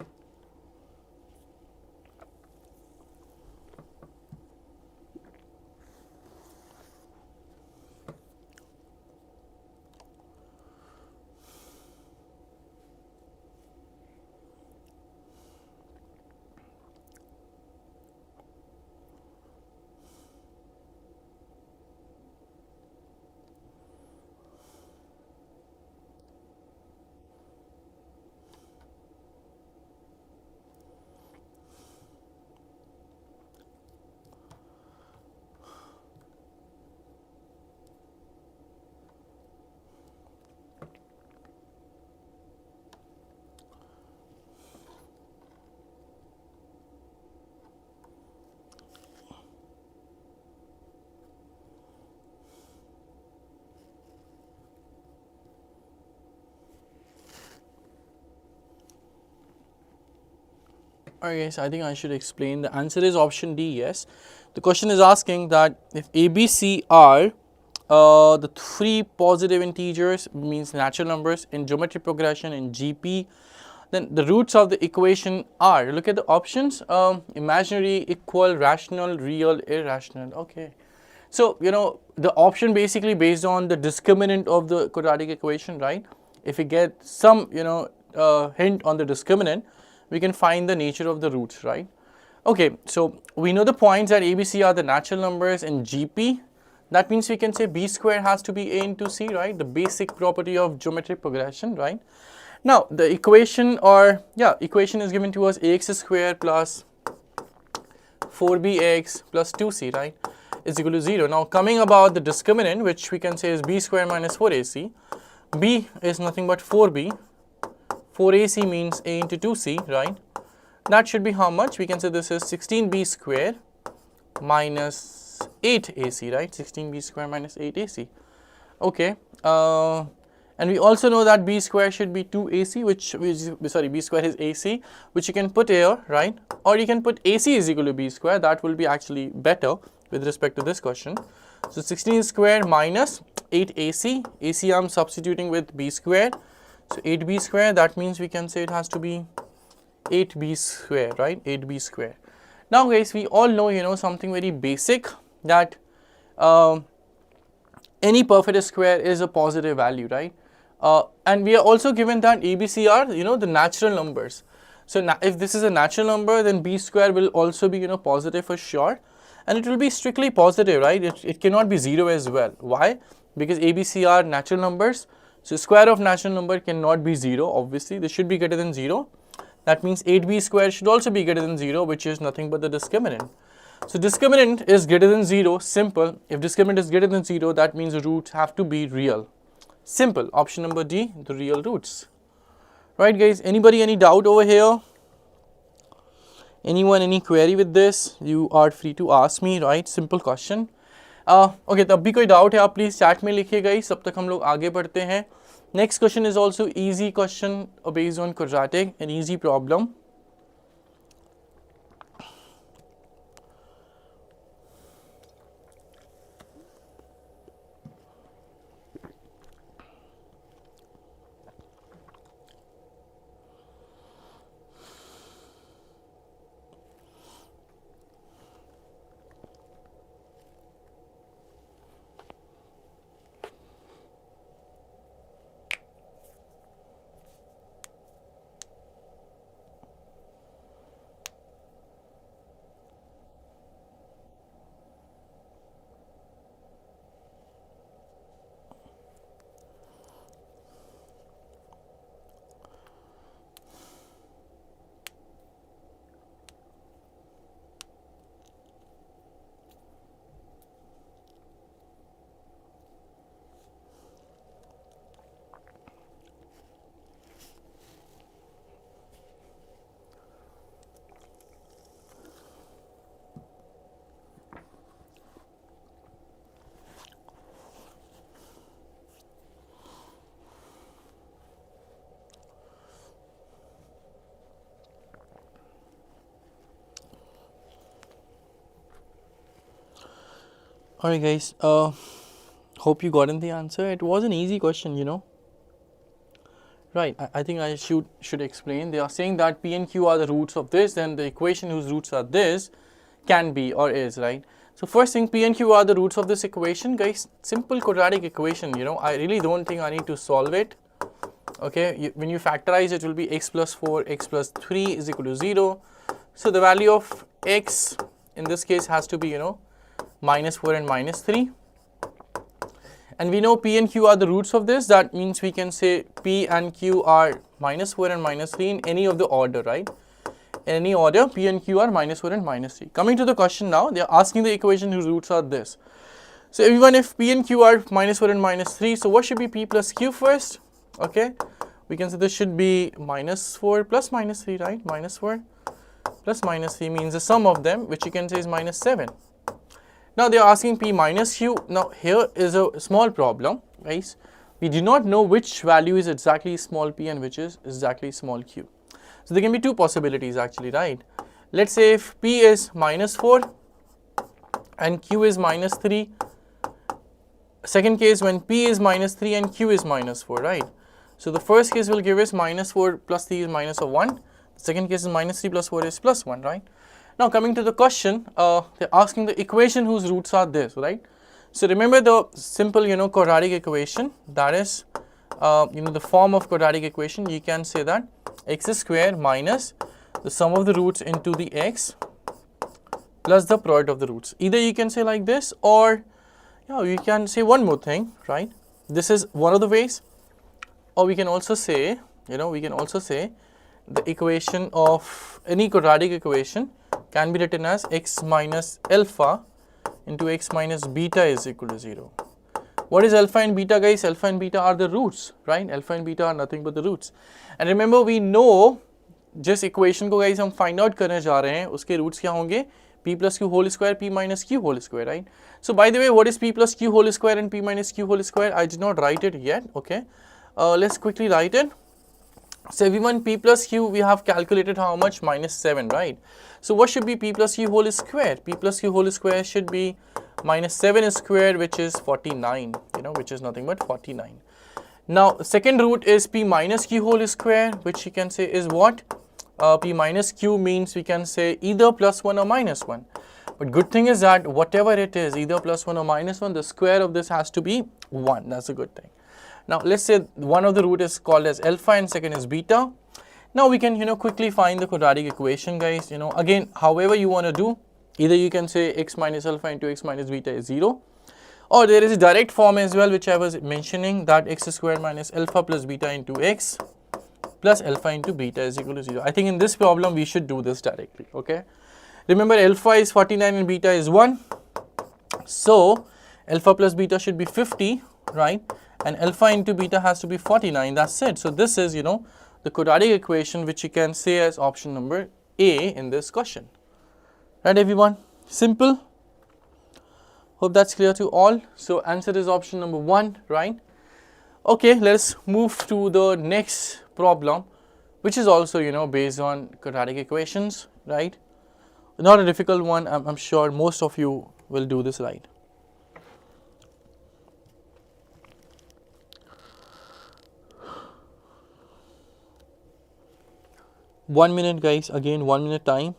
Alright guys, I think I should explain. The answer is option D, yes. The question is asking that if ABC are the three positive integers, means natural numbers in geometric progression in GP, then the roots of the equation are, look at the options, imaginary, equal, rational, real, irrational. Okay. So, the option basically based on the discriminant of the quadratic equation, right? If we get some, hint on the discriminant, we can find the nature of the roots, right? Okay, so we know the points that ABC are the natural numbers in GP. That means we can say B square has to be A into C, right? The basic property of geometric progression, right? Now, the equation equation is given to us ax square plus 4bx plus 2c, right, is equal to 0. Now, coming about the discriminant, which we can say is b square minus 4ac. B is nothing but 4b. 4ac means a into 2c, right? That should be how much? We can say this is 16b square minus 8ac, right? 16b square minus 8ac. Okay. And we also know that b square should be 2ac, b square is ac, which you can put here, right? Or you can put ac is equal to b square. That will be actually better with respect to this question. So 16 square minus 8ac. ac I am substituting with b square. So 8b square, that means we can say it has to be 8b square, right? 8b square. Now guys, we all know, something very basic, that any perfect square is a positive value, right? And we are also given that ABC are, the natural numbers. So if this is a natural number, then b square will also be, positive for sure. And it will be strictly positive, right? It cannot be 0 as well. Why? Because ABC are natural numbers. So square of natural number cannot be 0, obviously. This should be greater than 0. That means 8b square should also be greater than 0, which is nothing but the discriminant. So discriminant is greater than 0, simple. If discriminant is greater than 0, that means the roots have to be real. Simple. Option number D, the real roots. Right guys, anybody any doubt over here? Anyone any query with this? You are free to ask me, right? Simple question. Okay, तब भी कोई doubt है आप please chat में लिखिए guys, तब तक हम लोग आगे बढ़ते हैं. Next question is also easy question based on quadratic, an easy problem. Alright guys, hope you got in the answer. It was an easy question, you know. Right, I think I should explain. They are saying that P and Q are the roots of this, then the equation whose roots are this can be or is, right? So first thing, P and Q are the roots of this equation, guys. Simple quadratic equation, you know. I really don't think I need to solve it. Okay, when you factorize it will be x plus 4, x plus 3 is equal to 0. So the value of x in this case has to be, you know, minus 4 and minus 3. And we know P and Q are the roots of this. That means we can say P and Q are minus 4 and minus 3 in any of the order, right? In any order, P and Q are minus 4 and minus 3. Coming to the question now, they are asking the equation whose roots are this. So everyone, if P and Q are minus 4 and minus 3, so what should be P plus Q first? Okay, we can say this should be minus 4 plus minus 3, right? Minus 4 plus minus 3 means the sum of them, which you can say is minus 7. Now they are asking P minus Q. Now here is a small problem, guys. We do not know which value is exactly small p and which is exactly small q. So there can be two possibilities actually, right? Let's say if p is minus 4 and q is minus 3. Second case when p is minus 3 and q is minus 4, right? So the first case will give us minus 4 plus 3 is minus of 1. The second case is minus 3 plus 4 is plus 1, right? Now coming to the question, they're asking the equation whose roots are this, right? So remember the simple, you know, quadratic equation, that is, you know, the form of quadratic equation. You can say that x square minus the sum of the roots into the x plus the product of the roots. Either you can say like this, or yeah, you can say one more thing, right? This is one of the ways, or we can also say, you know, we can also say the equation of any quadratic equation can be written as x minus alpha into x minus beta is equal to 0. What is alpha and beta, guys? Alpha and beta are the roots, right? Alpha and beta are nothing but the roots. And remember, we know जिस equation को guys हम find out करने जा रहे हैं उसके roots क्या होंगे? P plus q whole square, P minus q whole square, right? So by the way, what is P plus q whole square and P minus q whole square? I did not write it yet, okay? Let's quickly write it. So everyone, P plus Q we have calculated how much? Minus 7, right? So what should be P plus Q whole square? P plus Q whole square should be minus 7 square, which is 49, you know, which is nothing but 49. Now second root is P minus Q whole square, which you can say is what? P minus Q means we can say either plus 1 or minus 1. But good thing is that whatever it is, either plus 1 or minus 1, the square of this has to be 1. That's a good thing. Now let's say one of the root is called as alpha and second is beta. Now we can, you know, quickly find the quadratic equation, guys. You know, again, however you want to do, either you can say x minus alpha into x minus beta is 0, or there is a direct form as well, which I was mentioning, that x squared minus alpha plus beta into x plus alpha into beta is equal to 0. I think in this problem we should do this directly, okay? Remember, alpha is 49 and beta is 1. So alpha plus beta should be 50, right? And alpha into beta has to be 49. That's it. So this is, you know, the quadratic equation, which you can say as option number A in this question. Right, everyone? Simple. Hope that's clear to all. So answer is option number 1, right? Okay, let's move to the next problem, which is also, you know, based on quadratic equations, right? Not a difficult one. I'm sure most of you will do this right. One minute, guys. Again, 1 minute time.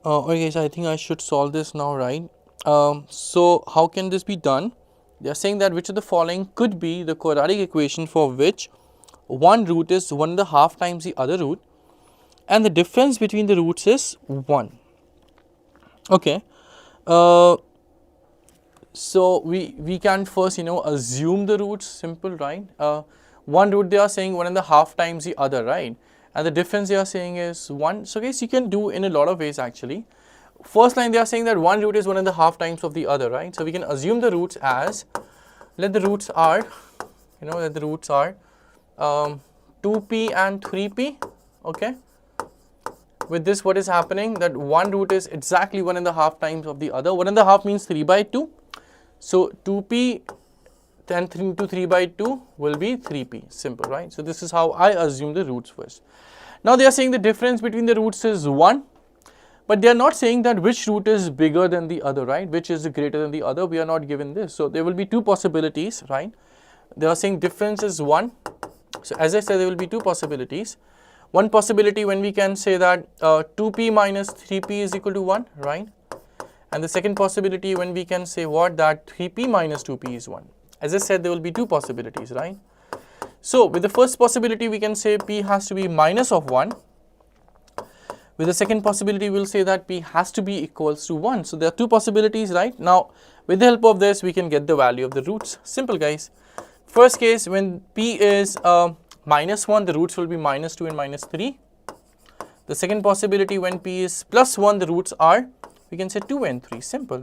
Okay, so I think I should solve this now, right? So how can this be done? They are saying that which of the following could be the quadratic equation for which one root is 1.5 times the other root and the difference between the roots is 1. Okay. So we can first assume the roots, simple, right? One root they are saying 1.5 times the other, right? And the difference they are saying is 1. So guys, you can do in a lot of ways actually. First line they are saying that one root is 1.5 times of the other, right? So we can assume the roots as, let the roots are 2p and 3p. Okay. With this, what is happening, that one root is exactly 1.5 times of the other. 1.5 means 3 by 2. So 2p then 3 into 3 by 2 will be 3p, simple, right? So this is how I assume the roots first. Now they are saying the difference between the roots is 1, but they are not saying that which root is bigger than the other, right? Which is greater than the other, we are not given this. So there will be two possibilities, right? They are saying difference is 1. So as I said, there will be two possibilities. One possibility when we can say that 2p minus 3p is equal to 1, right? And the second possibility when we can say what, that 3p minus 2p is 1. As I said, there will be two possibilities, right? So with the first possibility, we can say p has to be minus of 1. With the second possibility, we will say that p has to be equals to 1. So there are two possibilities, right? Now, with the help of this, we can get the value of the roots. Simple, guys. First case, when p is minus 1, the roots will be minus 2 and minus 3. The second possibility, when p is plus 1, the roots are, we can say 2 and 3. Simple.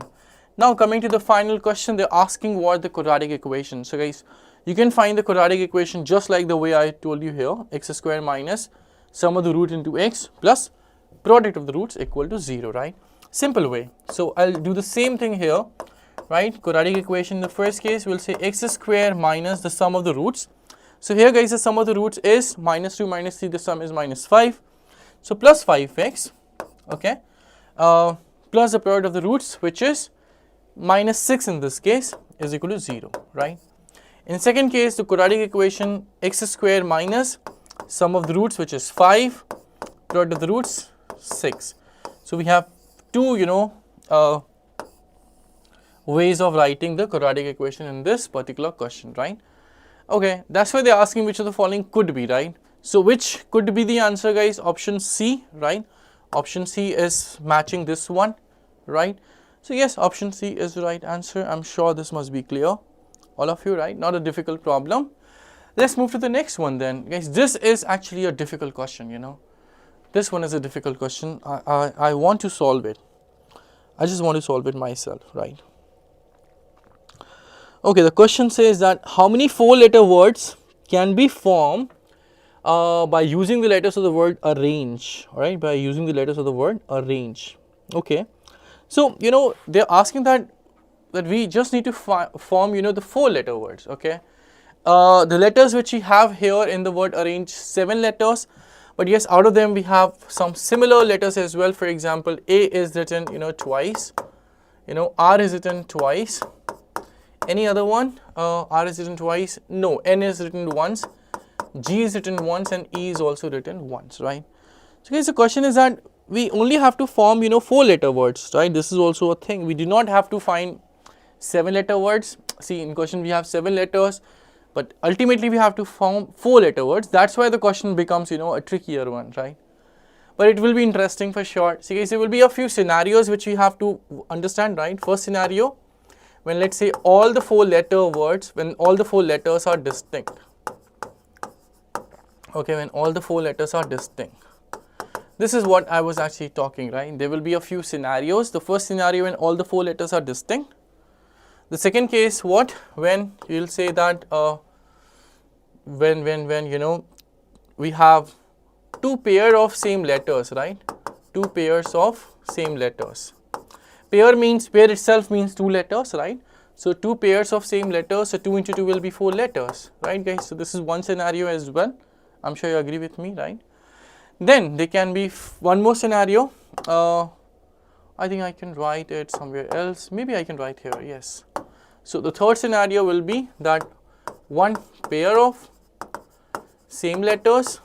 Now coming to the final question, they're asking what the quadratic equation. So guys, you can find the quadratic equation just like the way I told you here, x square minus sum of the root into x plus product of the roots equal to 0, right? Simple way. So I'll do the same thing here, right? Quadratic equation, in the first case, we'll say x square minus the sum of the roots. So here guys, the sum of the roots is minus 2 minus 3, the sum is minus 5. So plus 5x, okay, plus the product of the roots, which is minus 6 in this case, is equal to 0, right? In second case, the quadratic equation x square minus sum of the roots, which is 5, product of the roots 6. So we have two ways of writing the quadratic equation in this particular question, right? Okay, that's why they're asking which of the following could be, right? So which could be the answer, guys? Option C, right? Option C is matching this one, right? So yes, option C is the right answer. I'm sure this must be clear, all of you, right? Not a difficult problem. Let's move to the next one then. Guys, this is actually a difficult question, This one is a difficult question. I want to solve it. I just want to solve it myself, right? Okay, the question says that how many 4-letter words can be formed by using the letters of the word arrange, all right? By using the letters of the word arrange, okay? So, they're asking that we just need to form, the 4-letter words, okay? The letters which we have here in the word arrange, 7 letters, but yes, out of them we have some similar letters as well. For example, A is written, twice, R is written twice. Any other one? R is written twice? No. N is written once, G is written once, and E is also written once, right? So guys, the question is that we only have to form 4-letter words, right? This is also a thing. We do not have to find 7-letter words. See, in question we have 7 letters, but ultimately we have to form 4-letter words. That's why the question becomes a trickier one, right? But it will be interesting for sure. See guys, there will be a few scenarios which we have to understand, right? First scenario, when let's say all the 4-letter words, when all the 4 letters are distinct. Okay, when all the 4 letters are distinct. This is what I was actually talking, right? There will be a few scenarios. The first scenario, when all the 4 letters are distinct. The second case, what? When you'll say that when we have 2 pair of same letters, right? 2 pairs of same letters. Pair itself means 2 letters, right? So 2 pairs of same letters, so 2 into 2 will be 4 letters, right guys? So this is one scenario as well. I'm sure you agree with me, right? Then there can be one more scenario. I think I can write it somewhere else. Maybe I can write here, yes. So the third scenario will be that 1 pair of same letters,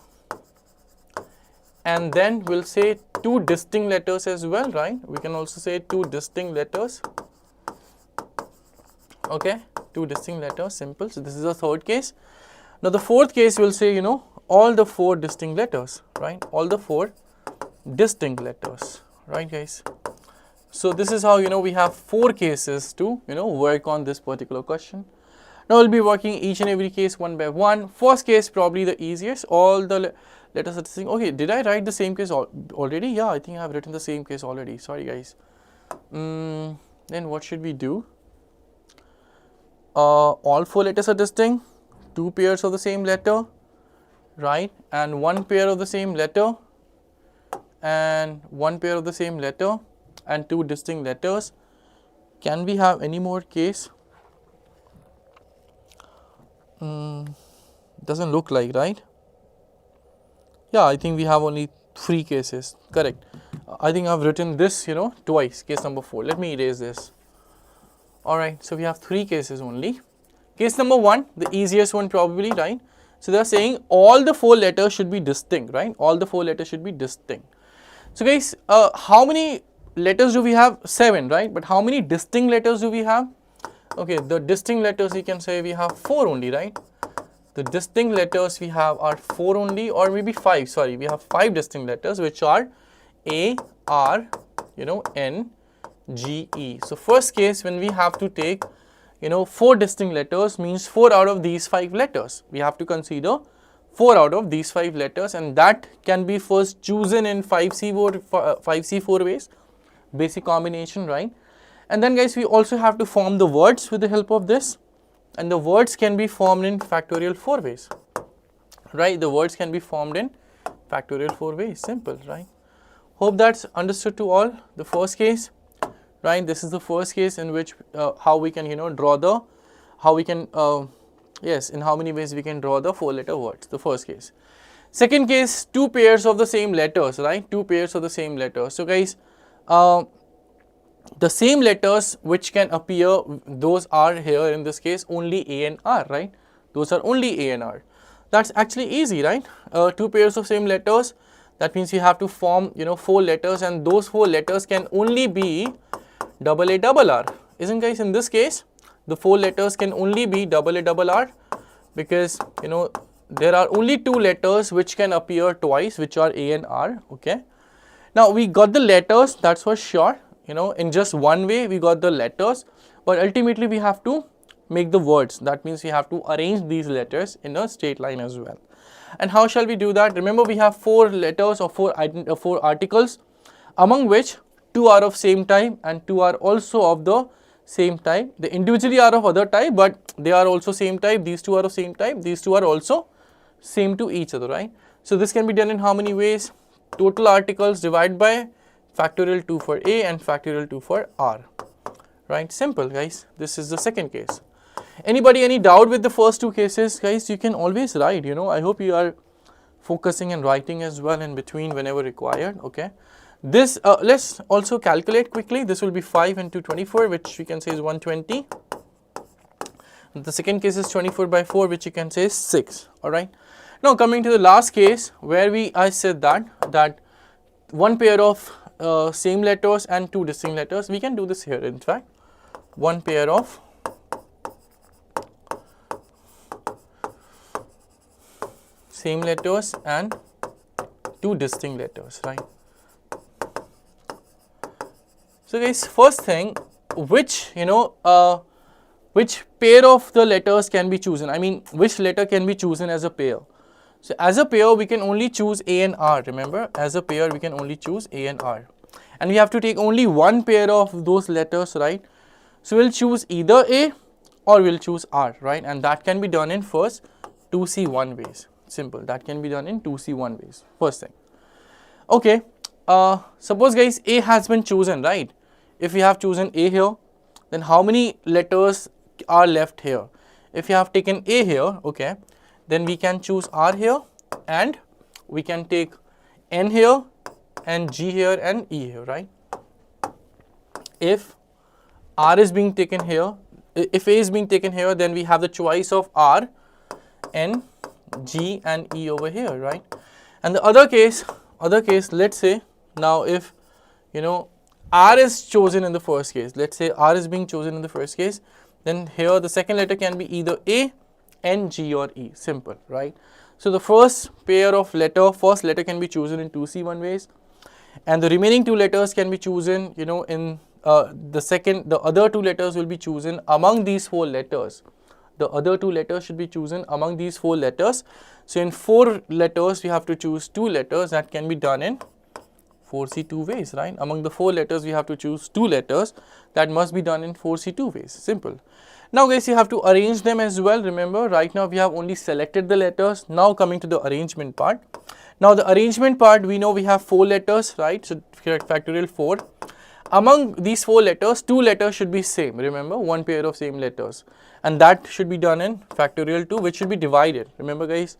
and then we'll say 2 two distinct letters as well, right? We can also say two distinct letters. Okay, two distinct letters, simple. So this is the third case. Now the fourth case will say, all the four distinct letters, right? All the four distinct letters, right guys? So this is how, we have four cases to, work on this particular question. Now we'll be working each and every case one by one. First case probably the easiest, all the letters are distinct. Okay, did I write the same case already? Yeah, I think I have written the same case already, sorry guys. Then what should we do? All four letters are distinct, two pairs of the same letter, right, and one pair of the same letter, and one pair of the same letter, and two distinct letters. Can we have any more case? Doesn't look like, right? Yeah, I think we have only three cases, correct. I think I've written this, twice, case number 4. Let me erase this. Alright, so we have three cases only. Case number 1, the easiest one probably, right? So they are saying all the four letters should be distinct, right? All the four letters should be distinct. So guys, how many letters do we have? 7, right? But how many distinct letters do we have? Okay, the distinct letters you can say we have 4 only, right? The distinct letters we have are 4 only, or maybe 5, sorry, we have 5 distinct letters which are A, R, N, G, E. So first case when we have to take, 4 distinct letters means 4 out of these 5 letters. We have to consider 4 out of these 5 letters, and that can be first chosen in 5C4 ways, basic combination, right? And then guys, we also have to form the words with the help of this, and the words can be formed in factorial 4 ways, right? The words can be formed in factorial 4 ways, simple, right? Hope that's understood to all. The first case, right? This is the first case in which how we can draw the, how we can yes, in how many ways we can draw the 4-letter words, the first case. Second case, two pairs of the same letters, right? Two pairs of the same letters. So guys, the same letters which can appear, those are here in this case only A and R, right? Those are only A and R. That's actually easy, right? Two pairs of same letters, that means you have to form 4 letters, and those 4 letters can only be double A double R. Isn't guys, in this case the 4 letters can only be double A double R, because there are only 2 letters which can appear twice, which are A and R. Okay, now we got the letters, that's for sure. In just one way we got the letters, but ultimately we have to make the words. That means we have to arrange these letters in a straight line as well. And how shall we do that? Remember, we have 4 letters or 4 articles, among which 2 are of same type and 2 are also of the same type. They individually are of other type, but they are also same type. These 2 are of same type, these 2 are also same to each other, right? So this can be done in how many ways? Total articles divided by factorial 2 for A and factorial 2 for R, right? Simple guys. This is the second case. Anybody any doubt with the first 2 cases? Guys, you can always write, I hope you are focusing and writing as well in between whenever required. Okay, this let's also calculate quickly. This will be 5 into 24, which we can say is 120. The second case is 24 by 4, which you can say is 6. All right, now coming to the last case where I said that one pair of same letters and 2 distinct letters. We can do this here, in fact, one pair of same letters and 2 distinct letters, right? So guys, first thing, which which pair of the letters can be chosen? I mean, which letter can be chosen as a pair? So as a pair we can only choose A and R. Remember, as a pair we can only choose A and R, and we have to take only one pair of those letters, right? So we'll choose either A or we'll choose R, right? And that can be done in first 2C1 ways. Simple, that can be done in 2C1 ways. First thing, okay, suppose guys A has been chosen, right? If we have chosen A here, then how many letters are left here? If you have taken A here, okay, then we can choose R here, and we can take N here and G here and E here, right? If R is being taken here, if A is being taken here, then we have the choice of R, N, G and E over here, right? And the other case, let's say Now if you know R is chosen in the first case, let's say R is being chosen in the first case, then here the second letter can be either A, N, G or E, simple, right? So the first pair of first letter can be chosen in 2C1 ways, and the remaining two letters can be chosen, you know, in the other two letters will be chosen among these four letters. The other two letters should be chosen among these four letters. So in 4 letters we have to choose 2 letters. That can be done in 4C2 ways, right? Among the 4 letters we have to choose 2 letters. That must be done in 4C2 ways, simple. Now guys, you have to arrange them as well. Remember, right now we have only selected the letters. Now coming to the arrangement part. Now the arrangement part, we know we have 4 letters, right? So factorial 4. Among these 4 letters, 2 letters should be same. Remember, one pair of same letters, and that should be done in factorial 2, which should be divided. Remember guys,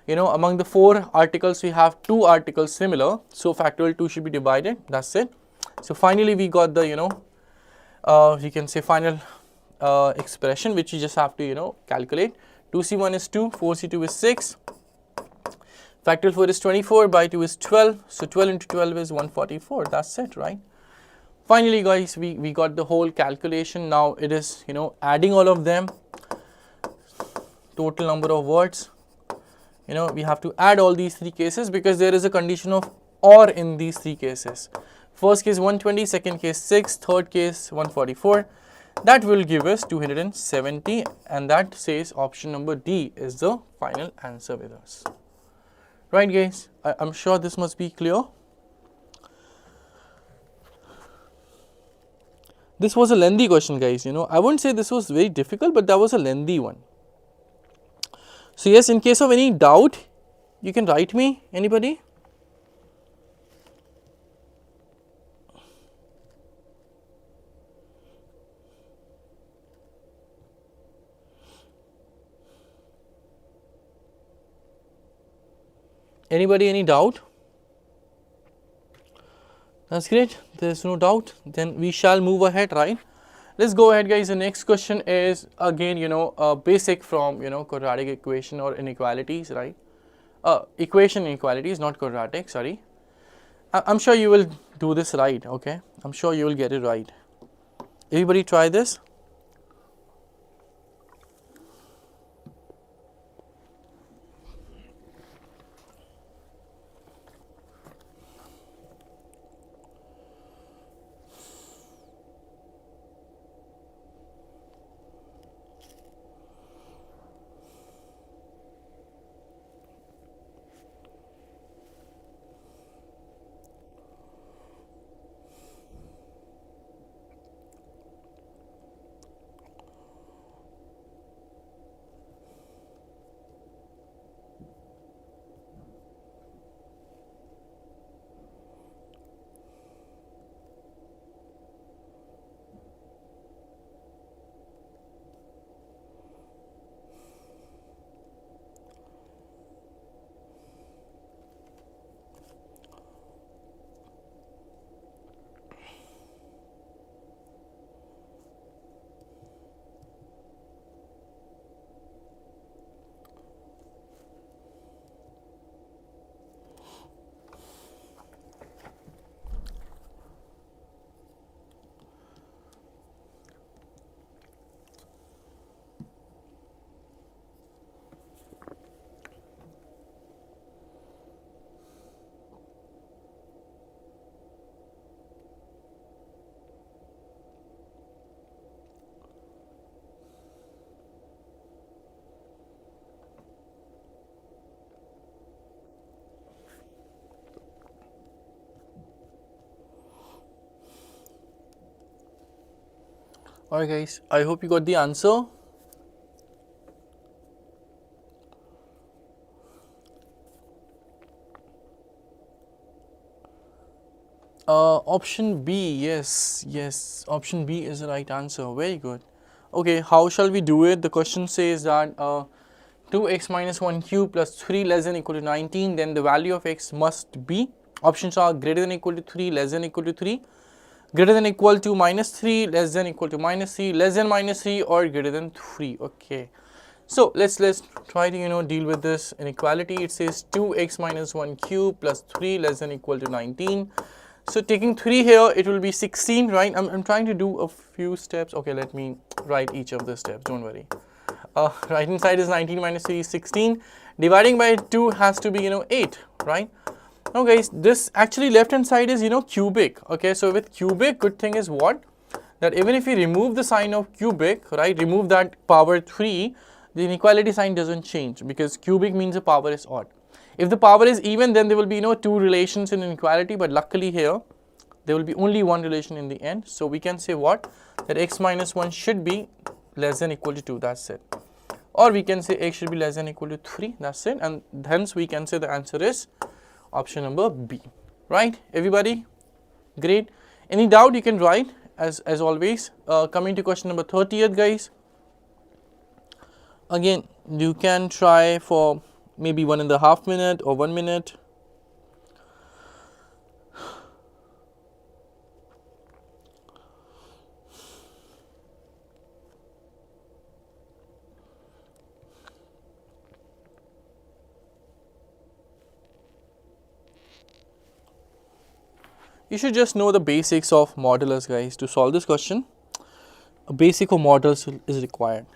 you know, among the 4 articles we have 2 articles similar, so factorial 2 should be divided. That's it. So finally we got the, you know, you can say final expression, which you just have to, you know, calculate. 2C1 is 2, 4C2 is 6, factorial 4 is 24, by 2 is 12, so 12 into 12 is 144. That's it, right? Finally guys, we got the whole calculation. Now it is, you know, adding all of them, total number of words. You know, we have to add all these 3 cases because there is a condition of OR in these 3 cases. First case 120, second case 6, third case 144. That will give us 270, and that says option number D is the final answer with us. Right guys, I'm sure this must be clear. This was a lengthy question guys, you know, I wouldn't say this was very difficult, but that was a lengthy one. So yes, in case of any doubt, you can write me, anybody? Anybody, any doubt? That's great, there's no doubt. Then we shall move ahead, right? Let's go ahead guys. The next question is again, you know, basic from, you know, quadratic equation or inequalities, right? Equation inequalities, not quadratic, sorry. I'm sure you will do this right, okay? I'm sure you will get it right. Everybody try this. Alright guys, I hope you got the answer. Option B, yes, option B is the right answer. Very good. Okay, how shall we do it? The question says that 2x minus 1 cube plus 3 less than equal to 19, then the value of x must be, options are greater than equal to 3, less than equal to 3, greater than equal to minus 3, less than equal to minus 3, less than minus 3, or greater than 3. Okay, so let's try to deal with this inequality. It says 2x minus 1 cube plus 3 less than equal to 19. So taking 3 here, it will be 16, right? I'm trying to do a few steps. Okay, let me write each of the steps, don't worry. Right hand side is 19 minus 3 is 16. Dividing by 2 has to be, 8, right? Now guys, this actually left hand side is, cubic. Okay, so with cubic, good thing is what? That even if we remove the sign of cubic, right, remove that power 3, the inequality sign doesn't change because cubic means the power is odd. If the power is even, then there will be, two relations in inequality, but luckily here, there will be only one relation in the end. So we can say what? That x minus 1 should be less than equal to 2, that's it. Or we can say x should be less than equal to 3, that's it. And hence we can say the answer is option number B, right? Everybody? Great. Any doubt you can write as always. Coming to question number 30th, guys. Again, you can try for maybe 1.5 minutes or 1 minute. You should just know the basics of modulus, guys. To solve this question, a basic of modulus is required.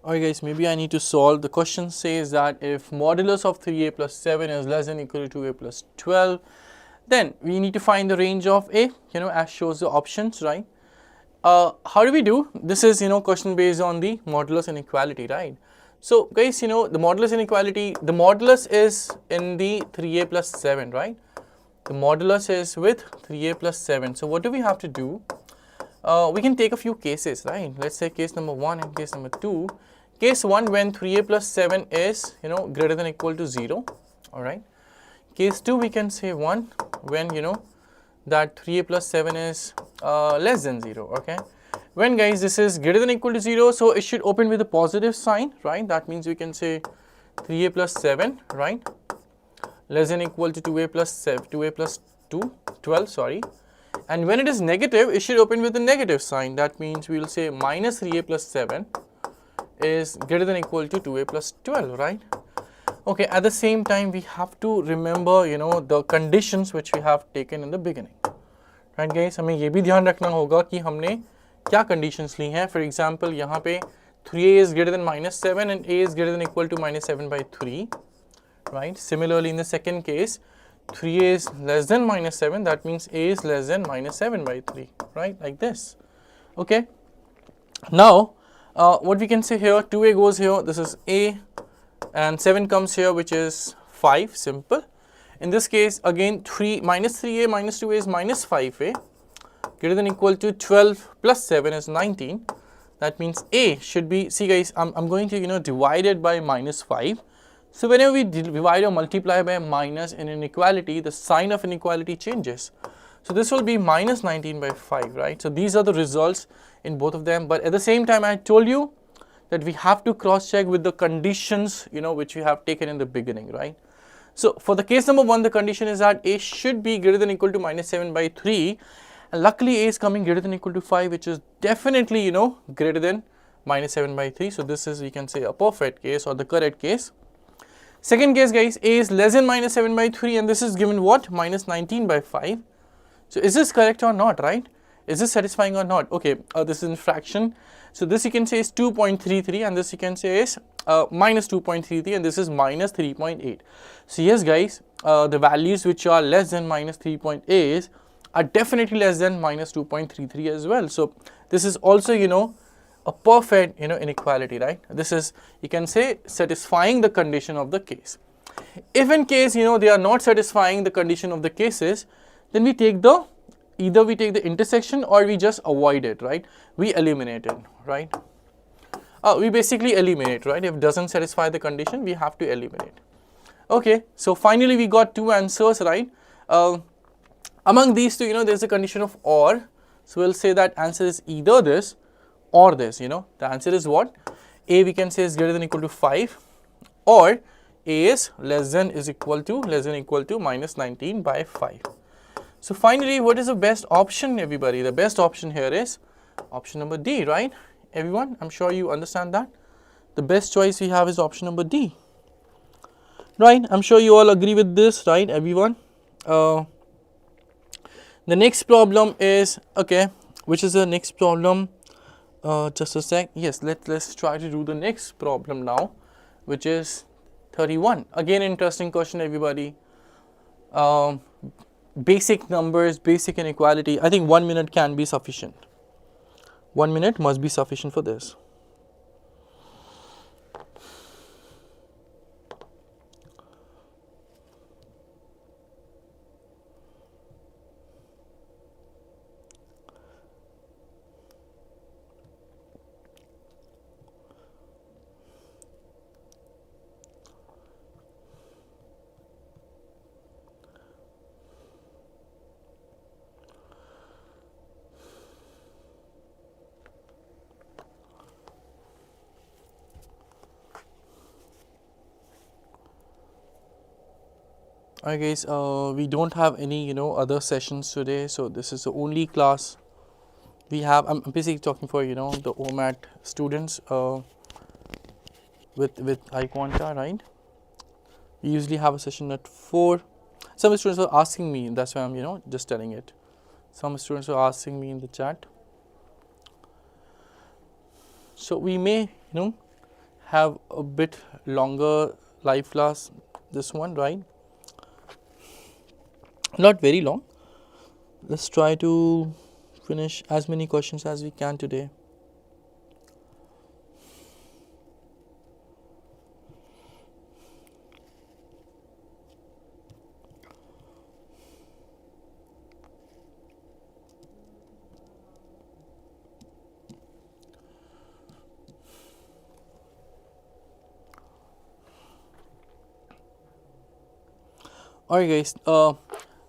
Alright guys, maybe I need to solve. The question says that if modulus of 3a plus 7 is less than or equal to 2a plus 12, then we need to find the range of a, as shows the options, right? How do we do? This is, question based on the modulus inequality, right? So guys, the modulus inequality, the modulus is in the 3a plus 7, right? The modulus is with 3a plus 7. So what do we have to do? We can take a few cases, right? Let's say case number 1 and case number 2. Case 1 when 3a plus 7 is, greater than or equal to 0, alright. Case 2 we can say 1 when, that 3a plus 7 is less than 0, okay. When guys this is greater than or equal to 0, so it should open with a positive sign, right? That means we can say 3a plus 7, right, less than or equal to 2a plus 7, 2a plus 12, sorry. And when it is negative, it should open with a negative sign. That means we will say minus 3a plus 7 is greater than or equal to 2a plus 12, right? Okay, at the same time, we have to remember, the conditions which we have taken in the beginning. Right guys, हमें ये भी ध्यान रखना होगा कि हमने क्या conditions ली हैं. For example, यहाँ पे 3a is greater than minus 7 and a is greater than or equal to minus 7 by 3, right? Similarly, in the second case, 3a is less than minus 7, that means a is less than minus 7 by 3, right, like this. Okay, now what we can say here, 2a goes here, this is a, and 7 comes here, which is 5, simple. In this case, again minus 3a minus 2a is minus 5a, greater than or equal to 12 plus 7 is 19. That means a should be, see guys, I'm going to divide it by minus 5. So whenever we divide or multiply by minus in inequality, the sign of inequality changes. So this will be minus 19 by 5, right? So these are the results in both of them. But at the same time, I told you that we have to cross check with the conditions, which we have taken in the beginning, right? So for the case number 1, the condition is that a should be greater than or equal to minus 7 by 3. And luckily a is coming greater than or equal to 5, which is definitely, greater than minus 7 by 3. So this is, we can say, a perfect case or the correct case. Second case, guys, a is less than minus 7 by 3, and this is given what? Minus 19 by 5. So is this correct or not, right? Is this satisfying or not? Okay, this is in fraction. So this you can say is 2.33, and this you can say is minus 2.33, and this is minus 3.8. So yes, guys, the values which are less than minus 3.8 are definitely less than minus 2.33 as well. So this is also, you know, a perfect, you know, inequality, right? This is, you can say, satisfying the condition of the case. If in case, you know, they are not satisfying the condition of the cases, then we take the, either we take the intersection or we just avoid it, right? We eliminate it, right? We basically eliminate, right? If it doesn't satisfy the condition, we have to eliminate. Okay, so finally we got two answers, right? Among these two, you know, there's a condition of or. So we'll say that answer is either this or this, you know. The answer is what? A we can say is greater than or equal to 5, or A is less than or equal to minus 19 by 5. So finally, what is the best option, everybody? The best option here is option number D, right? Everyone, I'm sure you understand that. The best choice we have is option number D. Right, I'm sure you all agree with this, right, everyone? The next problem is, okay, which is the next problem? Just a sec. Yes, let's try to do the next problem now, which is 31. Again, interesting question, everybody. Basic numbers, basic inequality. I think 1 minute can be sufficient. 1 minute must be sufficient for this. Alright guys, we don't have any, you know, other sessions today, so this is the only class we have. I'm basically talking for, you know, the NMAT students with iQuanta, right? We usually have a session at 4. Some students are asking me, that's why I'm, you know, just telling it. Some students are asking me in the chat. So we may, you know, have a bit longer live class, this one, right? Not very long. Let's try to finish as many questions as we can today. Alright guys,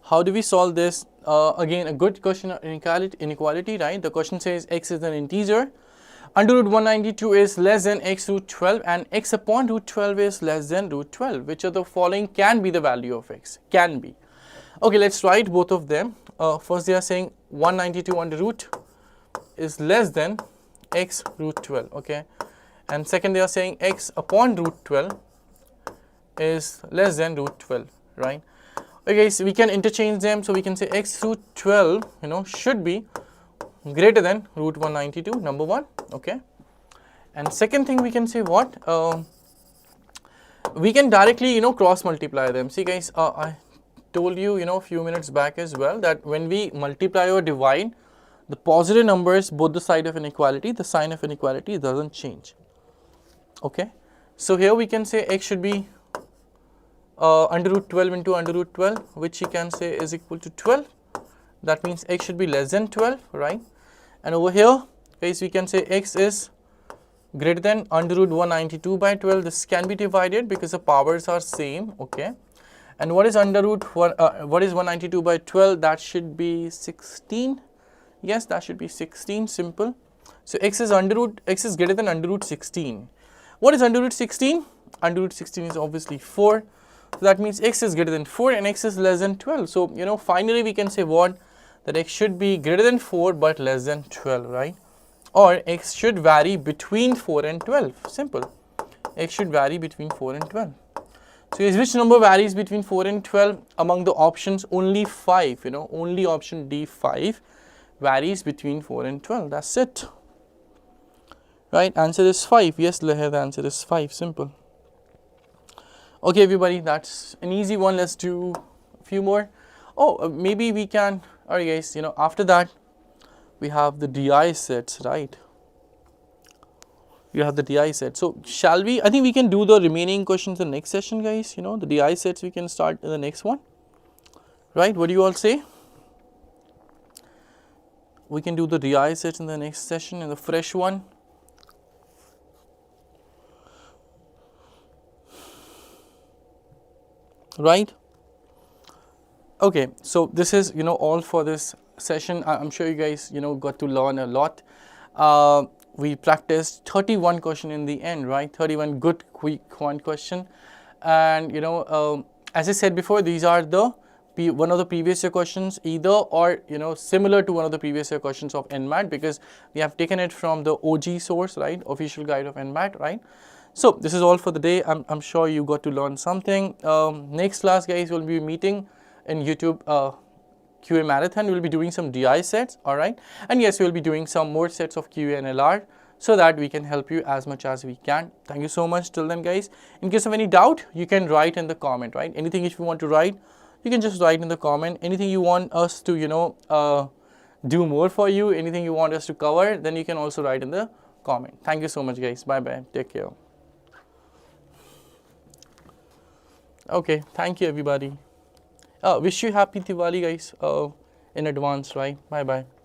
how do we solve this? Again, a good question of inequality, right? The question says x is an integer, under root 192 is less than x root 12, and x upon root 12 is less than root 12. Which of the following can be the value of x? Can be. Okay, let's write both of them. First they are saying 192 under root is less than x root 12, okay? And second they are saying x upon root 12 is less than root 12, right? Okay, so we can interchange them, so we can say x root 12, you know, should be greater than root 192, number one, okay? And second thing we can say what? We can directly, you know, cross multiply them. See guys, I told you, you know, a few minutes back as well, that when we multiply or divide the positive numbers, both the side of inequality, the sign of inequality doesn't change, okay? So here we can say x should be under root 12 into under root 12, which you can say is equal to 12. That means x should be less than 12, right? And over here, guys, we can say x is greater than under root 192 by 12. This can be divided because the powers are same, okay? And what is under root what is 192 by 12? That should be 16. Yes, that should be 16. Simple. So x is greater than under root 16. What is under root 16? Under root 16 is obviously 4. So that means x is greater than 4 and x is less than 12. So, you know, finally we can say what? That x should be greater than 4 but less than 12, right? or x should vary between 4 and 12. Simple. X should vary between 4 and 12. So is which number varies between 4 and 12? Among the options, only 5, only option D, 5 varies between 4 and 12. That's it. Right, answer is 5. Yes, Leher, the answer is 5. Simple. Okay, everybody, that's an easy one. Let's do a few more. Oh, maybe we can, alright guys, after that, we have the DI sets, right? You have the DI set. So shall we, I think we can do the remaining questions in the next session, guys. The DI sets we can start in the next one. Right, what do you all say? We can do the DI sets in the next session, in the fresh one. Right? Okay, so this is, all for this session. I'm sure you guys, got to learn a lot. We practiced 31 question in the end, right? 31 good quick quant question. And, as I said before, these are the one of the previous year questions either, or, similar to one of the previous year questions of NMAT, because we have taken it from the OG source, right? Official guide of NMAT, right? So this is all for the day. I'm sure you got to learn something. Next class, guys, we'll be meeting in YouTube QA marathon. We'll be doing some DI sets, all right, and yes, we'll be doing some more sets of QA and LR, so that we can help you as much as we can. Thank you so much. Till then, guys, in case of any doubt, you can write in the comment, right? Anything if you want to write, you can just write in the comment. Anything you want us to do more for you, anything you want us to cover, then you can also write in the comment. Thank you so much, guys. Bye bye, take care. Okay, thank you, everybody. Wish you happy Diwali, guys, in advance, right? Bye bye.